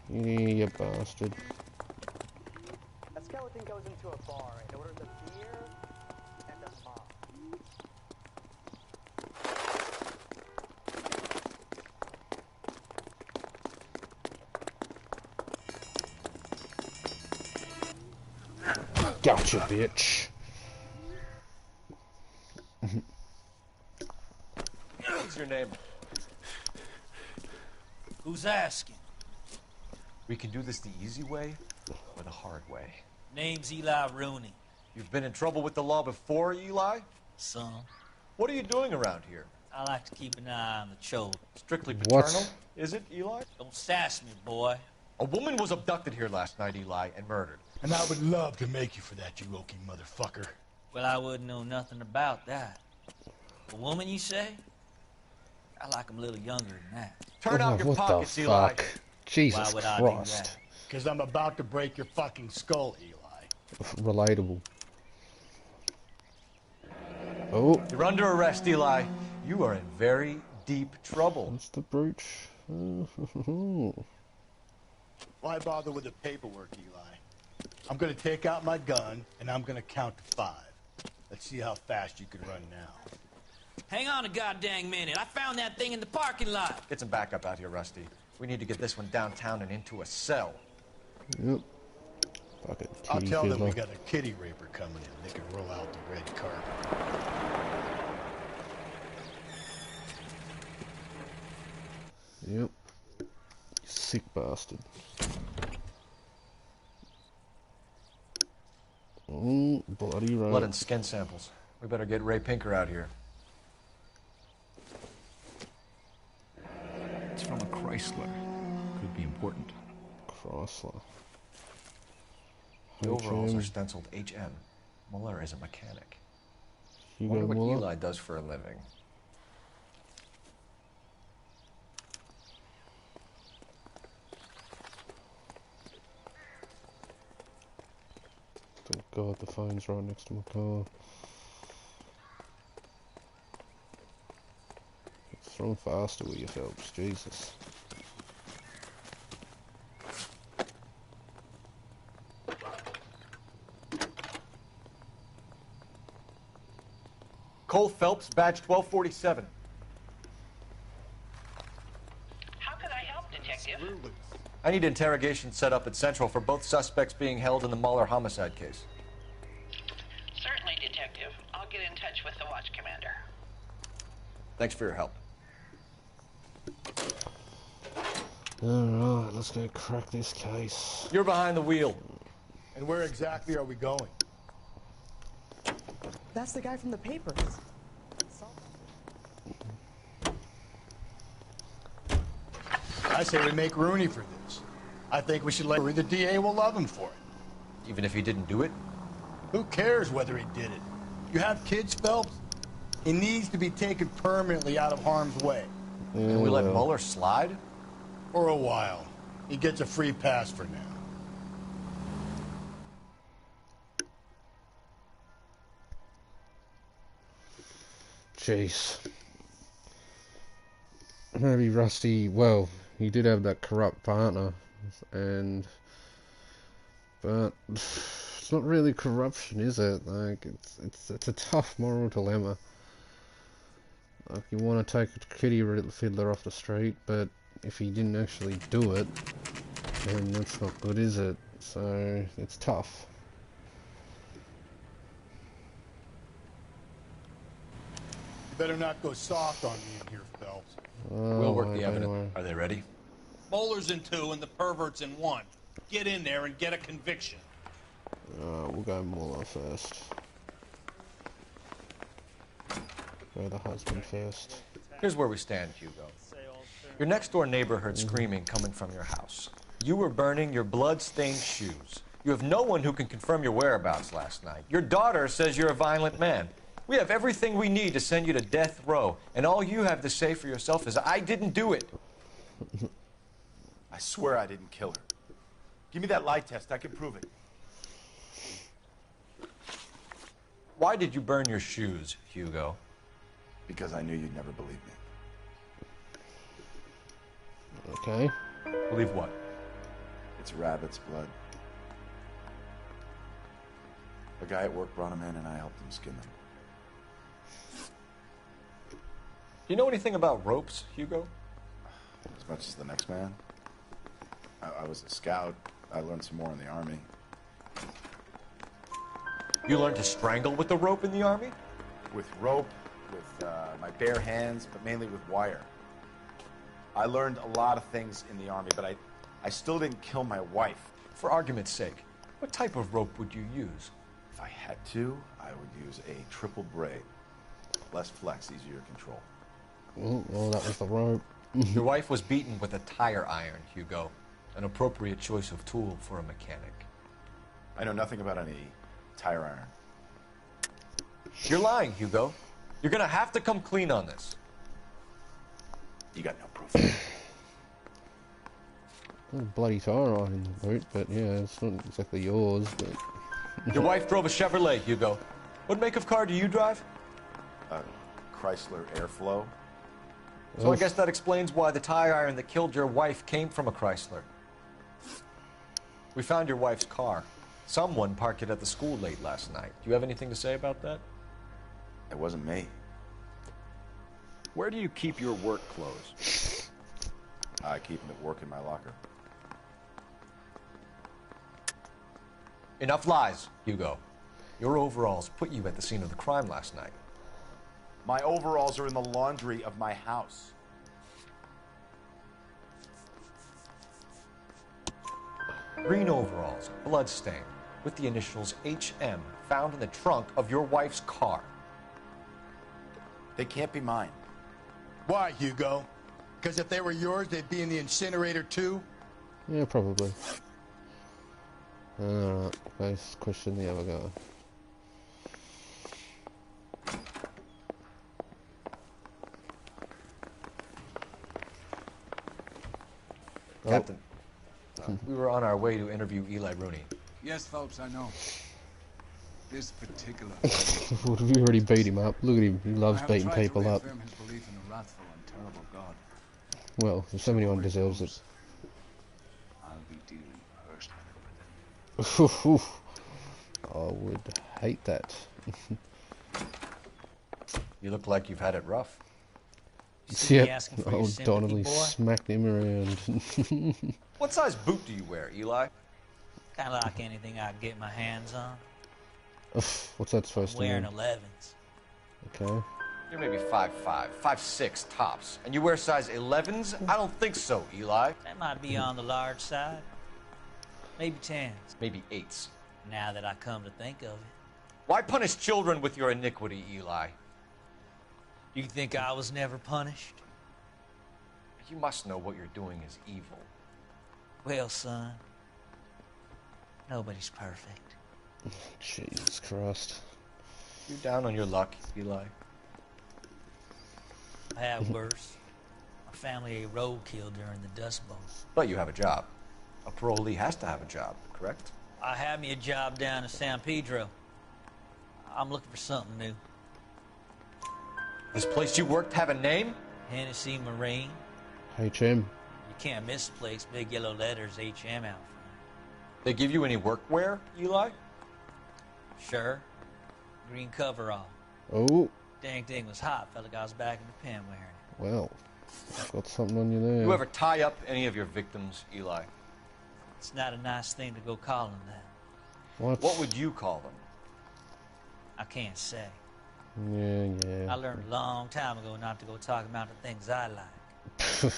Yeah, you bastard. A skeleton goes into a bar and orders a beer and a mop. Gotcha, bitch. What's your name? Who's asking? We can do this the easy way or the hard way. Name's Eli Rooney. You've been in trouble with the law before, Eli? Some. What are you doing around here? I like to keep an eye on the children. Strictly paternal, is it, Eli? Don't sass me, boy. A woman was abducted here last night, Eli, and murdered. And I would love to make you for that, you Okie motherfucker. Well, I wouldn't know nothing about that. A woman, you say? I like 'em a little younger than that. Turn out your what pockets, the Eli. fuck? Jesus Why would I do Christ. that? Because I'm about to break your fucking skull, Eli. Relatable. Oh. You're under arrest, Eli. You are in very deep trouble. That's the brooch. Why bother with the paperwork, Eli? I'm going to take out my gun, and I'm going to count to 5. Let's see how fast you can run now. Hang on a goddamn minute. I found that thing in the parking lot. Get some backup out here, Rusty. We need to get this one downtown and into a cell. Yep. Fucking I'll kitty tell them we fiddler. got a kitty raper coming in. They can roll out the red carpet. Yep. You sick bastard. Bloody right. Blood and skin samples. We better get Ray Pinker out here. It's from a Chrysler. Could be important. Chrysler. The overalls are HM. stenciled HM. Muller is a mechanic. Hugo Wonder what Muller? Eli does for a living. Thank God the phone's right next to my car. Run faster with your Phelps, Jesus. Cole Phelps, badge 1247. How can I help, Detective? I need interrogation set up at Central for both suspects being held in the Muller homicide case. Certainly, Detective. I'll get in touch with the watch commander. Thanks for your help. Alright, let's go crack this case. You're behind the wheel. And where exactly are we going? That's the guy from the papers. I say we make Rooney for this. I think we should let the DA will love him for it. Even if he didn't do it? Who cares whether he did it? You have kids, Phelps? He needs to be taken permanently out of harm's way. Can we let Muller slide? For a while. He gets a free pass for now. Jeez. Maybe Rusty, well, he did have that corrupt partner, but it's not really corruption, is it? Like, it's a tough moral dilemma. Like, you want to take a kitty fiddler off the street, but if he didn't actually do it, then that's not good, is it? So, it's tough. You better not go soft on me in here, Phelps. We'll work the evidence. Anyway. Are they ready? Bowler's in 2 and the pervert's in 1. Get in there and get a conviction. We'll go Muller first. Go the husband first. Here's where we stand, Hugo. Your next-door neighbor heard screaming coming from your house. You were burning your blood-stained shoes. You have no one who can confirm your whereabouts last night. Your daughter says you're a violent man. We have everything we need to send you to death row, and all you have to say for yourself is, I didn't do it. I swear I didn't kill her. Give me that lie test. I can prove it. Why did you burn your shoes, Hugo? Because I knew you'd never believe me. Okay. Believe what? It's rabbit's blood. A guy at work brought him in, and I helped him skin them. Do you know anything about ropes, Hugo? As much as the next man. I was a scout. I learned some more in the Army. You learned to strangle with the rope in the Army? With rope, with my bare hands, but mainly with wire. I learned a lot of things in the Army, but I still didn't kill my wife. For argument's sake, what type of rope would you use? If I had to, I would use a triple braid. Less flex, easier to control. Well, that was the rope. Your wife was beaten with a tire iron, Hugo. An appropriate choice of tool for a mechanic. I know nothing about any tire iron. You're lying, Hugo. You're gonna have to come clean on this. You got no proof. Bloody tire iron in the boot, but yeah, it's not exactly yours, but... Your wife drove a Chevrolet, Hugo. What make of car do you drive? A Chrysler Airflow. So I guess that explains why the tire iron that killed your wife came from a Chrysler. We found your wife's car. Someone parked it at the school late last night. Do you have anything to say about that? It wasn't me. Where do you keep your work clothes? I keep them at work in my locker. Enough lies, Hugo. Your overalls put you at the scene of the crime last night. My overalls are in the laundry of my house. Green overalls, bloodstained, with the initials HM found in the trunk of your wife's car. They can't be mine. Why, Hugo? Because if they were yours, they'd be in the incinerator too? Yeah, probably. Alright, let's question the other guy. Captain, we were on our way to interview Eli Rooney. Yes, Phelps, I know. This particular... We already beat him up. Look at him, he loves beating people up. His belief in a wrathful and terrible God. Well, if anyone deserves it. I'll be dealing personally with him. I would hate that. You look like you've had it rough. Yep, old Donnelly smacked him around. What size boot do you wear, Eli? Kind of like anything I can get my hands on. What's that supposed to mean? Wearing 11s. Okay. You're maybe 5'5", 5'6" tops. And you wear size 11s? I don't think so, Eli. That might be on the large side. Maybe 10s. Maybe 8s. Now that I come to think of it. Why punish children with your iniquity, Eli? You think I was never punished? You must know what you're doing is evil. Well, son, nobody's perfect. Jesus Christ. You're down on your luck, Eli. I have worse. My family ate roadkill during the Dust Bowl. But you have a job. A parolee has to have a job, correct? I had me a job down in San Pedro. I'm looking for something new. This place you worked have a name? Hennessy Marine. HM. You can't miss the place. Big yellow letters, HM out front. They give you any workwear, Eli? Sure. Green coverall. Oh. Dang thing was hot. Felt like I was back in the pen wearing it. Well, I've got something on you there. You ever tie up any of your victims, Eli? It's not a nice thing to go call them that. What would you call them? I can't say. Yeah. I learned a long time ago not to go talking about the things I like.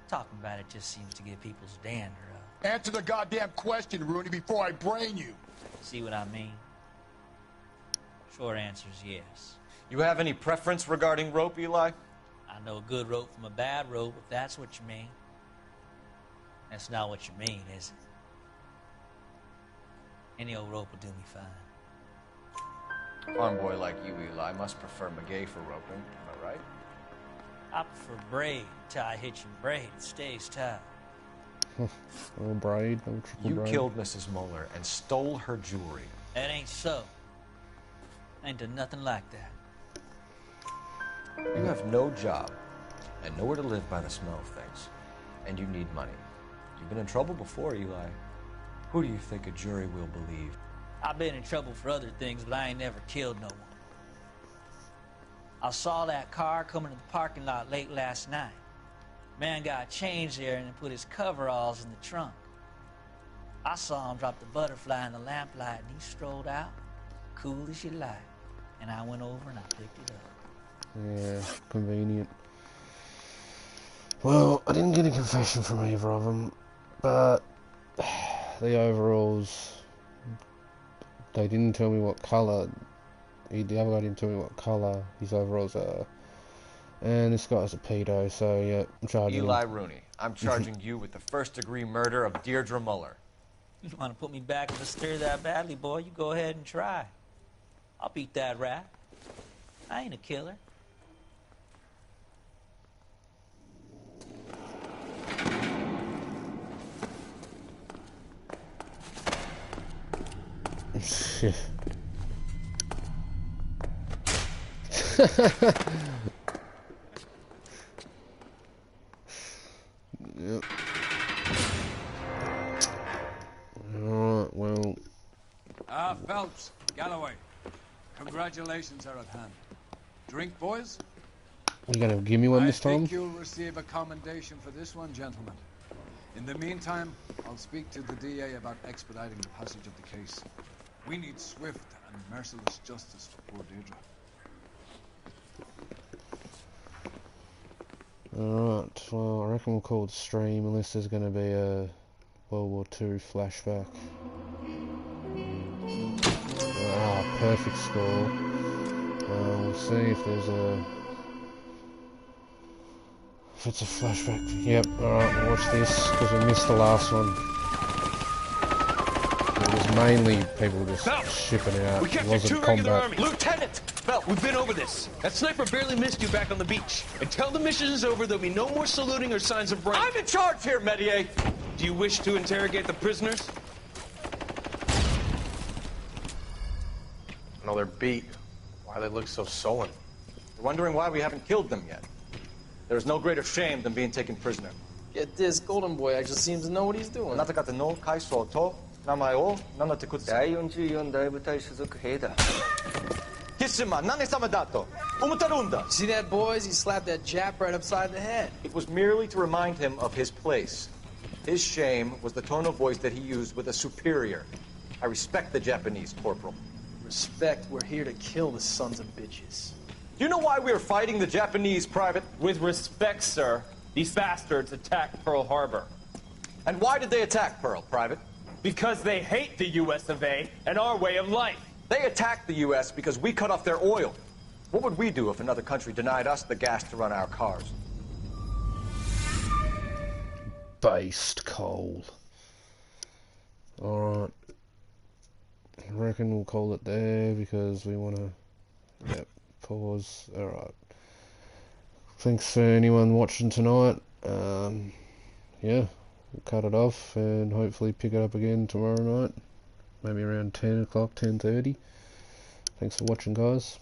Talking about it just seems to get people's dander up. Answer the goddamn question, Rooney, before I brain you. See what I mean? Short answer is yes. You have any preference regarding rope, Eli? I know a good rope from a bad rope, if that's what you mean. That's not what you mean, is it? Any old rope will do me fine. A farm boy like you, Eli, must prefer Magay for roping. Am I right? I prefer braid. Tie, hitch, and braid. It stays tight. Little braid, little triple You braid. killed Mrs. Muller and stole her jewelry. That ain't so. I ain't done nothing like that. You have no job and nowhere to live by the smell of things. And you need money. You've been in trouble before, Eli. Who do you think a jury will believe? I've been in trouble for other things, but I ain't never killed no one. I saw that car coming to the parking lot late last night. Man got changed there and then put his coveralls in the trunk. I saw him drop the butterfly in the lamplight and he strolled out, cool as you like. And I went over and I picked it up. Yeah, convenient. Well, I didn't get a confession from either of them. But the overalls, they didn't tell me what colour. The other guy didn't tell me what colour his overalls are. And this guy's a pedo, so yeah, I'm charging Eli him. Rooney, I'm charging you with the first-degree murder of Deirdre Muller. You want to put me back in the stir that badly, boy? You go ahead and try. I'll beat that rap. I ain't a killer. Yep. Alright, well. Phelps, Galloway. Congratulations are at hand. Drink, boys? You gonna give me one this I time? think you'll receive a commendation for this one, gentlemen. In the meantime, I'll speak to the DA about expediting the passage of the case. We need swift and merciless justice for poor Deirdre. Alright, well, I reckon we'll call it stream unless there's gonna be a World War II flashback. Ah, perfect score. We'll see if there's a... if it's a flashback. Yep, alright, we'll watch this, because we missed the last one. It was mainly people just shipping out. We It captured wasn't 2 regular combat. army. Lieutenant! Belt, we've been over this. That sniper barely missed you back on the beach. Until the mission is over, there'll be no more saluting or signs of rank. I'm in charge here, Medier! Do you wish to interrogate the prisoners? No, they're beat. Why they look so sullen? You're wondering why we haven't killed them yet. There is no greater shame than being taken prisoner. Get this, Golden Boy actually seems to know what he's doing. あなた方の階層と名前を名乗ってください。第44大部隊所属兵だ。Kisima, nane sama dato. Umutarunda. See that, boys? He slapped that Jap right upside the head. It was merely to remind him of his place. His shame was the tone of voice that he used with a superior. I respect the Japanese, Corporal. Respect, we're here to kill the sons of bitches. Do you know why we are fighting the Japanese, Private? With respect, sir, these bastards attacked Pearl Harbor. And why did they attack Pearl, Private? Because they hate the US of A and our way of life. They attacked the U.S. because we cut off their oil. What would we do if another country denied us the gas to run our cars? Based coal. Alright. I reckon we'll call it there because we want to... Yep, pause. Alright. Thanks for anyone watching tonight. Yeah, we'll cut it off and hopefully pick it up again tomorrow night. Maybe around 10 o'clock, 10:30. Thanks for watching, guys.